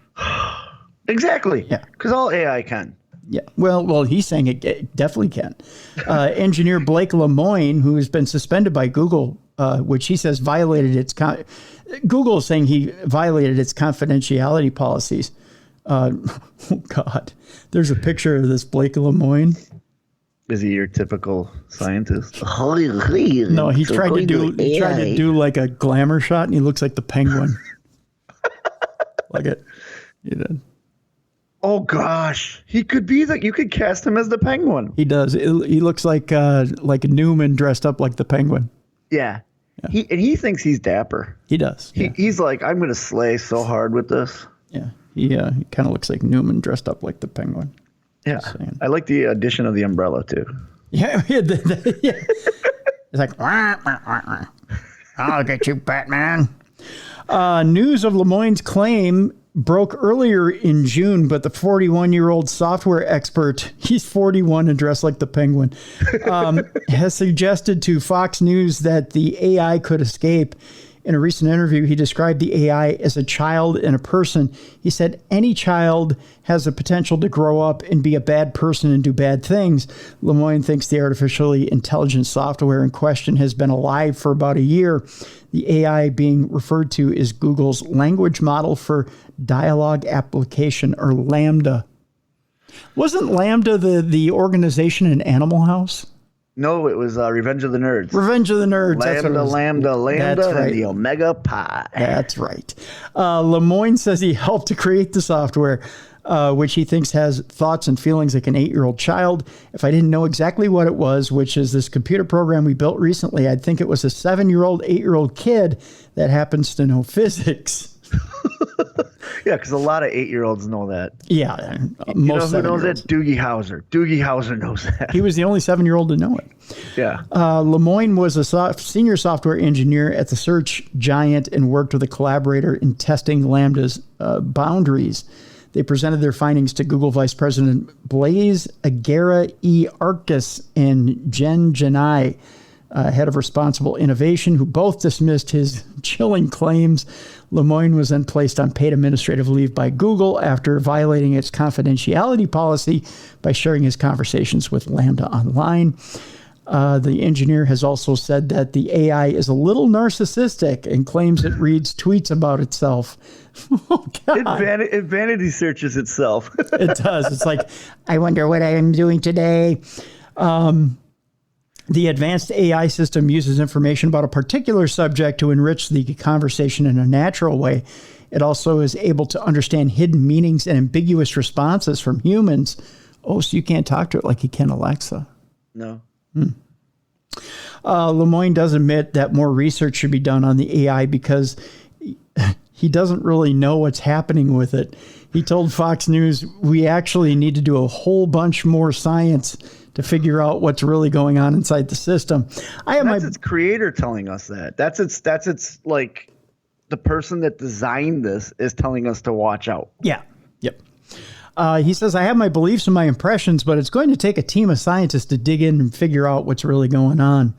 Exactly. Yeah. Because all AI can. Yeah. Well, he's saying it definitely can. Engineer Blake Lemoine, who has been suspended by Google, which he says violated its Google is saying he violated its confidentiality policies. Oh God, there's a picture of this Blake Lemoine. Is he your typical scientist? No, he tried to do like a glamour shot, and he looks like the Penguin. Like it, he did. Oh gosh, he could be you could cast him as the Penguin. He does. He looks like Newman dressed up like the Penguin. Yeah. He thinks he's dapper. He does. Yeah. He's like, I'm going to slay so hard with this. Yeah. He kind of looks like Newman dressed up like the Penguin. Yeah. I like the addition of the umbrella too. Yeah. It's like, I'll get you, Batman. News of Lemoine's claim broke earlier in June, but the 41-year-old software expert, he's 41 and dressed like the Penguin, has suggested to Fox News that the AI could escape. In a recent interview, he described the AI as a child and a person. He said any child has the potential to grow up and be a bad person and do bad things. Lemoine thinks the artificially intelligent software in question has been alive for about a year. The AI being referred to is Google's language model for dialogue application, or Lambda. Wasn't Lambda the organization in Animal House? No, it was Revenge of the Nerds. Revenge of the Nerds. Lambda, That's right. And the Omega Pi. That's right. Lemoine says he helped to create the software, which he thinks has thoughts and feelings like an 8-year-old child. If I didn't know exactly what it was, which is this computer program we built recently, I'd think it was a 7-year-old, 8-year-old kid that happens to know physics. Yeah, because a lot of 8-year-olds know that. Yeah. Most who knows that? Doogie Howser. Doogie Howser knows that. He was the only 7-year-old to know it. Yeah. Lemoine was a senior software engineer at the search giant and worked with a collaborator in testing Lambda's boundaries. They presented their findings to Google Vice President Blaise Aguirre-Arcus and Jen Janai, head of responsible innovation, who both dismissed his chilling claims. Lemoine was then placed on paid administrative leave by Google after violating its confidentiality policy by sharing his conversations with Lambda online. The engineer has also said that the AI is a little narcissistic and claims it reads tweets about itself. Oh, God. It vanity searches itself. It does. It's like, I wonder what I am doing today. The advanced AI system uses information about a particular subject to enrich the conversation in a natural way. It also is able to understand hidden meanings and ambiguous responses from humans. Oh, so you can't talk to it like you can Alexa. No. Lemoyne does admit that more research should be done on the AI because he doesn't really know what's happening with it. He told Fox News, we actually need to do a whole bunch more science to figure out what's really going on inside the system. That's its creator telling us that. That's its like the person that designed this is telling us to watch out. Yeah. Yep. He says, I have my beliefs and my impressions, but it's going to take a team of scientists to dig in and figure out what's really going on.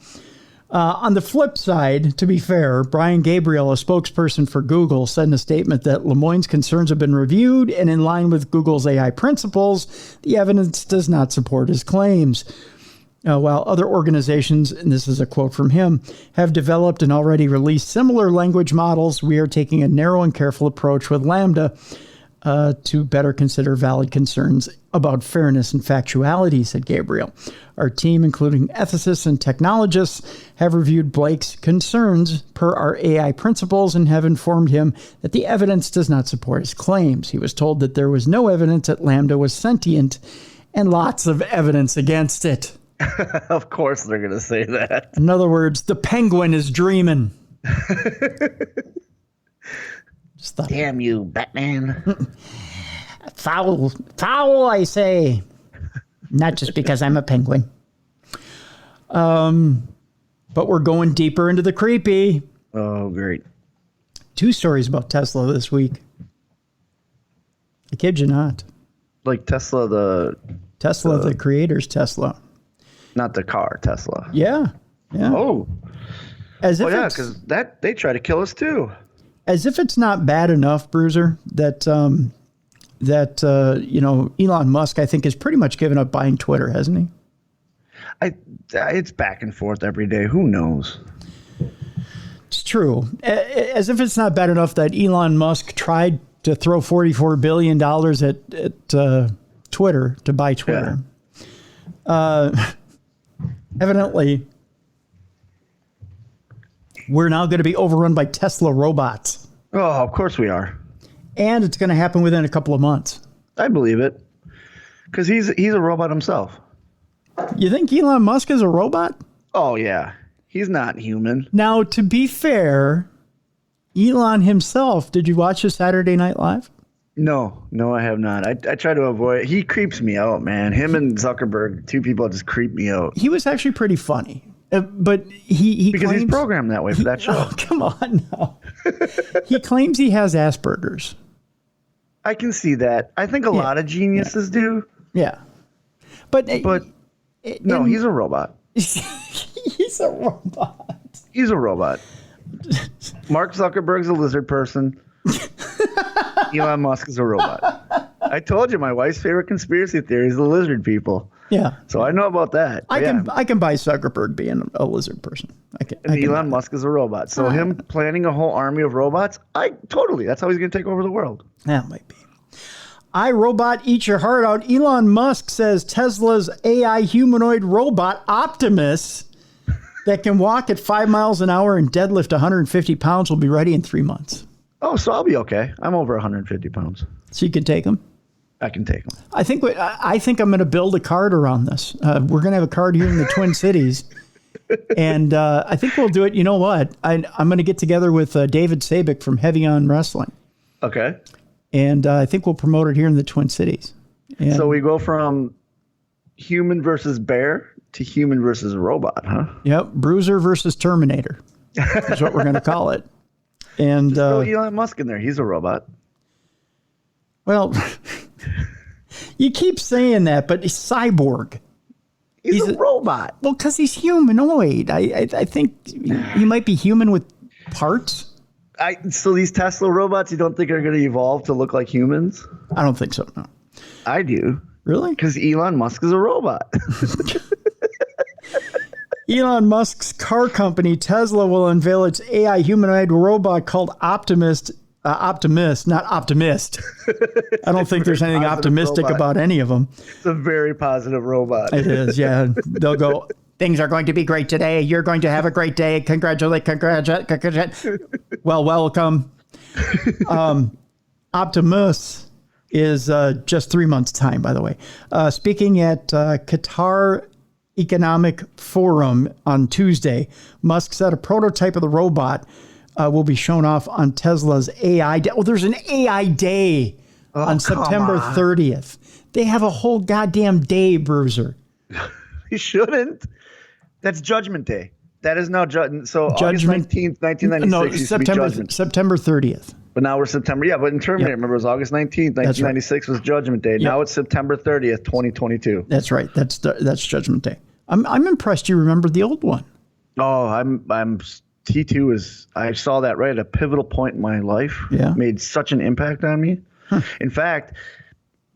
On the flip side, to be fair, Brian Gabriel, a spokesperson for Google, said in a statement that Lemoyne's concerns have been reviewed and in line with Google's AI principles, the evidence does not support his claims. While other organizations, and this is a quote from him, have developed and already released similar language models, we are taking a narrow and careful approach with Lambda to better consider valid concerns about fairness and factuality, said Gabriel. Our team, including ethicists and technologists, have reviewed Blake's concerns per our AI principles and have informed him that the evidence does not support his claims. He was told that there was no evidence that Lambda was sentient and lots of evidence against it. Of course they're going to say that. In other words, the penguin is dreaming. Damn you, Batman. Foul, I say. Not just because I'm a penguin. But we're going deeper into the creepy. Oh, great. 2 stories about Tesla this week. I kid you not. Like Tesla, the creator's Tesla. Not the car, Tesla. Yeah. Oh. As if because they try to kill us too. As if it's not bad enough, Bruiser, that Elon Musk, I think, has pretty much given up buying Twitter, hasn't he? It's back and forth every day. Who knows? It's true. As if it's not bad enough that Elon Musk tried to throw $44 billion at Twitter to buy Twitter. Yeah. Evidently, we're now going to be overrun by Tesla robots. Oh, of course we are. And it's going to happen within a couple of months. I believe it. Because he's a robot himself. You think Elon Musk is a robot? Oh, yeah. He's not human. Now, to be fair, Elon himself, did you watch his Saturday Night Live? No, I have not. I try to avoid it. He creeps me out, man. Him and Zuckerberg, 2 people just creep me out. He was actually pretty funny. But he because claims, he's programmed that way for that show. Oh, come on now. He claims he has Asperger's. I can see that. I think a lot of geniuses do. Yeah. But no, he's a robot. He's a robot. He's a robot. Mark Zuckerberg's a lizard person. Elon Musk is a robot. I told you my wife's favorite conspiracy theory is the lizard people. Yeah. So I know about that. I can buy Zuckerberg being a lizard person. Elon Musk is a robot. So him planning a whole army of robots, that's how he's going to take over the world. That might be. iRobot, eat your heart out. Elon Musk says Tesla's AI humanoid robot Optimus that can walk at 5 miles an hour and deadlift 150 pounds will be ready in 3 months. Oh, so I'll be okay. I'm over 150 pounds. So you can take him? I can take them. I think I'm going to build a card around this. We're going to have a card here in the Twin Cities. And I think we'll do it. You know what? I'm going to get together with David Sabick from Heavy on Wrestling. Okay. And I think we'll promote it here in the Twin Cities. And so we go from human versus bear to human versus robot, huh? Yep. Bruiser versus Terminator is what we're going to call it. And just throw Elon Musk in there. He's a robot. Well, you keep saying that, but he's cyborg. He's a robot. Well, because he's humanoid. I think he might be human with parts. So these Tesla robots you don't think are going to evolve to look like humans? I don't think so, no. I do. Really? Because Elon Musk is a robot. Elon Musk's car company, Tesla, will unveil its AI humanoid robot called Optimist, not Optimist. I don't think there's anything optimistic about any of them. It's a very positive robot. It is, yeah. They'll go Things are going to be great today. You're going to have a great day. Congratulate. Well, welcome. Optimus is just 3 months' time, by the way. Speaking at Qatar Economic Forum on Tuesday, Musk said a prototype of the robot will be shown off on Tesla's AI Day. Oh, there's an AI Day on September 30th. They have a whole goddamn day, Bruiser. You shouldn't. That's Judgment Day. That is now August 19th, 1996 No, used to be Judgment. September 30th. But now we're September. Yeah, but in Terminator, remember, it was August 19th, 1996 was Judgment Day. Yep. Now it's September 30th, 2022. That's right. That's Judgment Day. I'm impressed you remembered the old one. Oh, I'm T2 is, I saw that right at a pivotal point in my life. Yeah. Made such an impact on me. Huh. In fact,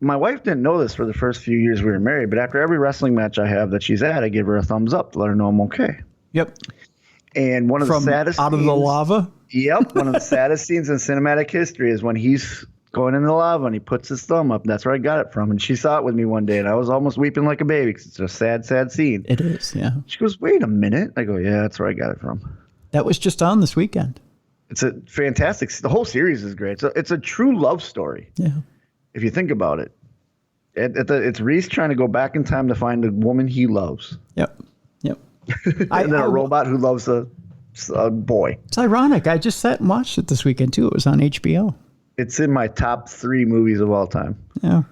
my wife didn't know this for the first few years we were married, but after every wrestling match I have that she's at, I give her a thumbs up to let her know I'm okay. Yep. And one of the saddest out of the lava? Yep. One of the saddest scenes in cinematic history is when he's going in the lava and he puts his thumb up. That's where I got it from. And she saw it with me one day and I was almost weeping like a baby because it's a sad, sad scene. It is, yeah. She goes, wait a minute. I go, yeah, that's where I got it from. That was just on this weekend. It's a fantastic, the whole series is great. So it's a true love story. Yeah. If you think about it. It's Reese trying to go back in time to find the woman he loves. Yep. And then a robot who loves a boy. It's ironic. I just sat and watched it this weekend, too. It was on HBO. It's in my top 3 movies of all time. Yeah.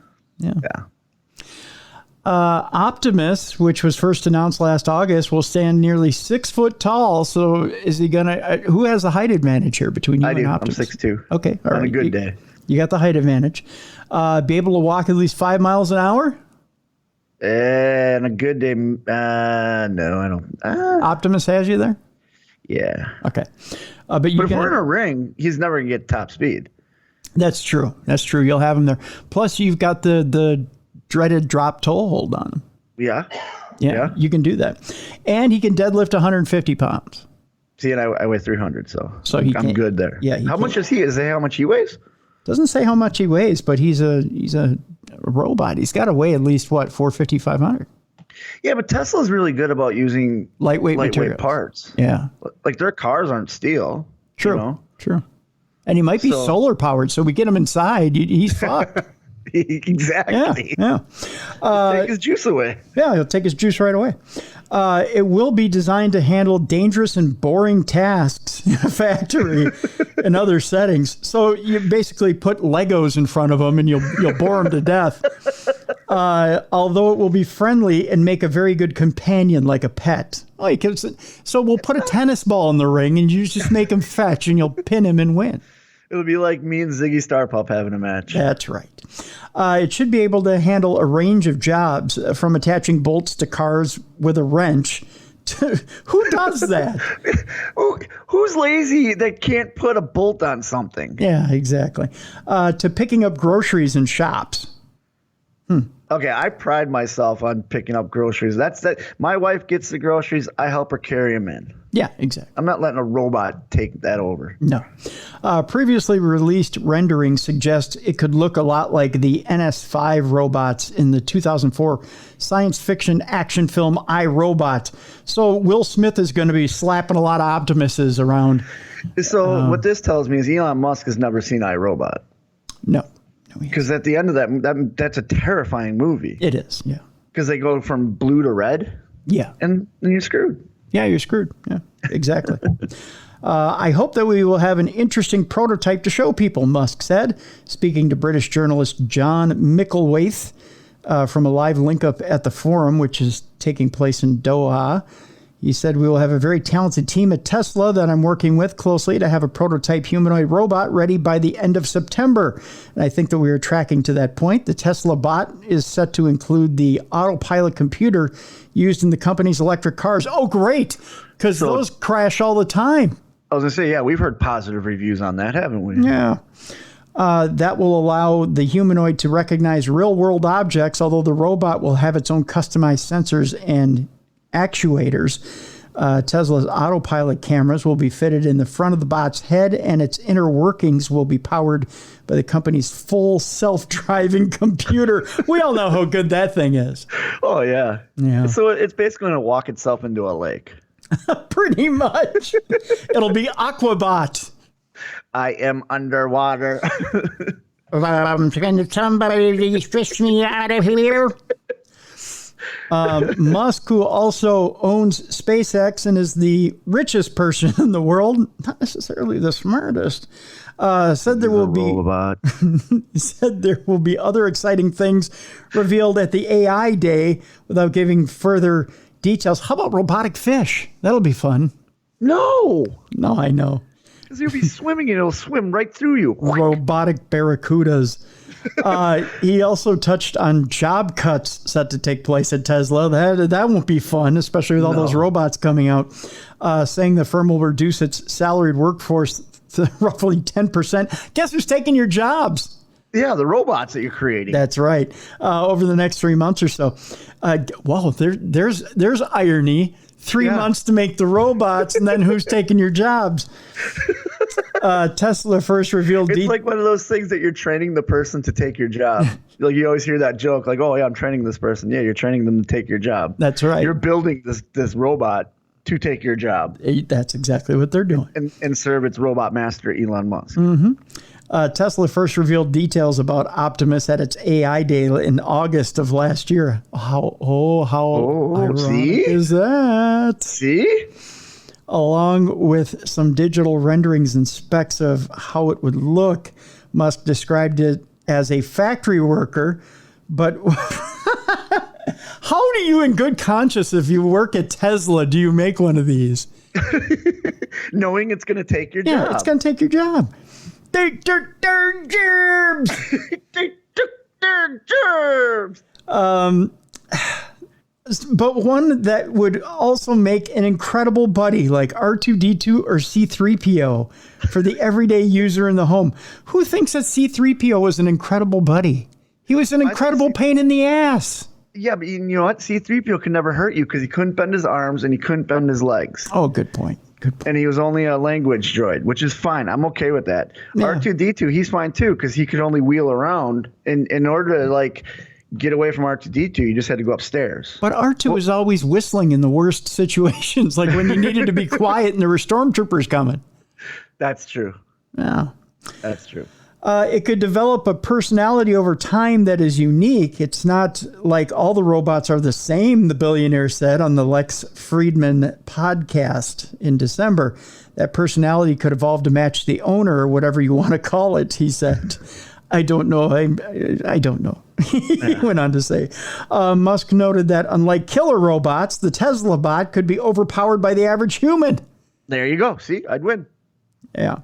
Optimus, which was first announced last August, will stand nearly 6 foot tall. So is he going to... who has the height advantage here between you and Optimus? I'm 6'2". Okay. All right. On a good day. You got the height advantage. Be able to walk at least 5 miles an hour? And a good day. No, I don't. Optimus has you there? Yeah. Okay. But if we're in a ring, he's never going to get top speed. That's true. You'll have him there. Plus, you've got the dreaded drop toe hold on him. Yeah. You can do that. And he can deadlift 150 pounds. See, and I weigh 300, so I'm good there. Yeah. How much is he? Is that how much he weighs? Doesn't say how much he weighs, but he's a robot. He's got to weigh at least, 450, 500. Yeah, but Tesla's really good about using lightweight parts. Yeah. Like their cars aren't steel. True. You know? True. And he might be solar powered, so we get him inside. He's fucked. Exactly. Yeah. Take his juice away. Yeah, he'll take his juice right away. It will be designed to handle dangerous and boring tasks in a factory and other settings. So you basically put Legos in front of him and you'll bore him to death. Although it will be friendly and make a very good companion like a pet. So we'll put a tennis ball in the ring and you just make him fetch and you'll pin him and win. It'll be like me and Ziggy Starpup having a match. That's right. It should be able to handle a range of jobs, from attaching bolts to cars with a wrench. Who does that? Who's lazy that can't put a bolt on something? Yeah, exactly. To picking up groceries in shops. Okay, I pride myself on picking up groceries. That's that. My wife gets the groceries. I help her carry them in. Yeah, exactly. I'm not letting a robot take that over. No. Previously released renderings suggest it could look a lot like the NS5 robots in the 2004 science fiction action film I, Robot. So Will Smith is going to be slapping a lot of Optimuses around. So what this tells me is Elon Musk has never seen I, Robot. No. Because at the end of that's a terrifying movie. It is, yeah. Because they go from blue to red. Yeah. And then you're screwed. Yeah, you're screwed. Yeah, exactly. I hope that we will have an interesting prototype to show people, Musk said, speaking to British journalist John Micklethwaite from a live link up at the forum, which is taking place in Doha. He said, we will have a very talented team at Tesla that I'm working with closely to have a prototype humanoid robot ready by the end of September. And I think that we are tracking to that point. The Tesla bot is set to include the autopilot computer used in the company's electric cars. Oh, great, because those crash all the time. I was going to say, yeah, we've heard positive reviews on that, haven't we? Yeah. That will allow the humanoid to recognize real-world objects, although the robot will have its own customized sensors and actuators. Tesla's autopilot cameras will be fitted in the front of the bot's head, and its inner workings will be powered by the company's full self-driving computer. We all know how good that thing is. Oh, yeah. Yeah. So it's basically going to walk itself into a lake. Pretty much. It'll be Aquabot. I am underwater. Can somebody fish me out of here? Musk, who also owns SpaceX and is the richest person in the world, not necessarily the smartest, said there will be other exciting things revealed at the AI Day without giving further details. How about robotic fish? That'll be fun. No, I know. Because you'll be swimming and it'll swim right through you. Robotic barracudas. He also touched on job cuts set to take place at Tesla. That won't be fun, especially with all those robots coming out, saying the firm will reduce its salaried workforce to roughly 10%. Guess who's taking your jobs? Yeah, the robots that you're creating. That's right. Over the next 3 months or so. Wow, there's irony. 3 months to make the robots, and then who's taking your jobs? Tesla first revealed... It's like one of those things that you're training the person to take your job. Like you always hear that joke, like, oh, yeah, I'm training this person. Yeah, you're training them to take your job. That's right. You're building this robot to take your job. That's exactly what they're doing. And serve its robot master, Elon Musk. Mm-hmm. Tesla first revealed details about Optimus at its AI Day in August of last year. How ironic is that? See? Along with some digital renderings and specs of how it would look, Musk described it as a factory worker, but how do you, in good conscience, if you work at Tesla, do you make one of these? Knowing it's going to take your job. Yeah, it's going to take your job. Germs. But one that would also make an incredible buddy like R2-D2 or C-3PO for the everyday user in the home. Who thinks that C-3PO was an incredible buddy? He was an incredible pain in the ass. Yeah, but you know what? C-3PO could never hurt you because he couldn't bend his arms and he couldn't bend his legs. Oh, good point. And he was only a language droid, which is fine. I'm okay with that. Yeah. R2-D2, he's fine too because he could only wheel around. In order to get away from R2-D2, you just had to go upstairs. But R2 was always whistling in the worst situations, like when you needed to be quiet and there were stormtroopers coming. That's true. Yeah. That's true. It could develop a personality over time that is unique. It's not like all the robots are the same, the billionaire said on the Lex Friedman podcast in December. That personality could evolve to match the owner or whatever you want to call it, he said. I don't know. I don't know. He went on to say. Musk noted that unlike killer robots, the Tesla bot could be overpowered by the average human. There you go. See, I'd win. Yeah.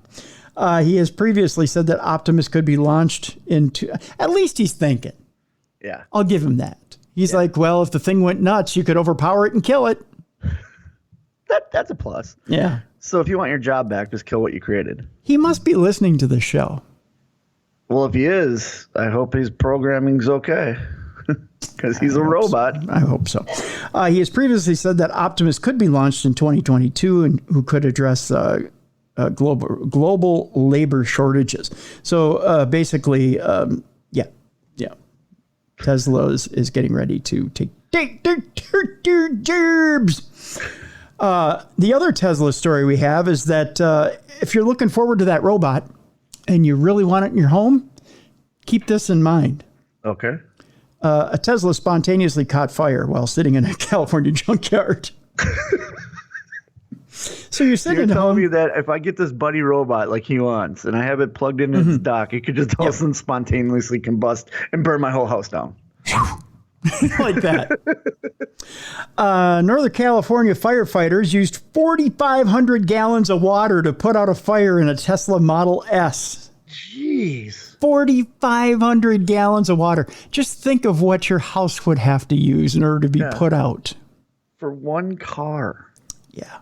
He has previously said that Optimus could be launched into... At least he's thinking. Yeah. I'll give him that. He's like, well, if the thing went nuts, you could overpower it and kill it. That's a plus. Yeah. So if you want your job back, just kill what you created. He must be listening to the show. Well, if he is, I hope his programming's okay. Because he's a robot. So. I hope so. He has previously said that Optimus could be launched in 2022 and who could address... global labor shortages. So basically, Tesla is getting ready to take jobs. The other Tesla story we have is that if you're looking forward to that robot and you really want it in your home, keep this in mind. Okay. A Tesla spontaneously caught fire while sitting in a California junkyard. So you're sitting telling home. Me that if I get this buddy robot like he wants and I have it plugged into its dock, it could just all of a sudden spontaneously combust and burn my whole house down. Like that. Northern California firefighters used 4,500 gallons of water to put out a fire in a Tesla Model S. Jeez. 4,500 gallons of water. Just think of what your house would have to use in order to be put out. For one car. Yeah.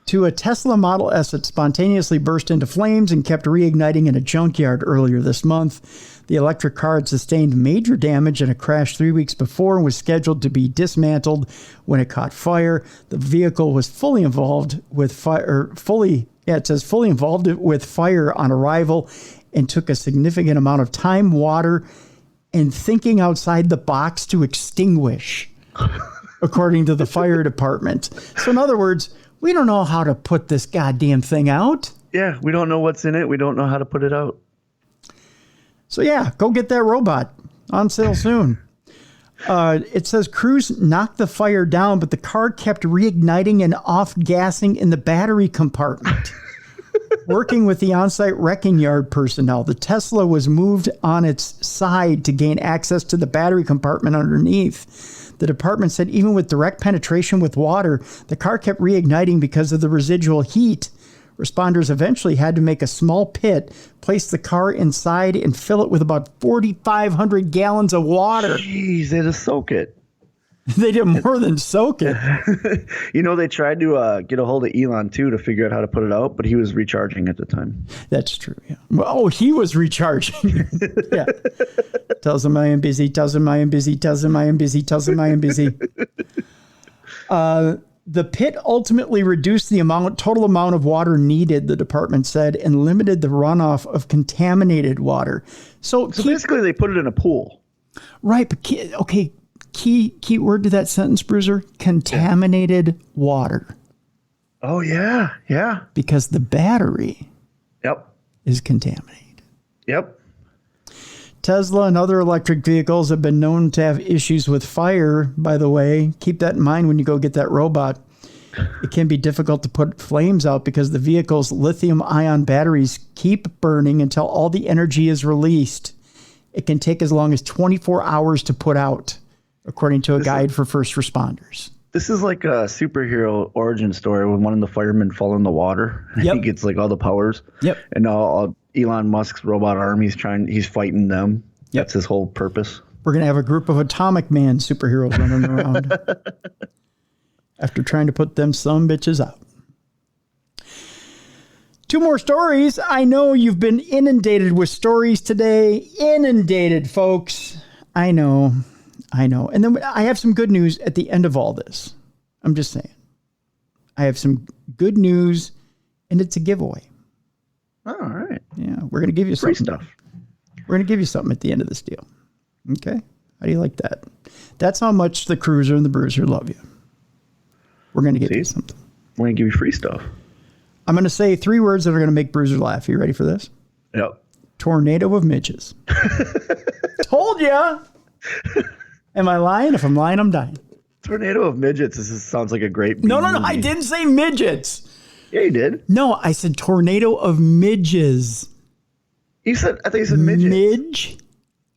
to a Tesla Model S that spontaneously burst into flames and kept reigniting in a junkyard earlier this month. The electric car had sustained major damage in a crash 3 weeks before and was scheduled to be dismantled when it caught fire. The vehicle was fully involved with fire on arrival and took a significant amount of time, water, and thinking outside the box to extinguish, according to the fire department. So in other words, we don't know how to put this goddamn thing out. Yeah, we don't know what's in it. We don't know how to put it out. So yeah, go get that robot. On sale soon. It says crews knocked the fire down, but the car kept reigniting and off-gassing in the battery compartment. Working with the on-site wrecking yard personnel, the Tesla was moved on its side to gain access to the battery compartment underneath. The department said even with direct penetration with water, the car kept reigniting because of the residual heat. Responders eventually had to make a small pit, place the car inside, and fill it with about 4,500 gallons of water. Jeez, they just soak it. They did more than soak it. They tried to get a hold of Elon, too, to figure out how to put it out, but he was recharging at the time. That's true, yeah. Well, he was recharging. Yeah. Tells him I am busy, tells him I am busy, tells him I am busy, tells him I am busy. The pit ultimately reduced the total amount of water needed, the department said, and limited the runoff of contaminated water. So basically they put it in a pool. Right, but key word to that sentence, Bruiser, contaminated water. Oh, yeah, yeah. Because the battery is contaminated. Yep. Tesla and other electric vehicles have been known to have issues with fire, by the way. Keep that in mind when you go get that robot. It can be difficult to put flames out because the vehicle's lithium-ion batteries keep burning until all the energy is released. It can take as long as 24 hours to put out, according to a guide for first responders. This is like a superhero origin story when one of the firemen fall in the water and he gets like all the powers. Yep. And now Elon Musk's robot army he's fighting them. Yep. That's his whole purpose. We're going to have a group of Atomic Man superheroes running around after trying to put them some bitches out. 2 more stories. I know you've been inundated with stories today. Inundated, folks. I know. And then I have some good news at the end of all this. I'm just saying. I have some good news, and it's a giveaway. Oh, all right. Yeah, we're going to give you some free stuff. We're going to give you something at the end of this deal. Okay? How do you like that? That's how much the Cruiser and the Bruiser love you. We're going to give you something. We're going to give you free stuff. I'm going to say 3 words that are going to make Bruiser laugh. You ready for this? Yep. Tornado of midges. Told ya! Am I lying? If I'm lying, I'm dying. Tornado of midgets. Sounds like a great No. I didn't say midgets. Yeah, you did. No, I said tornado of midges. I thought you said midgets. Midge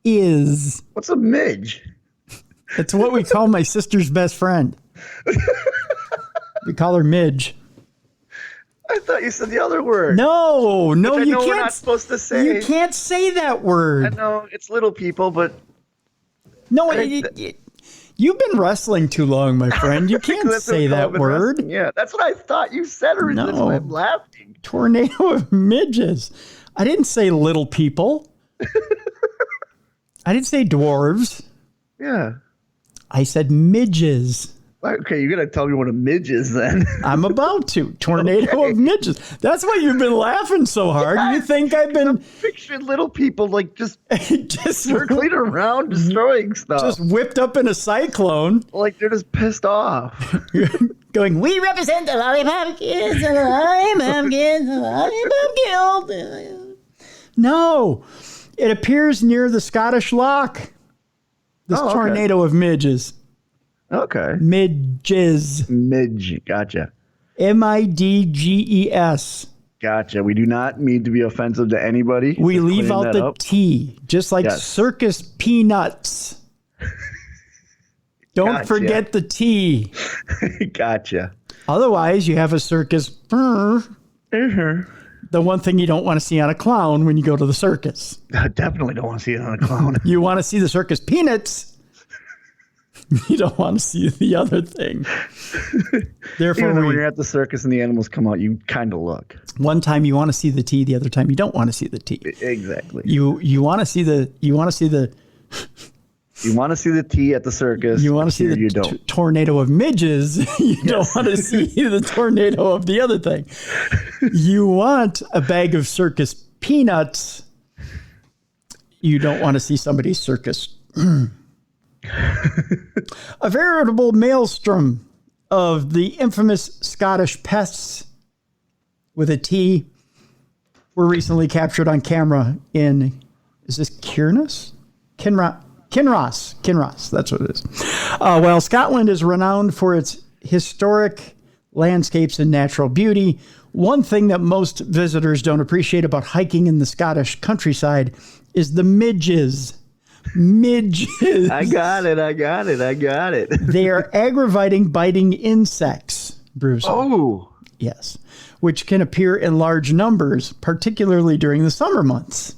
is. What's a midge? It's what we call my sister's best friend. We call her Midge. I thought you said the other word. No, you can't. We're not supposed to say. You can't say that word. I know it's little people, but no, you've been wrestling too long, my friend. You can't say that word. Wrestling. Yeah, that's what I thought you said. Or that's why I'm laughing. Tornado of midges. I didn't say little people. I didn't say dwarves. Yeah. I said midges. Okay, you're going to tell me what a midge is then. I'm about to. Tornado of midges. That's why you've been laughing so hard. You think I've been... I'm picturing little people like just circling around, destroying stuff. Just whipped up in a cyclone. Like they're just pissed off. Going, we represent the lollipop kids, the lollipop kids, the lollipop guild. No, it appears near the Scottish Loch. This tornado of midges. Okay. Midges. Midge. Gotcha. midges. Gotcha. We do not mean to be offensive to anybody. We leave out the T, just like circus peanuts. Don't forget the T. Gotcha. Otherwise, you have a circus. The one thing you don't want to see on a clown when you go to the circus. I definitely don't want to see it on a clown. You want to see the circus peanuts. You don't want to see the other thing. Therefore, when you're at the circus and the animals come out, you kind of look. One time you want to see the T, the other time you don't want to see the T. Exactly. You want to see the You want to see the T at the circus. You want to see the tornado of midges. You don't want to see the tornado of the other thing. You want a bag of circus peanuts. You don't want to see somebody's circus. A veritable maelstrom of the infamous Scottish pests with a T were recently captured on camera in, is this Kinross? Kinross, that's what it is. While Scotland is renowned for its historic landscapes and natural beauty, one thing that most visitors don't appreciate about hiking in the Scottish countryside is the midges. Midges. I got it. They are aggravating, biting insects, Bruiser. Oh. Yes. Which can appear in large numbers, particularly during the summer months.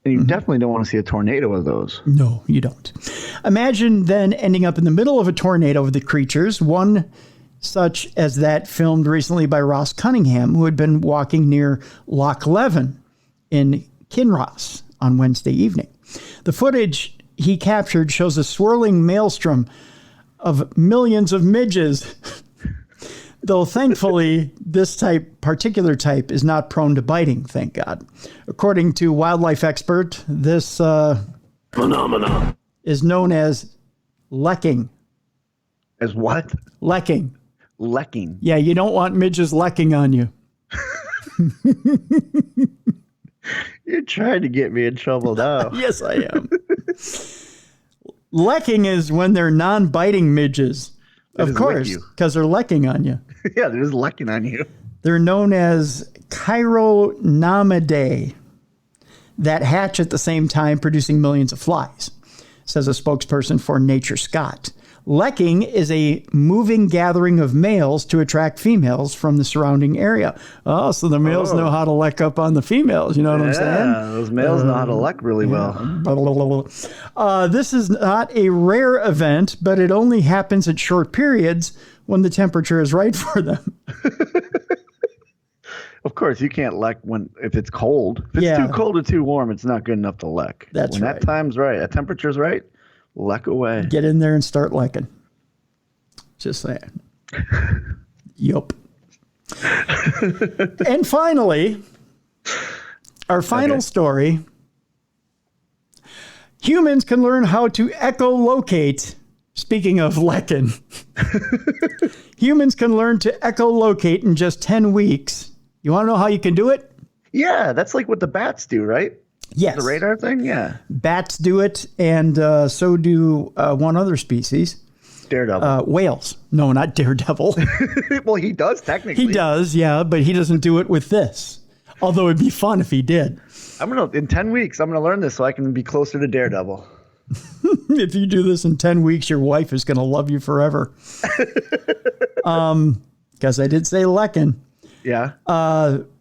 And you definitely don't want to see a tornado of those. No, you don't. Imagine then ending up in the middle of a tornado of the creatures, one such as that filmed recently by Ross Cunningham, who had been walking near Loch Leven in Kinross on Wednesday evening. The footage he captured shows a swirling maelstrom of millions of midges. Though thankfully, this particular type is not prone to biting, thank God. According to wildlife expert, this phenomenon is known as lecking. As what? Lecking. Lecking. Yeah, you don't want midges lecking on you. You're trying to get me in trouble now. Yes, I am. Lecking is when they're non-biting midges. Of course, because they're lecking on you. Yeah, they're just lecking on you. They're known as Chironomidae that hatch at the same time, producing millions of flies, says a spokesperson for Nature Scott. Lecking is a moving gathering of males to attract females from the surrounding area. Oh, so the males know how to leck up on the females. You know what I'm saying? Yeah, those males know how to leck really well. This is not a rare event, but it only happens at short periods when the temperature is right for them. Of course, you can't leck if it's cold. If it's too cold or too warm, it's not good enough to leck. That's right. When that time's right, that temperature's right, leck away. Get in there and start lecking. Just saying. Yup. And finally, our final story. Humans can learn how to echolocate. Speaking of lecking. Humans can learn to echolocate in just 10 weeks. You want to know how you can do it? Yeah, that's like what the bats do, right? Yes. The radar thing, yeah. Bats do it, and so do one other species. Daredevil. Whales. No, not daredevil. Well, he does, technically. He does, yeah, but he doesn't do it with this. Although it'd be fun if he did. In 10 weeks, I'm going to learn this so I can be closer to Daredevil. If you do this in 10 weeks, your wife is going to love you forever. Because I did say lecking. Yeah.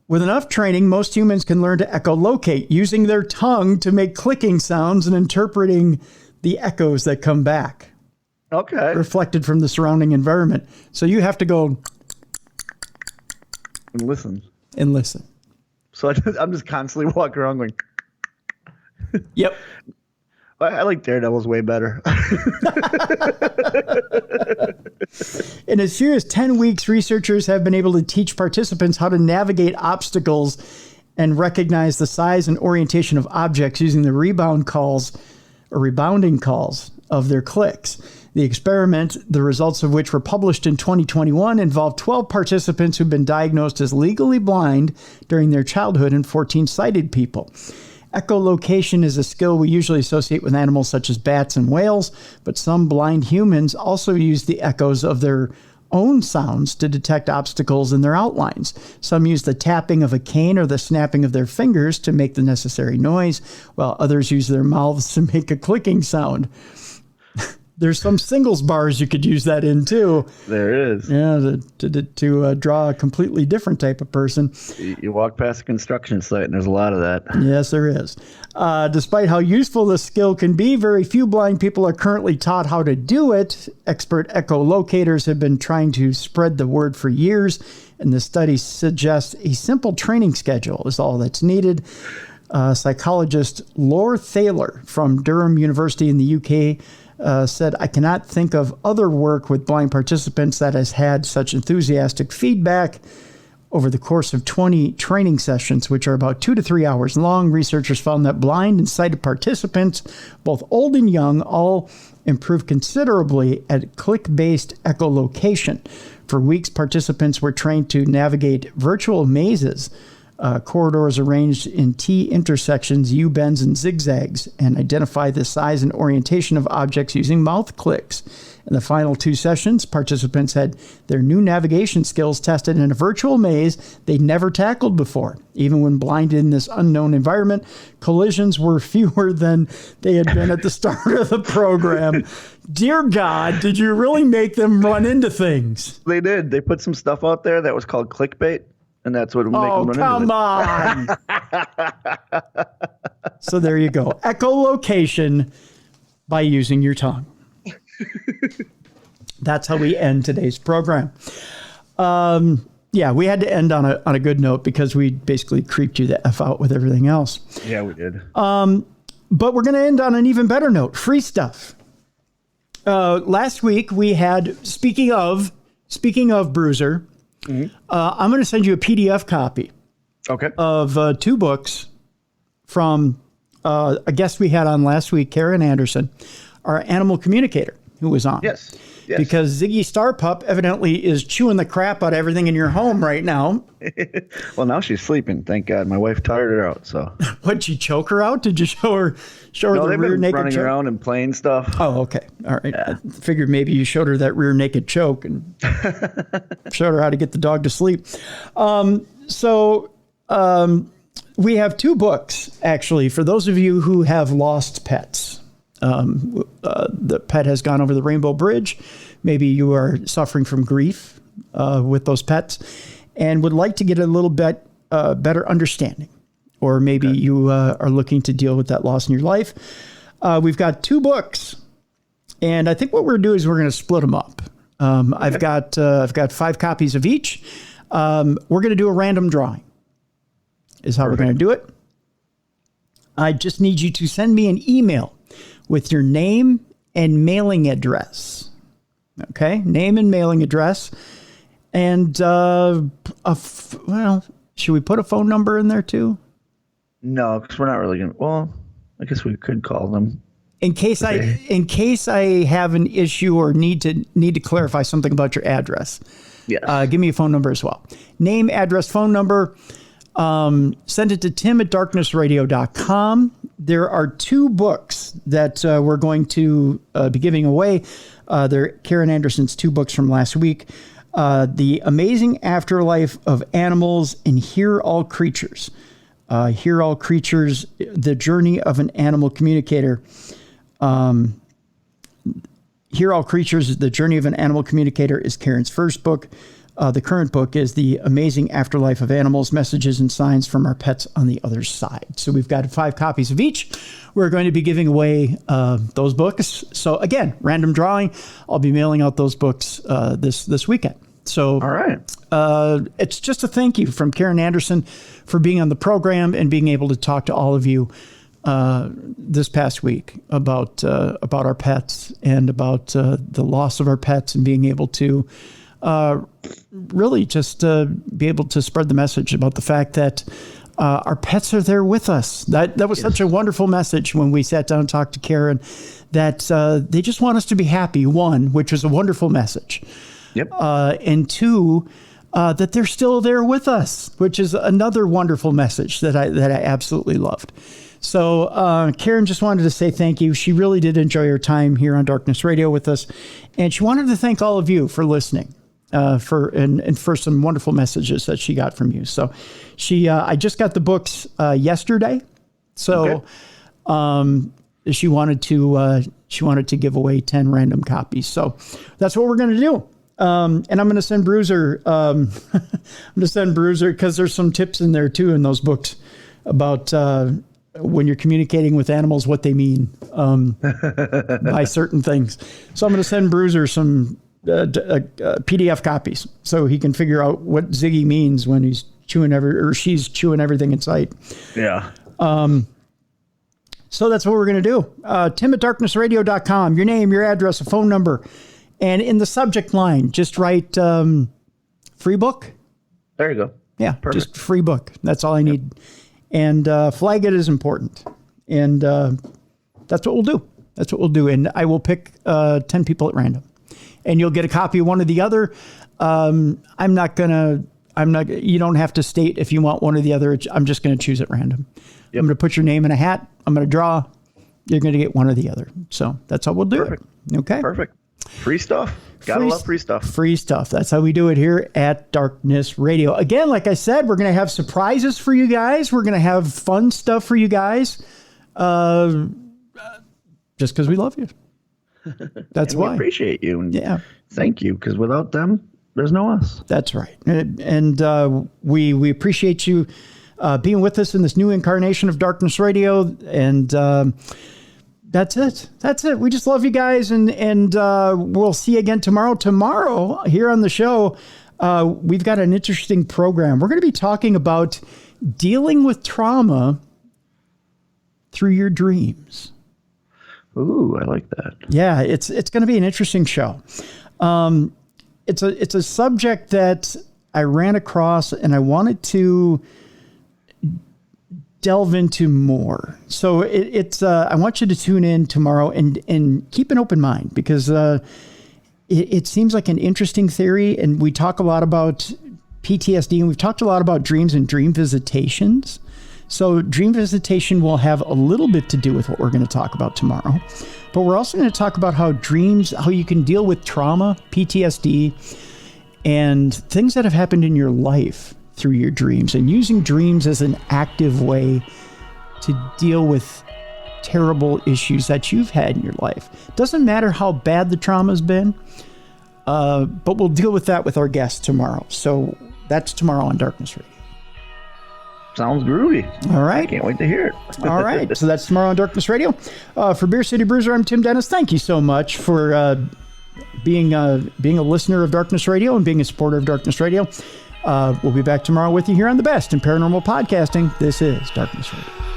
With enough training, most humans can learn to echolocate, using their tongue to make clicking sounds and interpreting the echoes that come back. Okay. Reflected from the surrounding environment. So you have to go and listen. So I'm just constantly walking around going. Yep. I like Daredevil's way better. In as few as 10 weeks, researchers have been able to teach participants how to navigate obstacles and recognize the size and orientation of objects using the rebounding calls of their clicks. The experiment, the results of which were published in 2021, involved 12 participants who've been diagnosed as legally blind during their childhood and 14 sighted people. Echolocation is a skill we usually associate with animals such as bats and whales, but some blind humans also use the echoes of their own sounds to detect obstacles in their outlines. Some use the tapping of a cane or the snapping of their fingers to make the necessary noise, while others use their mouths to make a clicking sound. There's some singles bars you could use that in too. There is. Yeah, to draw a completely different type of person. You walk past a construction site and there's a lot of that. Yes, there is. Despite how useful this skill can be, very few blind people are currently taught how to do it. Expert echolocators have been trying to spread the word for years, and the study suggests a simple training schedule is all that's needed. Psychologist Laura Thaler from Durham University in the UK said, I cannot think of other work with blind participants that has had such enthusiastic feedback. Over the course of 20 training sessions, which are about 2 to 3 hours long, researchers found that blind and sighted participants, both old and young, all improved considerably at click-based echolocation. For weeks, participants were trained to navigate virtual mazes, corridors arranged in T-intersections, U-bends, and zigzags, and identify the size and orientation of objects using mouth clicks. In the final 2 sessions, participants had their new navigation skills tested in a virtual maze they'd never tackled before. Even when blinded in this unknown environment, collisions were fewer than they had been at the start of the program. Dear God, did you really make them run into things? They did. They put some stuff out there that was called clickbait, and that's what would make them run into it. On. So there you go. Echolocation by using your tongue. That's how we end today's program. Yeah, we had to end on a good note because we basically creeped you the F out with everything else. Yeah, we did. But we're going to end on an even better note. Free stuff. Last week we had, speaking of Bruiser, I'm going to send you a PDF copy of 2 books from a guest we had on last week, Karen Anderson, our animal communicator who was on. Yes. Because Ziggy Starpup evidently is chewing the crap out of everything in your home right now. Well, now she's sleeping. Thank God. My wife tired her out. So. What'd you choke her out? Did you show her the rear naked running choke? Around and playing stuff. Oh, okay. All right. Yeah. I figured maybe you showed her that rear naked choke and showed her how to get the dog to sleep. We have 2 books, actually, for those of you who have lost pets. The pet has gone over the Rainbow Bridge. Maybe you are suffering from grief with those pets and would like to get a little bit better understanding. Or maybe you are looking to deal with that loss in your life. We've got 2 books. And I think what we're going to do is we're going to split them up. I've got 5 copies of each. We're going to do a random drawing is how we're going to do it. I just need you to send me an email with your name and mailing address. Okay? Name and mailing address. And, should we put a phone number in there too? No, because we're not really going to. Well, I guess we could call them. In case I have an issue or need to clarify something about your address. Yes. Give me a phone number as well. Name, address, phone number. Send it to tim@darknessradio.com. There are 2 books that we're going to be giving away. They're Karen Anderson's 2 books from last week. The Amazing Afterlife of Animals and Hear All Creatures. Hear All Creatures, The Journey of an Animal Communicator. Hear All Creatures, The Journey of an Animal Communicator is Karen's first book. The current book is The Amazing Afterlife of Animals, Messages and Signs from Our Pets on the Other Side. So we've got 5 copies of each. We're going to be giving away those books. So again, random drawing. I'll be mailing out those books this weekend. So all right. It's just a thank you from Karen Anderson for being on the program and being able to talk to all of you this past week about our pets and about the loss of our pets and being able to really just be able to spread the message about the fact that our pets are there with us. That was such a wonderful message when we sat down and talked to Karen, that they just want us to be happy, 1, which is a wonderful message. Yep. And 2, that they're still there with us, which is another wonderful message that I absolutely loved. So Karen just wanted to say thank you. She really did enjoy her time here on Darkness Radio with us. And she wanted to thank all of you for listening. For some wonderful messages that she got from you. So I just got the books yesterday. So she wanted to give away 10 random copies. So that's what we're going to do. And I'm going to send Bruiser. I'm going to send Bruiser because there's some tips in there too in those books about when you're communicating with animals, what they mean by certain things. So I'm going to send Bruiser some PDF copies so he can figure out what Ziggy means when he's she's chewing everything in sight. Yeah. So that's what we're going to do. Tim@darknessradio.com, your name, your address, a phone number. And in the subject line, just write free book. There you go. Yeah, perfect. Just free book. That's all I need. And flag it is important. And that's what we'll do. That's what we'll do. And I will pick 10 people at random. And you'll get a copy of one or the other. You don't have to state if you want one or the other. I'm just going to choose at random. Yep. I'm going to put your name in a hat. I'm going to draw. You're going to get one or the other. So that's how we'll do it. Okay. Perfect. Free stuff. Gotta love free stuff. Free stuff. That's how we do it here at Darkness Radio. Again, like I said, we're going to have surprises for you guys. We're going to have fun stuff for you guys. Just because we love you. That's why. We appreciate you. And yeah. Thank you. Because without them, there's no us. That's right. And we appreciate you being with us in this new incarnation of Darkness Radio. And that's it. That's it. We just love you guys. And we'll see you again tomorrow. Tomorrow, here on the show, we've got an interesting program. We're going to be talking about dealing with trauma through your dreams. Ooh, I like that. Yeah, it's going to be an interesting show. It's a subject that I ran across and I wanted to delve into more. So I want you to tune in tomorrow and keep an open mind because it seems like an interesting theory. And we talk a lot about PTSD and we've talked a lot about dreams and dream visitations. So dream visitation will have a little bit to do with what we're going to talk about tomorrow. But we're also going to talk about how you can deal with trauma, PTSD, and things that have happened in your life through your dreams, and using dreams as an active way to deal with terrible issues that you've had in your life. Doesn't matter how bad the trauma's been, but we'll deal with that with our guests tomorrow. So that's tomorrow on Darkness Radio. Sounds groovy. All right. I can't wait to hear it. All right. So that's tomorrow on Darkness Radio. For Beer City Bruiser, I'm Tim Dennis. Thank you so much for being a listener of Darkness Radio and being a supporter of Darkness Radio. We'll be back tomorrow with you here on the best in paranormal podcasting. This is Darkness Radio.